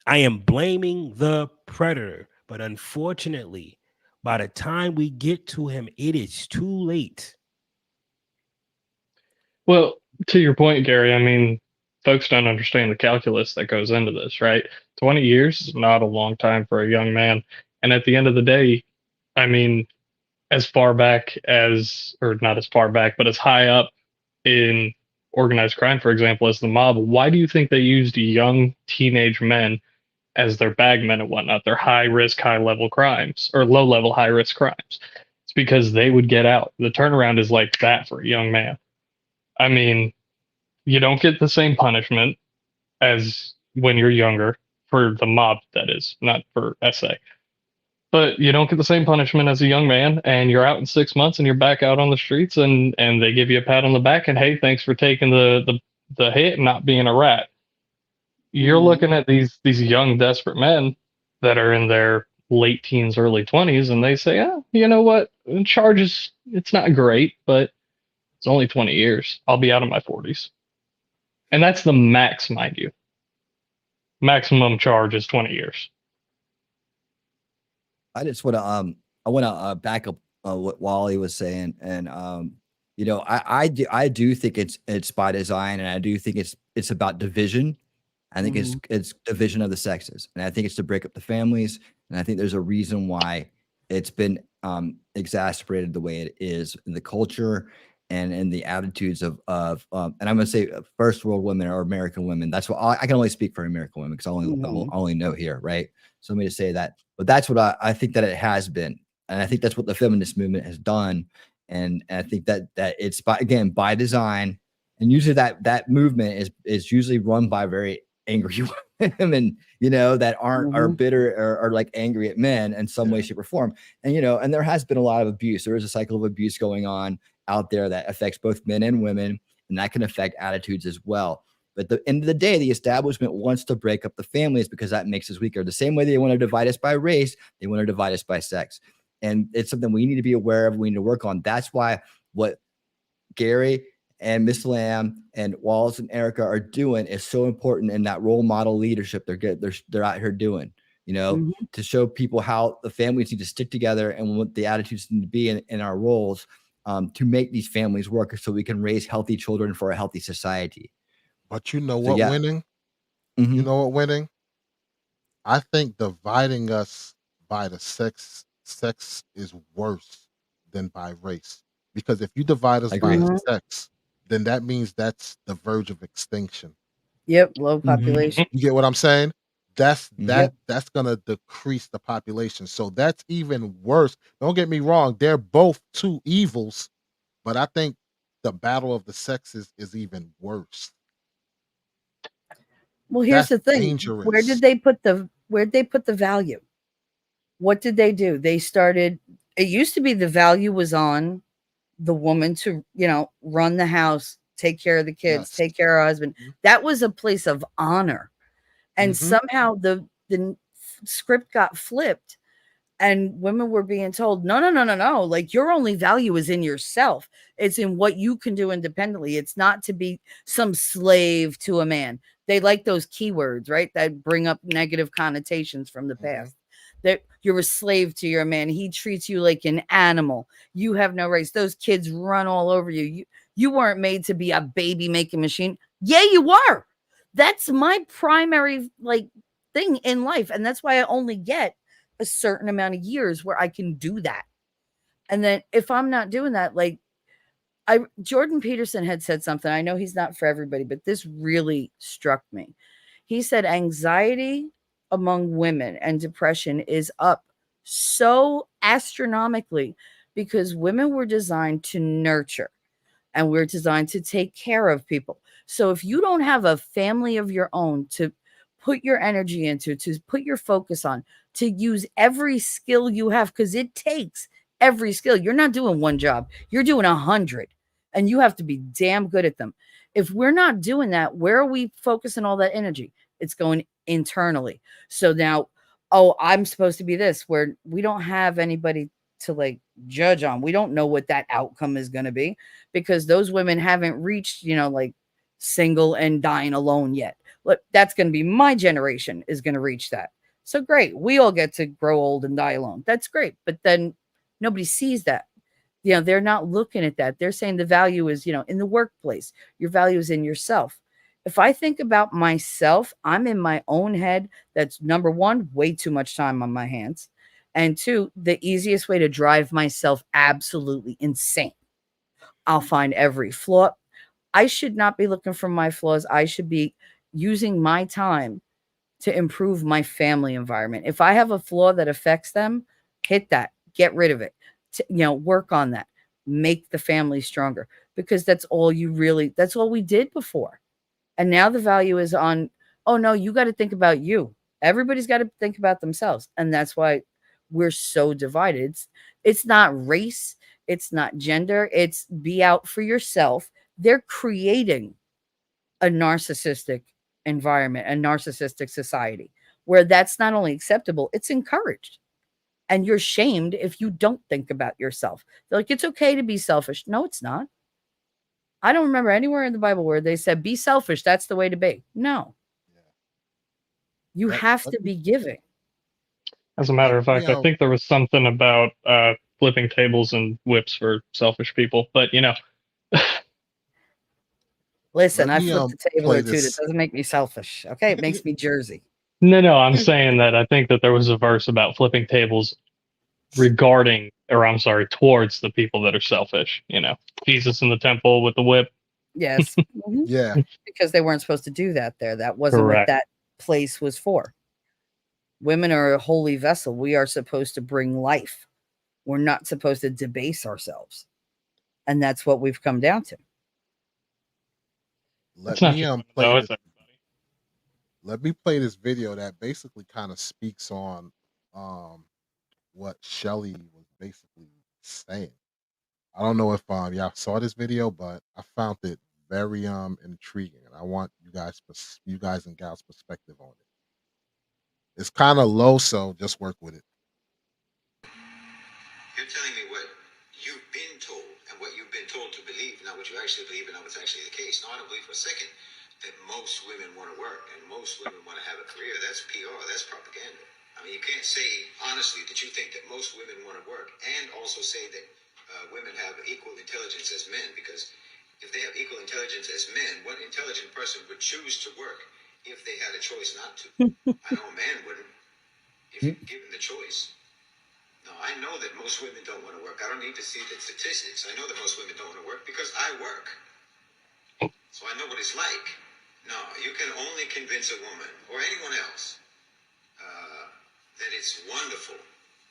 I am blaming the predator. But unfortunately, by the time we get to him, it is too late. Well, to your point, Gary, I mean, folks don't understand the calculus that goes into this, right? 20 years is not a long time for a young man. And at the end of the day, I mean, as far back as, or not as far back, but as high up in organized crime, for example, as the mob, why do you think they used young teenage men as their bagmen and whatnot? They're high risk, high level crimes or low level, high risk crimes. It's because they would get out. The turnaround is like that for a young man. I mean, you don't get the same punishment as when you're younger for the mob, that is, not for SA. But you don't get the same punishment as a young man, and you're out in 6 months, and you're back out on the streets, and they give you a pat on the back, and hey, thanks for taking the hit and not being a rat. You're Mhm. looking at these young desperate men that are in their late teens, early 20s, and they say, "Ah, you know what? Charges, it's not great, but it's only 20 years. I'll be out in my 40s." And that's the max, mind you. Maximum charge is 20 years. I just want to back up what Wally was saying, and I do think it's by design, and I do think it's about division. I think Mhm. it's division of the sexes, and I think it's to break up the families, and I think there's a reason why it's been exacerbated the way it is in the culture and in the attitudes of and I'm gonna say first world women or American women. That's what I can only speak for American women because I Mhm. only know here, right? So let me just say that. But that's what I think that it has been, and I think that's what the feminist movement has done, and I think that it's again by design, and usually that movement is usually run by very angry women, that are Mhm. bitter or like angry at men in some way, Yeah. shape, or form. And there has been a lot of abuse. There is a cycle of abuse going on out there that affects both men and women, and that can affect attitudes as well. But at the end of the day, the establishment wants to break up the families because that makes us weaker. The same way they want to divide us by race, they want to divide us by sex. And it's something we need to be aware of. We need to work on. That's why what Gary and Miss Lamb and Wallace and Erica are doing is so important in that role model leadership they're out here doing, Mhm. to show people how the families need to stick together and what the attitudes need to be in our roles, to make these families work so we can raise healthy children for a healthy society. But you know So what, yeah. winning? You Mhm. know what, winning? I think dividing us by the sex is worse than by race. Because if you divide us by Agree. the Mhm. sex, then that means that's the verge of extinction. Yep, low population. You get what I'm saying? That's Yep. that's gonna decrease the population. So that's even worse. Don't get me wrong, they're both two evils, but I think the battle of the sexes is even worse. Well, here's That's the thing. Where'd dangerous. they put the value? What did they do? They started it used to be the value was on the woman to, run the house, take care of the kids, Yes. take care of her husband. That was a place of honor. And Mhm. somehow the script got flipped and women were being told, no, no, no, no, no. Like your only value is in yourself. It's in what you can do independently. It's not to be some slave to a man. They like those keywords, right? That bring up negative connotations from the past. That you're a slave to your man. He treats you like an animal. You have no rights. Those kids run all over you. You weren't made to be a baby making machine. Yeah, you were. That's my primary thing in life. And that's why I only get a certain amount of years where I can do that. And then if I'm not doing that, Jordan Peterson had said something. I know he's not for everybody, but this really struck me. He said anxiety among women and depression is up so astronomically because women were designed to nurture and we're designed to take care of people. So if you don't have a family of your own to put your energy into, to put your focus on, to use every skill you have, because it takes every skill. You're not doing one job, you're doing 100, and you have to be damn good at them. If we're not doing that, where are we focusing all that energy? It's going internally. So now, oh, I'm supposed to be this, where we don't have anybody to judge on. We don't know what that outcome is going to be because those women haven't reached, single and dying alone yet. Look, that's going to be my generation is going to reach that. So great. We all get to grow old and die alone. That's great. But then nobody sees that. They're not looking at that. They're saying the value is, in the workplace. Your value is in yourself. If I think about myself, I'm in my own head. That's number one, way too much time on my hands. And two, the easiest way to drive myself absolutely insane. I'll find every flaw. I should not be looking for my flaws. I should be using my time to improve my family environment. If I have a flaw that affects them, hit that, get rid of it, work on that, make the family stronger because that's all we did before. And now the value is on, oh no, you got to think about you. Everybody's got to think about themselves. And that's why we're so divided. It's not race, it's not gender, it's be out for yourself. They're creating a narcissistic environment, a narcissistic society where that's not only acceptable, it's encouraged. And you're shamed if you don't think about yourself. They're like, it's okay to be selfish. No, it's not. I don't remember anywhere in the Bible where they said, be selfish. That's the way to be. No, Yeah. you have Let to me be giving. As a matter of let me fact, I think there was something about flipping tables and whips for selfish people, but Listen, let I me flipped a table play or two. That this. doesn't make me selfish. Okay. It makes me Jersey. no, I'm saying that I think that there was a verse about flipping tables regarding, or I'm sorry, towards the people that are selfish. Jesus in the temple with the whip. Yes. Mhm. Yeah. Because they weren't supposed to do that there. That wasn't what Correct. that place was for. Women are a holy vessel. We are supposed to bring life. We're not supposed to debase ourselves. And that's what we've come down to. It's Let not me just women, play though, this. it's everybody. Let me play this video that basically kind of speaks on what Shelly was basically saying. I don't know if y'all saw this video, but I found it very intriguing, and I want you guys and gals perspective on it. It's kind of low, so just work with it. You're telling me what you've been told and what you've been told to believe, not what you actually believe and not what's actually the case. No, I don't believe for a second that most women want to work and most women want to have a career. That's PR, that's propaganda. I mean, you can't say honestly that you think that most women want to work and also say that women have equal intelligence as men, because if they have equal intelligence as men, what intelligent person would choose to work if they had a choice not to? I know a man wouldn't if given the choice. No, I know that most women don't want to work. I don't need to see the statistics. I know that most women don't want to work because I work. So I know what it's like. No, you can only convince a woman or anyone else that it's wonderful.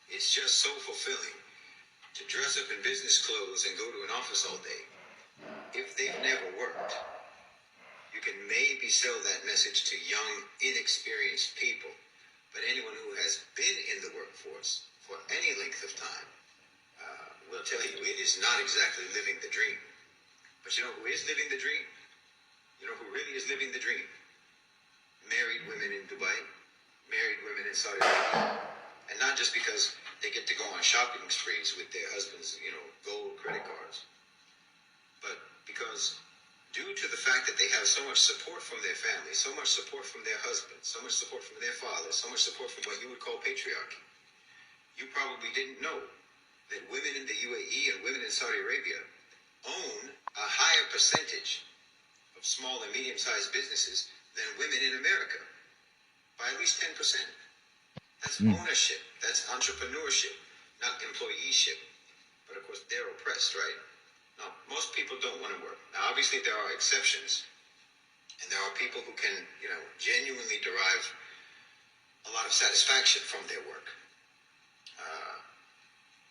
It's just so fulfilling to dress up in business clothes and go to an office all day. If they've never worked, you can maybe sell that message to young, inexperienced people. But anyone who has been in the workforce for any length of time will tell you it is not exactly living the dream. But you know who is living the dream? You know who really is living the dream? Married women in Dubai, married women in Saudi Arabia. And not just because they get to go on shopping sprees with their husbands, gold credit cards, but because due to the fact that they have so much support from their family, so much support from their husbands, so much support from their fathers, so much support from what you would call patriarchy, you probably didn't know that women in the UAE and women in Saudi Arabia own a higher percentage of small and medium-sized businesses than women in America, by at least 10%. That's ownership. That's entrepreneurship, not employeeship. But of course, they're oppressed, right? Now, most people don't want to work. Now, obviously, there are exceptions, and there are people who can, genuinely derive a lot of satisfaction from their work.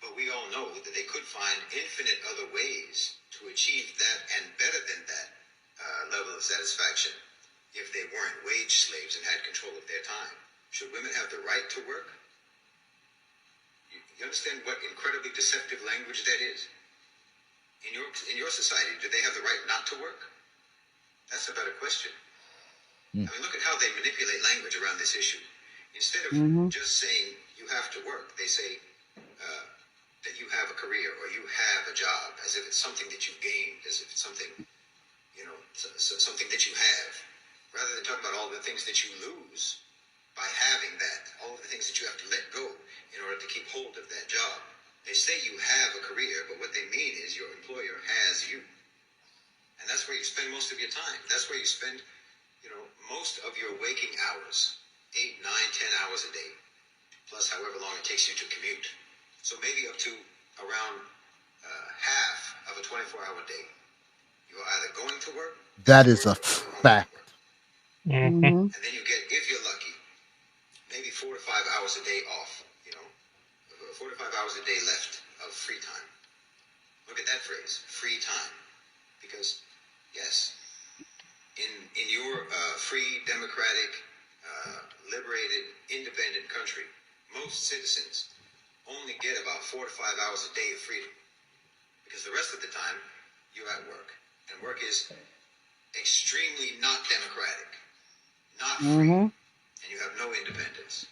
But we all know that they could find infinite other ways to achieve that and better than that level of satisfaction if they weren't wage slaves and had control of their time. Should women have the right to work? You understand what incredibly deceptive language that is? In your society, do they have the right not to work? That's a better question. I mean, look at how they manipulate language around this issue. Instead of just saying you have to work, they say that you have a career or you have a job, as if it's something that you've gained, as if it's something, something that you have, rather than talk about all the things that you lose by having that, all of the things that you have to let go in order to keep hold of that job. They say you have a career, but what they mean is your employer has you. And that's where you spend most of your time. That's where you spend, most of your waking hours, 8, 9, 10 hours a day, plus however long it takes you to commute. So maybe up to around half of a 24-hour day. You're either going to work. That is a fact. Mhm. And then you get, if you're lucky, maybe 4 to 5 hours a day off, 4 to 5 hours a day left of free time. Look at that phrase, free time. Because, yes, in your free, democratic, liberated, independent country, most citizens only get about 4 to 5 hours a day of freedom. Because the rest of the time, you're at work. And work is extremely not democratic, not free, and you have no independence.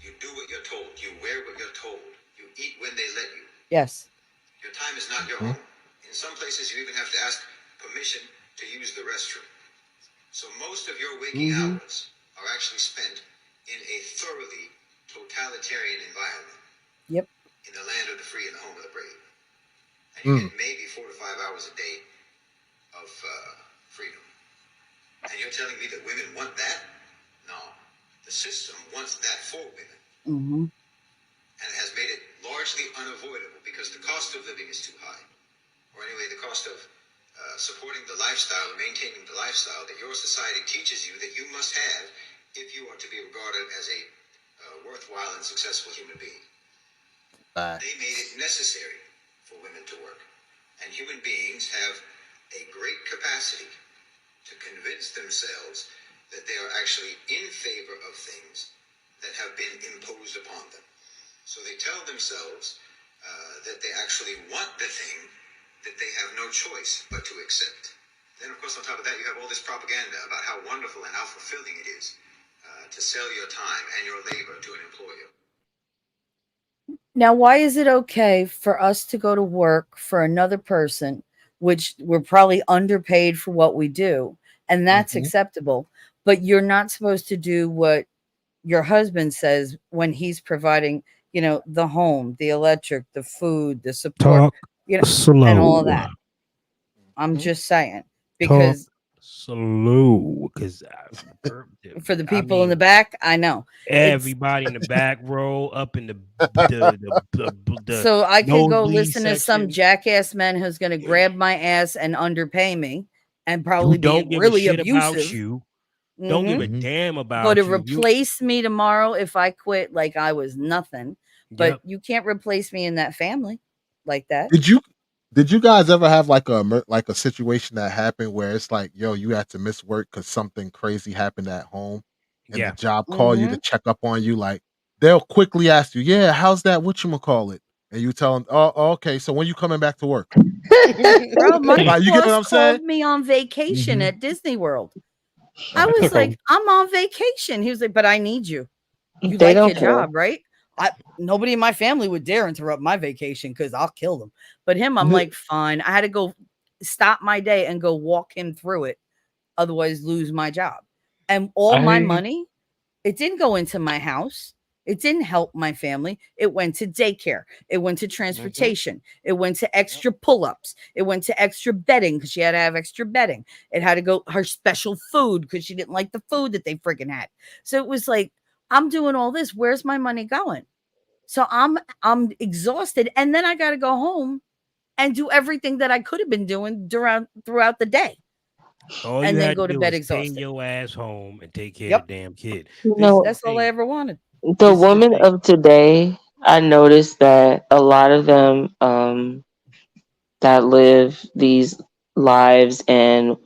You do what you're told. You wear what you're told. You eat when they let you. Yes. Your time is not your own. In some places, you even have to ask permission to use the restroom. So most of your waking hours are actually spent in a thoroughly totalitarian environment. Yep. In the land of the free and the home of the brave. And you get maybe 4 to 5 hours a day of freedom. And you're telling me that women want that? No. The system wants that for women. And has made it largely unavoidable because the cost of living is too high. Or anyway, the cost of supporting the lifestyle and maintaining the lifestyle that your society teaches you that you must have if you are to be regarded as a worthwhile and successful human being. They made it necessary for women to work. And human beings have a great capacity to convince themselves that they are actually in favor of things that have been imposed upon them. So they tell themselves that they actually want the thing that they have no choice but to accept. Then, of course, on top of that, you have all this propaganda about how wonderful and how fulfilling it is to sell your time and your labor to an employer. Now, why is it okay for us to go to work for another person, which we're probably underpaid for what we do, and that's acceptable, but you're not supposed to do what your husband says when he's providing, the home, the electric, the food, the support, Talk slow. and all of that. I'm just saying, Talk because slow, because for the people in the back, I know everybody in the back row, up in the so I can go nosebleed listen to some section. jackass man who's going to grab my ass and underpay me and Who probably don't being give a really shit about abusive. you, don't give Mhm. a damn Go about to you. You, replace me tomorrow if I quit like I was nothing. But yep. you can't replace me in that family like that. Did you guys ever have like like a situation that happened where it's like, yo, you had to miss work because something crazy happened at home, and the Yeah. job call you to Mhm. check up on you? Like they'll quickly ask you, yeah, how's that? What you call it? And you tell them, oh, okay. So when you coming back to work? Bro, my Like you get what boss I'm saying? called me on vacation Mhm. at Disney World. I I was took a like, I'm on vacation. He was like, but I need you. You They like your don't care. job, right? Nobody in my family would dare interrupt my vacation because I'll kill them. But him, I'm like, fine. I had to go stop my day and go walk him through it, otherwise lose my job. And all my I money, it didn't go into my house. It didn't help my family. It went to daycare. It went to transportation. It went to extra pull-ups. It went to extra bedding because she had to have extra bedding. It had to go her special food because she didn't like the food that they freaking had. So it was like, I'm doing all this. Where's my money going? So I'm exhausted. And then I gotta go home and do everything that I could have been doing throughout the day. All you And then had to go to do bed was stay exhausted. your ass home and take care of Yep. the damn kid. You This is the know, That's all I thing. ever wanted. the This is the women thing. of today, I noticed that a lot of them that live these lives and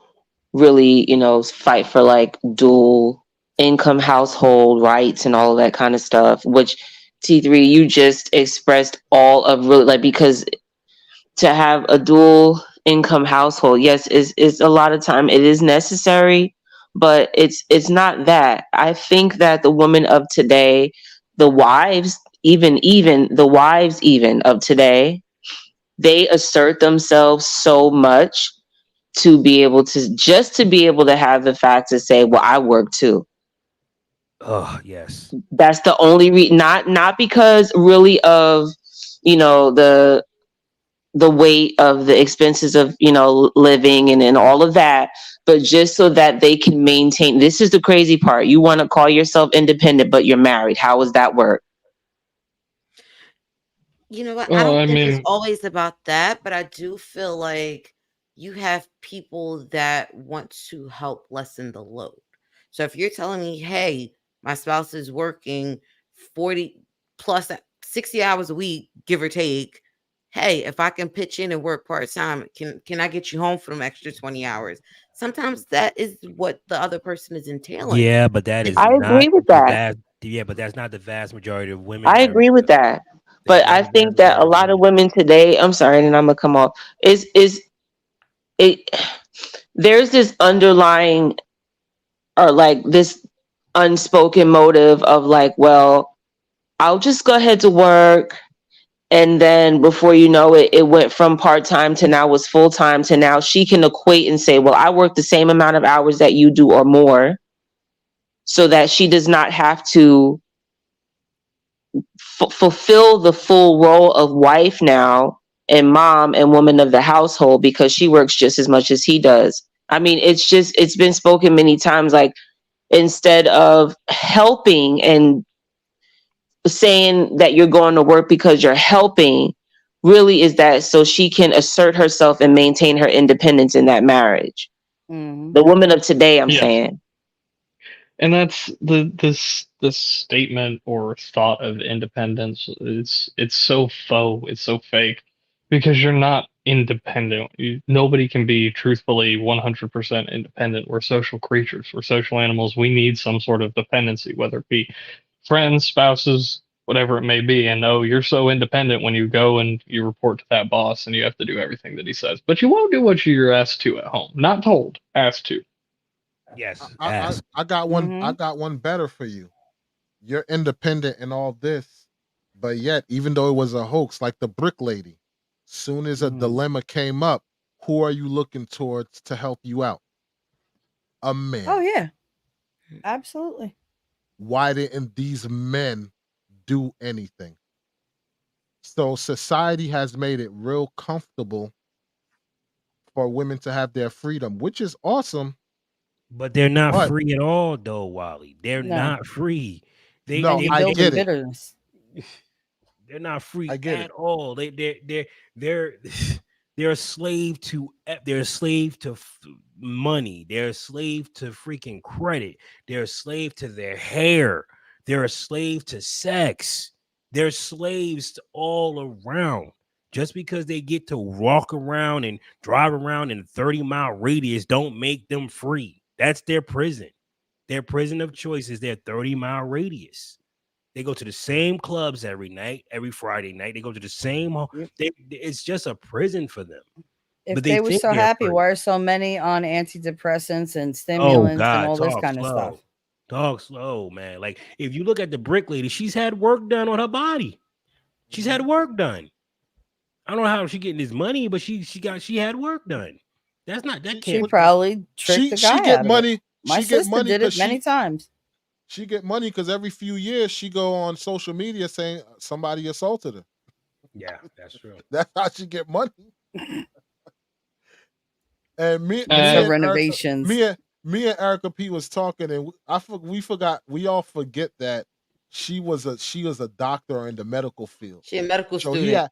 really, fight for like dual income household rights and all of that kind of stuff, which T3, you just expressed all of really like, because to have a dual income household, yes, is a lot of time it is necessary, but it's not that. I think that the women of today, the wives, even the wives even of today, they assert themselves so much to be able to have the fact to say, well, I work too. Oh, yes. That's the only not because really of the weight of the expenses of living and all of that, but just so that they can maintain. This is the crazy part. You want to call yourself independent but you're married. How does that work? You know what? I well, don't I think it's mean, always about that, but I do feel like you have people that want to help lessen the load. So if you're telling me, hey, my spouse is working 40 plus 60 hours a week, give or take. Hey, if I can pitch in and work part-time, can I get you home for them extra 20 hours? Sometimes that is what the other person is entailing. Yeah, but that It's is I agree not with the that. vast. Yeah, but that's not the vast majority of women I that. agree with that. That's But not I the vast think that a majority of lot of women. women today, I'm sorry, and I'm gonna come off, is it there's this underlying or like this unspoken motive of like, well, I'll just go ahead to work. And then before you know it, it went from part time to now was full time to now she can equate and say, well, I work the same amount of hours that you do or more, so that she does not have to fulfill the full role of wife now and mom and woman of the household because she works just as much as he does. I mean, it's been spoken many times like, instead of helping and saying that you're going to work because you're helping, really is that so she can assert herself and maintain her independence in that marriage. Mhm. The woman of today, I'm yeah. saying. And that's this statement or thought of independence is it's so faux, it's so fake because you're not independent. Nobody can be truthfully 100% independent. We're social creatures. We're social animals. We need some sort of dependency, whether it be friends, spouses, whatever it may be. And oh, you're so independent when you go and you report to that boss and you have to do everything that he says, but you won't do what you're asked to at home. Not told, asked to. Yes, I, ask. I got one. I Mhm. got one better for you. You're independent and all this, but yet, even though it was a hoax, like the brick lady, soon as a Mhm. dilemma came up, who are you looking towards to help you out? A Oh man. yeah, absolutely. Why didn't these men do anything? So society has made it real comfortable for women to have their freedom, which is awesome. But they're not But free at all, though, Wally. They're No, not free. They and no, you they I build they in get it. bitterness. they're not I free get it. at all. They're They're a slave to money. They're a slave to freaking credit. They're a slave to their hair. They're a slave to sex. They're slaves to all around. Just because they get to walk around and drive around in a 30-mile radius don't make them free. That's their prison. Their prison of choice is their 30-mile radius. They go to the same clubs every night, every Friday night. They go to the same. Yep. It's just a prison for them. If But they they were think so they're happy, free. why are so many on antidepressants and Oh stimulants and God, all this talk kind of stuff? slow. Talk slow, man. Like if you look at the brick lady, she's had work done on her body. She's had work done. I don't know how she getting this money, but she had work done. That's not that She She can't. probably tricked the she guy get out of it. money. My She get sister money did it because many times. she get money because every few years she go on social media saying somebody assaulted her. Yeah, that's true. That's how she get money. And It's her And renovations. me and Erica P was talking, and we forgot. We all forget that she was a doctor in the medical field. She a medical So student.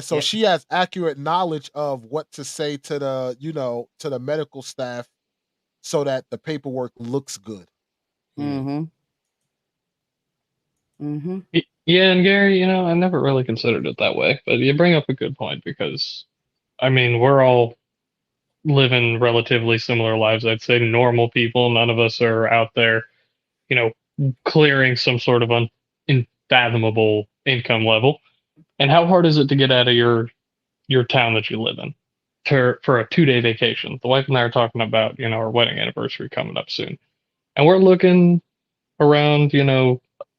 so Yep. she has accurate knowledge of what to say to to the medical staff so that the paperwork looks good. Mm-hmm. Mm-hmm. yeah, and Gary, I never really considered it that way, but you bring up a good point because, I mean, we're all living relatively similar lives. I'd say normal people. None of us are out there, you know, clearing some sort of unfathomable income level. And how hard is it to get out of your town that you live in for a 2-day vacation? The wife and I are talking about, our wedding anniversary coming up soon. And we're looking around,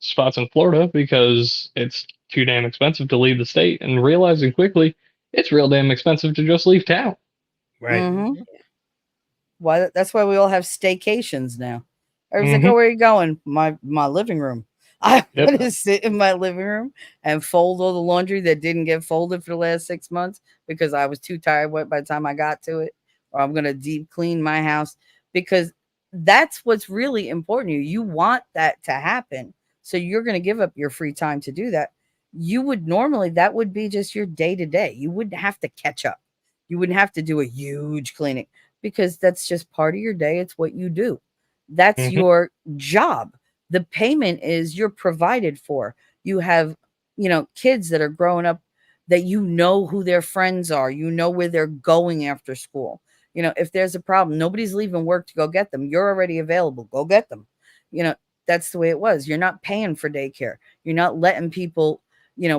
spots in Florida because it's too damn expensive to leave the state and realizing quickly it's real damn expensive to just leave town. Right. Mm-hmm. Why? That's why we all have staycations now. Everyone's like, Mhm. "Oh, where are you going?" My living room. I Yep. want to sit in my living room and fold all the laundry that didn't get folded for the last 6 months because I was too tired by the time I got to it. Or I'm gonna deep clean my house because that's what's really important to you. You want that to happen, so you're gonna give up your free time to do that. You would normally that would be just your day to day. You wouldn't have to catch up. You wouldn't have to do a huge cleaning because that's just part of your day. It's what you do. That's Mhm. your job. The payment is you're provided for. You have, kids that are growing up that you know who their friends are, you know where they're going after school. If there's a problem, nobody's leaving work to go get them. You're already available. Go get them. You know, that's the way it was. You're not paying for daycare. You're not letting people,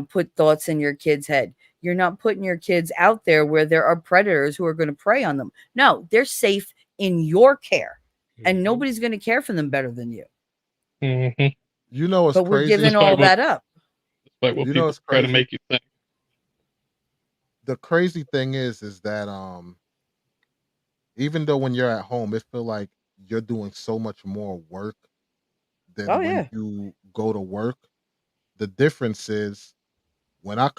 put thoughts in your kid's head. You're not putting your kids out there where there are predators who are going to prey on them. No, they're safe in your care, and Mhm. nobody's going to care for them better than you. Mhm. You know what's But we're crazy? giving all Despite what that up. despite what You know people what's try to crazy? make you think. The crazy thing is that even though when you're at home, it feel like you're doing so much more work Oh than when yeah. you go to work. The difference is when I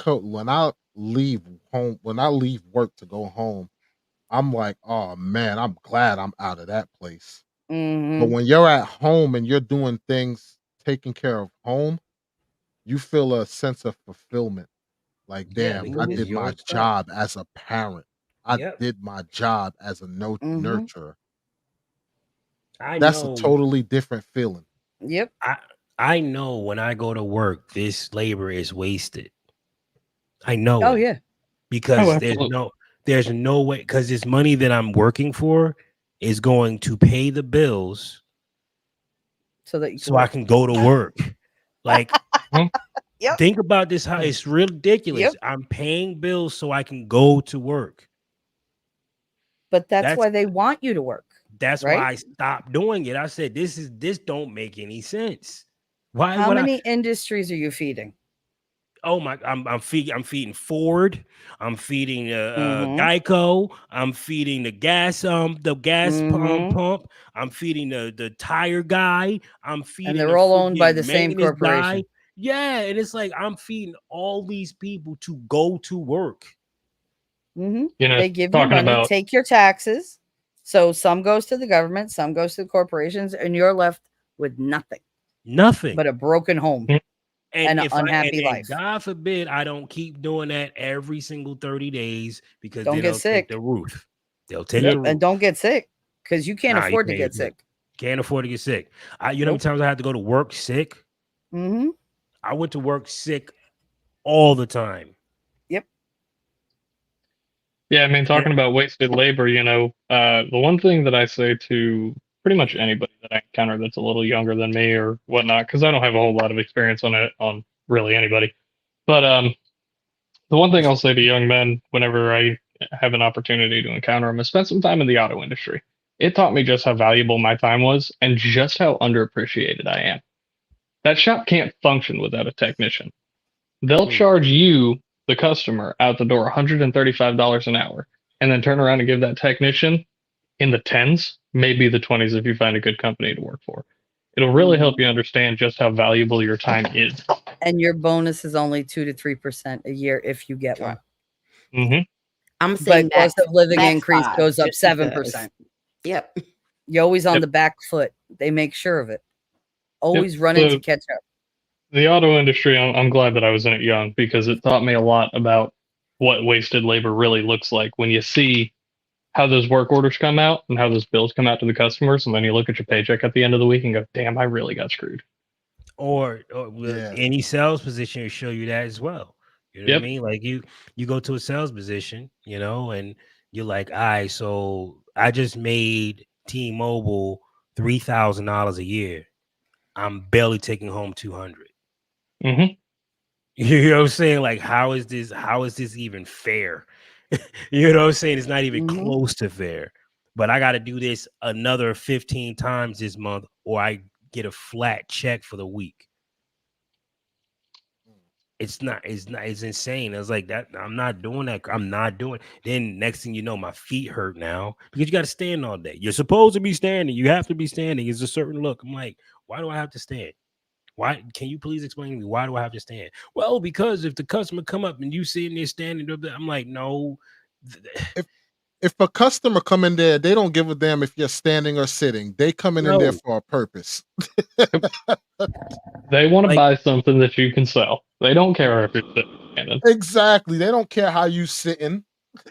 leave home, when I leave work to go home, I'm like, oh man, I'm glad I'm out of that place. But Mm-hmm. when you're at home and you're doing things, taking care of home, you feel a sense of fulfillment. Like, Yeah, damn, I because Mm-hmm. it's did my your stuff. job as a parent. I Yep. did my job as a Mm-hmm. nurturer. I That's a know. totally different feeling. Yep. I I know when I go to work, this labor is wasted. I know Oh it yeah. Oh, because absolutely. there's no way because this money that I'm working for is going to pay the bills So that you can so I work. can go to work. Like Mhm. Yep. think about this how it's ridiculous. Yep. I'm paying bills so I can go to work. But that's That's why they want you to work, that's why right? I stopped doing it. I said this don't make any sense. Why How would I many industries are you feeding? Oh my! I'm feeding Ford. I'm feeding Mm-hmm. Geico. I'm feeding the gas Mm-hmm. pump. I'm feeding the tire guy. I'm And feeding the they're all owned by freaking the same maintenance guy. corporation. Yeah, and it's like I'm feeding all these people to go to work. Mm-hmm. You know, They give you talking money, about take your taxes. So some goes to the government, some goes to the corporations, and you're left with nothing Nothing. but a broken home. and an if unhappy and life. God forbid I don't keep doing that every single 30 days because Don't then get they'll take sick. the roof. They'll take Yep, the roof. and don't get sick because you can't Nah, you afford to can't. get sick. Can't afford to get sick. You know how many Nope. times I had to go to work sick? Mm-hmm. I went to work sick all the time. Yep. Yeah, I mean, talking about wasted labor, the one thing that I say to pretty much anybody that I encounter that's a little younger than me or whatnot, because I don't have a whole lot of experience on really anybody. But the one thing I'll say to young men whenever I have an opportunity to encounter them is spend some time in the auto industry. It taught me just how valuable my time was and just how underappreciated I am. That shop can't function without a technician. They'll charge you, the customer, out the door $135 an hour, and then turn around and give that technician in the tens, maybe the 20s if you find a good company to work for. It'll really help you understand just how valuable your time is. And your bonus is only 2 to 3% a year if you get one. Mm-hmm. I'm But saying cost of living max increase 5, goes up just because. 7%. Yep. You're always on Yep. the back foot. They make sure of it. Always running to catch up. The auto industry, I'm glad that I was in it young because it taught me a lot about what wasted labor really looks like when you see how those work orders come out and how those bills come out to the customers, and then you look at your paycheck at the end of the week and go, "Damn, I really got screwed." Or Yeah. any sales position will show you that as well. You know Yep. what I mean? Like you go to a sales position, and you're like, all right, so I just made T-Mobile $3,000 a year. I'm barely taking home 200. Mm-hmm. You know what I'm saying? Like, how is this even fair? You know what I'm saying? It's not even close to fair. But I got to do this another 15 times this month, or I get a flat check for the week. It's insane. I was like, that I'm not doing that. I'm not doing it. Then next thing you know, my feet hurt now because you got to stand all day. You're supposed to be standing. You have to be standing. It's a certain look. I'm like, why do I have to stand? Why? Can you please explain to me why do I have to stand? Well, because if the customer come up and you sitting there standing, I'm like, no. If a customer come in there, they don't give a damn if you're standing or sitting. They coming in there No. for a purpose. They want to Like- buy something that you can sell. They don't care if it's standing. Exactly. They don't care how you sitting,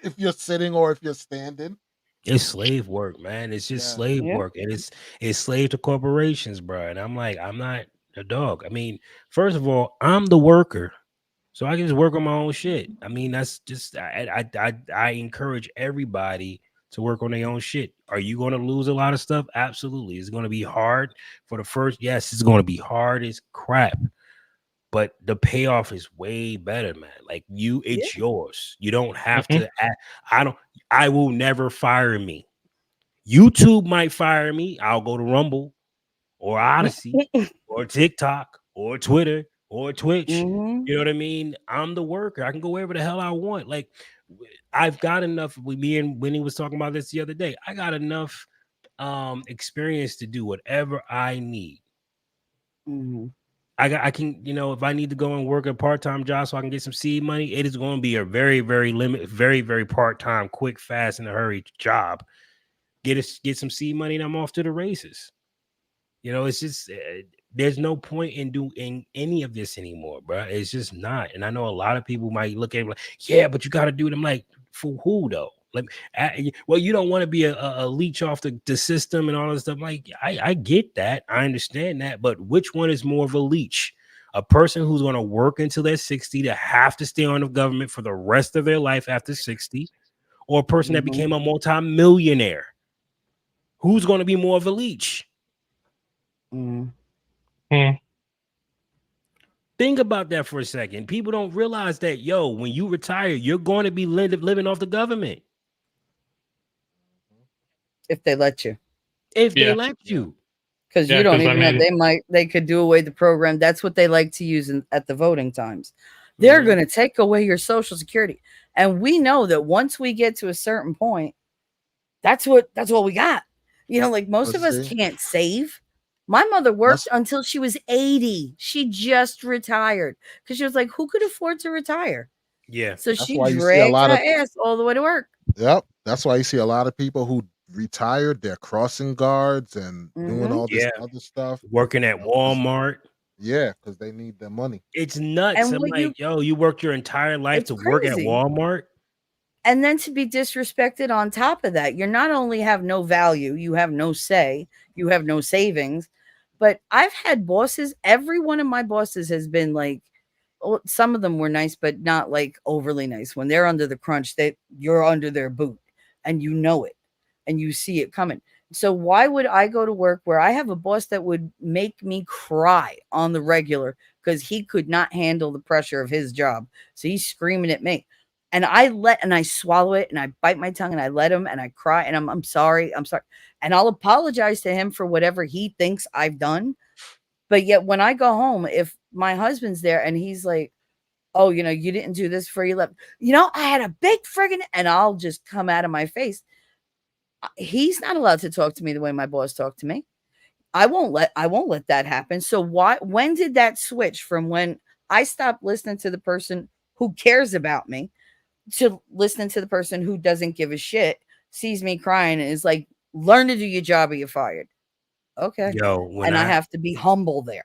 if you're sitting or if you're standing. It's slave work, man. It's just slave work, and it's slave to corporations, bro. And I'm like, I'm not a dog. I mean, first of all, I'm the worker, so I can just work on my own shit. I mean, that's just I encourage everybody to work on their own shit. Are you going to lose a lot of stuff? Absolutely. It's going to be hard for the first. Yes, it's going to be hard as crap. But the payoff is way better, man. Like it's yours. You don't have to. I will never fire me. YouTube might fire me. I'll go to Rumble or Odyssey or TikTok or Twitter or Twitch. You know what I mean? I'm the worker. I can go wherever the hell I want. Like I've got enough. Me and Winnie was talking about this the other day. I got enough experience to do whatever I need. I can, if I need to go and work a part-time job so I can get some seed money, it is going to be a very, very limited, very, very part-time, quick, fast, in a hurry job. Get some seed money and I'm off to the races. It's just there's no point in doing any of this anymore, bro. It's just not. And I know a lot of people might look at it like, yeah, but you got to do it. I'm like, for who though? Like, well, you don't want to be a leech off the system and all this stuff. Like, I get that. I understand that. But which one is more of a leech? A person who's going to work until they're 60 to have to stay on the government for the rest of their life after 60, or a person that became a multi-millionaire? Who's going to be more of a leech? Think about that for a second. People don't realize that, when you retire, you're going to be living off the government. If they let you. If they let you. Because you don't even know. They could do away the program. That's what they like to use at the voting times. They're going to take away your Social Security. And we know that once we get to a certain point, that's what we got. Like most of us can't save. My mother worked until she was 80. She just retired because she was like, who could afford to retire? Yeah. So she dragged her ass all the way to work. Yep. That's why you see a lot of people who retired, they're crossing guards and doing all this other stuff. Working at Walmart. Yeah, because they need their money. It's nuts. And I'm what you like, yo, you worked your entire life It's to work at crazy. Walmart. And then to be disrespected on top of that, you're not only have no value, you have no say, you have no savings. But I've had bosses, every one of my bosses has been like, well, some of them were nice, but not like overly nice. When they're under the crunch, you're under their boot and you know it and you see it coming. So why would I go to work where I have a boss that would make me cry on the regular because he could not handle the pressure of his job? So he's screaming at me. And I swallow it and I bite my tongue and I let him and I cry and I'm sorry. I'm sorry. And I'll apologize to him for whatever he thinks I've done. But yet when I go home, if my husband's there and he's like, oh, you didn't do this before you left. I had a big friggin', and I'll just come out of my face. He's not allowed to talk to me the way my boss talked to me. I won't let that happen. So when did that switch from when I stopped listening to the person who cares about me to listening to the person who doesn't give a shit, sees me crying and is like, learn to do your job or you're fired. Okay. Yo, And I have to be humble there.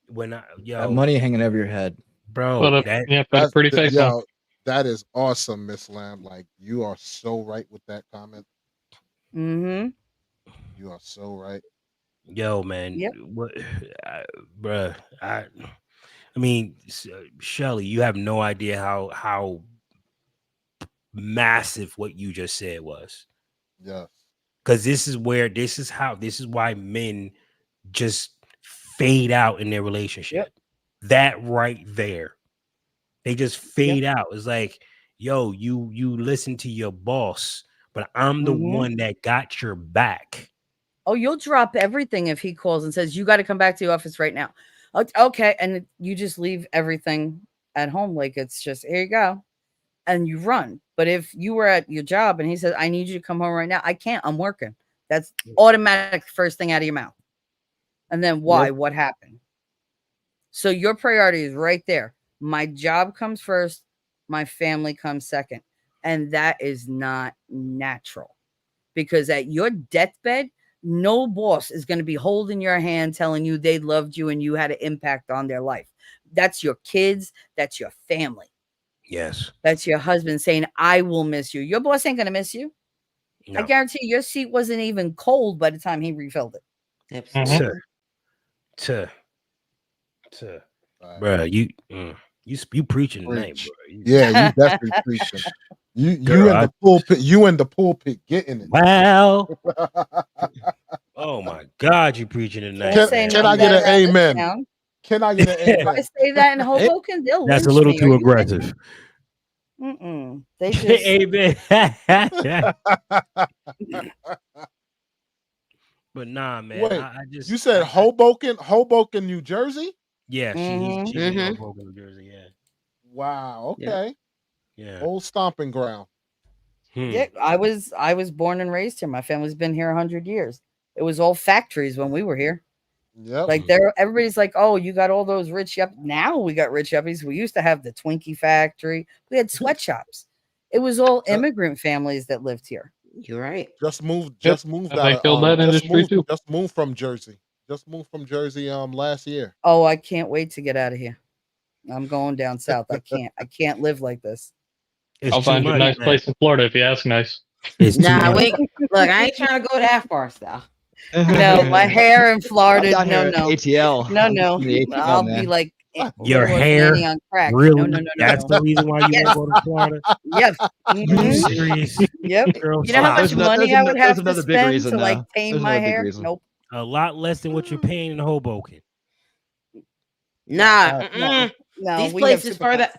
That money hanging over your head. Bro, that's pretty faithful. Yo, that is awesome, Miss Lamb. Like, you are so right with that comment. Mm-hmm. You are so right. Yo, man. Yep. What, bruh? I mean, Shelly, you have no idea how massive what you just said was. Yes. Because this is why men just fade out in their relationship. Yep. That right there. They just fade out. It's like, yo, you listen to your boss, but I'm the one that got your back. Oh, you'll drop everything if he calls and says, you got to come back to the office right now. Okay. And you just leave everything at home. Like it's just, here you go. And you run. But if you were at your job and he says, I need you to come home right now, I can't. I'm working. That's automatic first thing out of your mouth. And then why? Yep. What happened? So your priority is right there. My job comes first. My family comes second. And that is not natural. Because at your deathbed, no boss is going to be holding your hand telling you they loved you and you had an impact on their life. That's your kids. That's your family. Yes. That's your husband saying, I will miss you. Your boss ain't going to miss you. No. I guarantee your seat wasn't even cold by the time he refilled it. Absolutely. Bro, you preaching tonight, bro. Yeah, you definitely preaching. You in the pulpit. You in the pulpit getting it. Wow. Oh my God, you preaching tonight. Can I get an amen? Can I get an amen? If I say that in Hoboken, they'll That's a lynch little me. too Are you aggressive. kidding? They just Amen. But nah, man. Wait, I just you said Hoboken, New Jersey? Yeah, she's in Hoboken, New Jersey. Yeah. Wow. Okay. Yeah. Old stomping ground. Yeah, I was born and raised here. My family's been here 100 years. It was all factories when we were here. Yep. Like everybody's like, oh, you got all those rich yuppies. Now we got rich yuppies. We used to have the Twinkie factory. We had sweatshops. It was all immigrant families that lived here. You're right. Just moved They killed that industry too. Just moved from Jersey. Last year. Oh, I can't wait to get out of here. I'm going down south. I can't live like this. I'll find you a nice place in Florida if you ask nice. Nah, wait. Look, I ain't trying to go that far, still. No, my hair in Florida. I'm down here No. at ATL. No. The ATL, I'll man. be like your little hair Nanny on crack. really? No. That's the reason why you Yes. won't go to Florida. Yes. You serious? Yep. Girl, You know how much stop. money I would have to another big spend reason, to like though. tame There's my another big hair? reason. Nope. A lot less than what you're paying in Hoboken. Nah, No, these we have places super further. costs.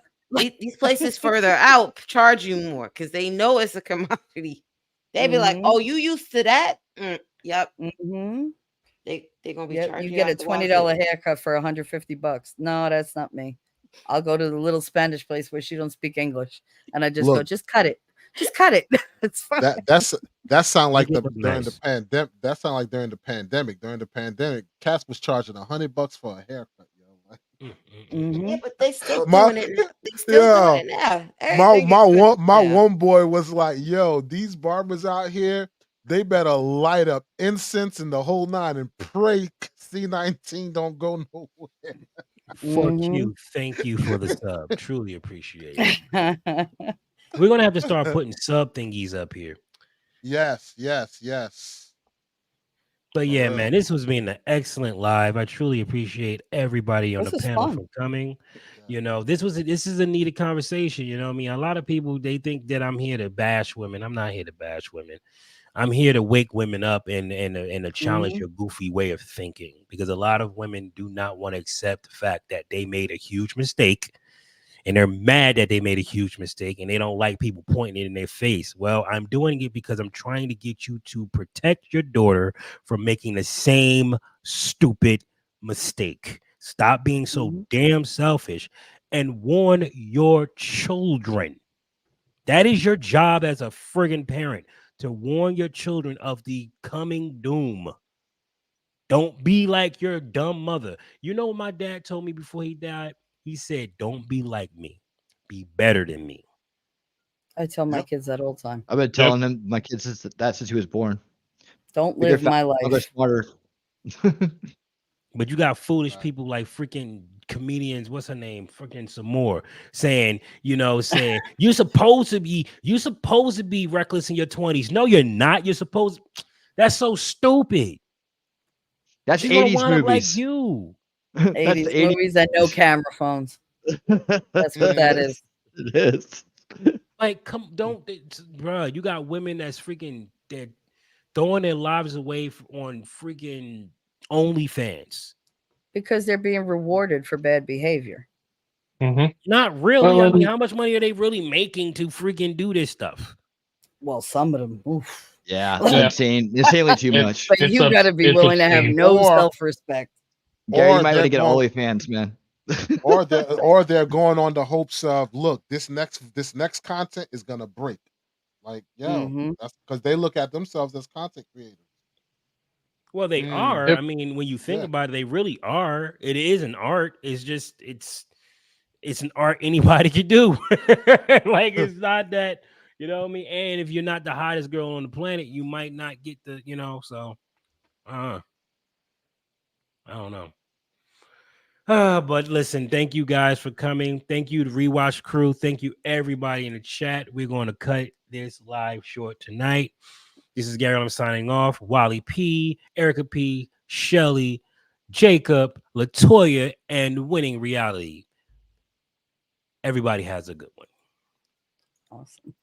These places further out charge you more because they know it's a commodity. They be like, "Oh, you used to that? Yep." Mm-hmm. They're gonna be Yep. charging You get a out the wazoo. $20 haircut for $150. No, that's not me. I'll go to the little Spanish place where she don't speak English, and I just go, Look. just cut it. Just cut it. It's fine. That sound like during nice. the pandemic. That sound like during the pandemic. During the pandemic, Cass was charging $100 for a haircut. Yeah, but they still doing it. They still doing it now. My one boy was like, "Yo, these barbers out here, they better light up incense and the whole nine and pray C19 don't go nowhere. Fuck you. Thank you for the sub. Truly appreciate it. We're gonna have to start putting sub thingies up here. Yes, yes, yes. But For yeah, real. man, this was being an excellent live. I truly appreciate everybody on This the is panel fun. for coming. Yeah. You know, this is a needed conversation. You know what I mean? A lot of people they think that I'm here to bash women. I'm not here to bash women. I'm here to wake women up and to challenge your goofy way of thinking, because a lot of women do not want to accept the fact that they made a huge mistake, and they're mad that they made a huge mistake, and they don't like people pointing it in their face. Well, I'm doing it because I'm trying to get you to protect your daughter from making the same stupid mistake. Stop being so damn selfish and warn your children. That is your job as a friggin' parent, to warn your children of the coming doom. Don't be like your dumb mother. You know what my dad told me before he died? He said, don't be like me. Be better than me. I tell my Yep. kids that all the time. I've been telling him my kids since he was born. Don't Be their live my I'll go life. smarter. But you got foolish Right. people like freaking comedians. What's her name? Freaking some more saying, saying you're supposed to be reckless in your 20s. No, you're not. You're supposed. That's so stupid. That's She's gonna 80s wind up like movies. you. That's 80s the 80s. movies and no camera phones. That's what that is. It is. Like, bro. You got women that's freaking they're throwing their lives away on freaking OnlyFans. Because they're being rewarded for bad behavior. Mhm. Not really. Well, I mean, and how much money are they really making to freaking do this stuff? Well, some of them. Oof. Yeah, Yeah. insanely too much. But It's you got to be it's willing to have obscene. no Or- self-respect. Gary, you Or might they're want to get going, OnlyFans, man. or they're going on the hopes of, look, this next content is gonna break. Like, that's because they look at themselves as content creators. Well, they are. Yep. I mean, when you think Yeah. about it, they really are. It is an art. It's just it's an art anybody can do. Like, it's not that, you know what I mean? And if you're not the hottest girl on the planet, you might not get the, so I don't know. But listen, thank you guys for coming. Thank you to Rewatch crew. Thank you everybody in the chat. We're going to cut this live short tonight. This is Gary. I'm signing off. Wally P, Erica P, Shelly, Jacob, Latoya, and Winning Reality. Everybody has a good one. Awesome.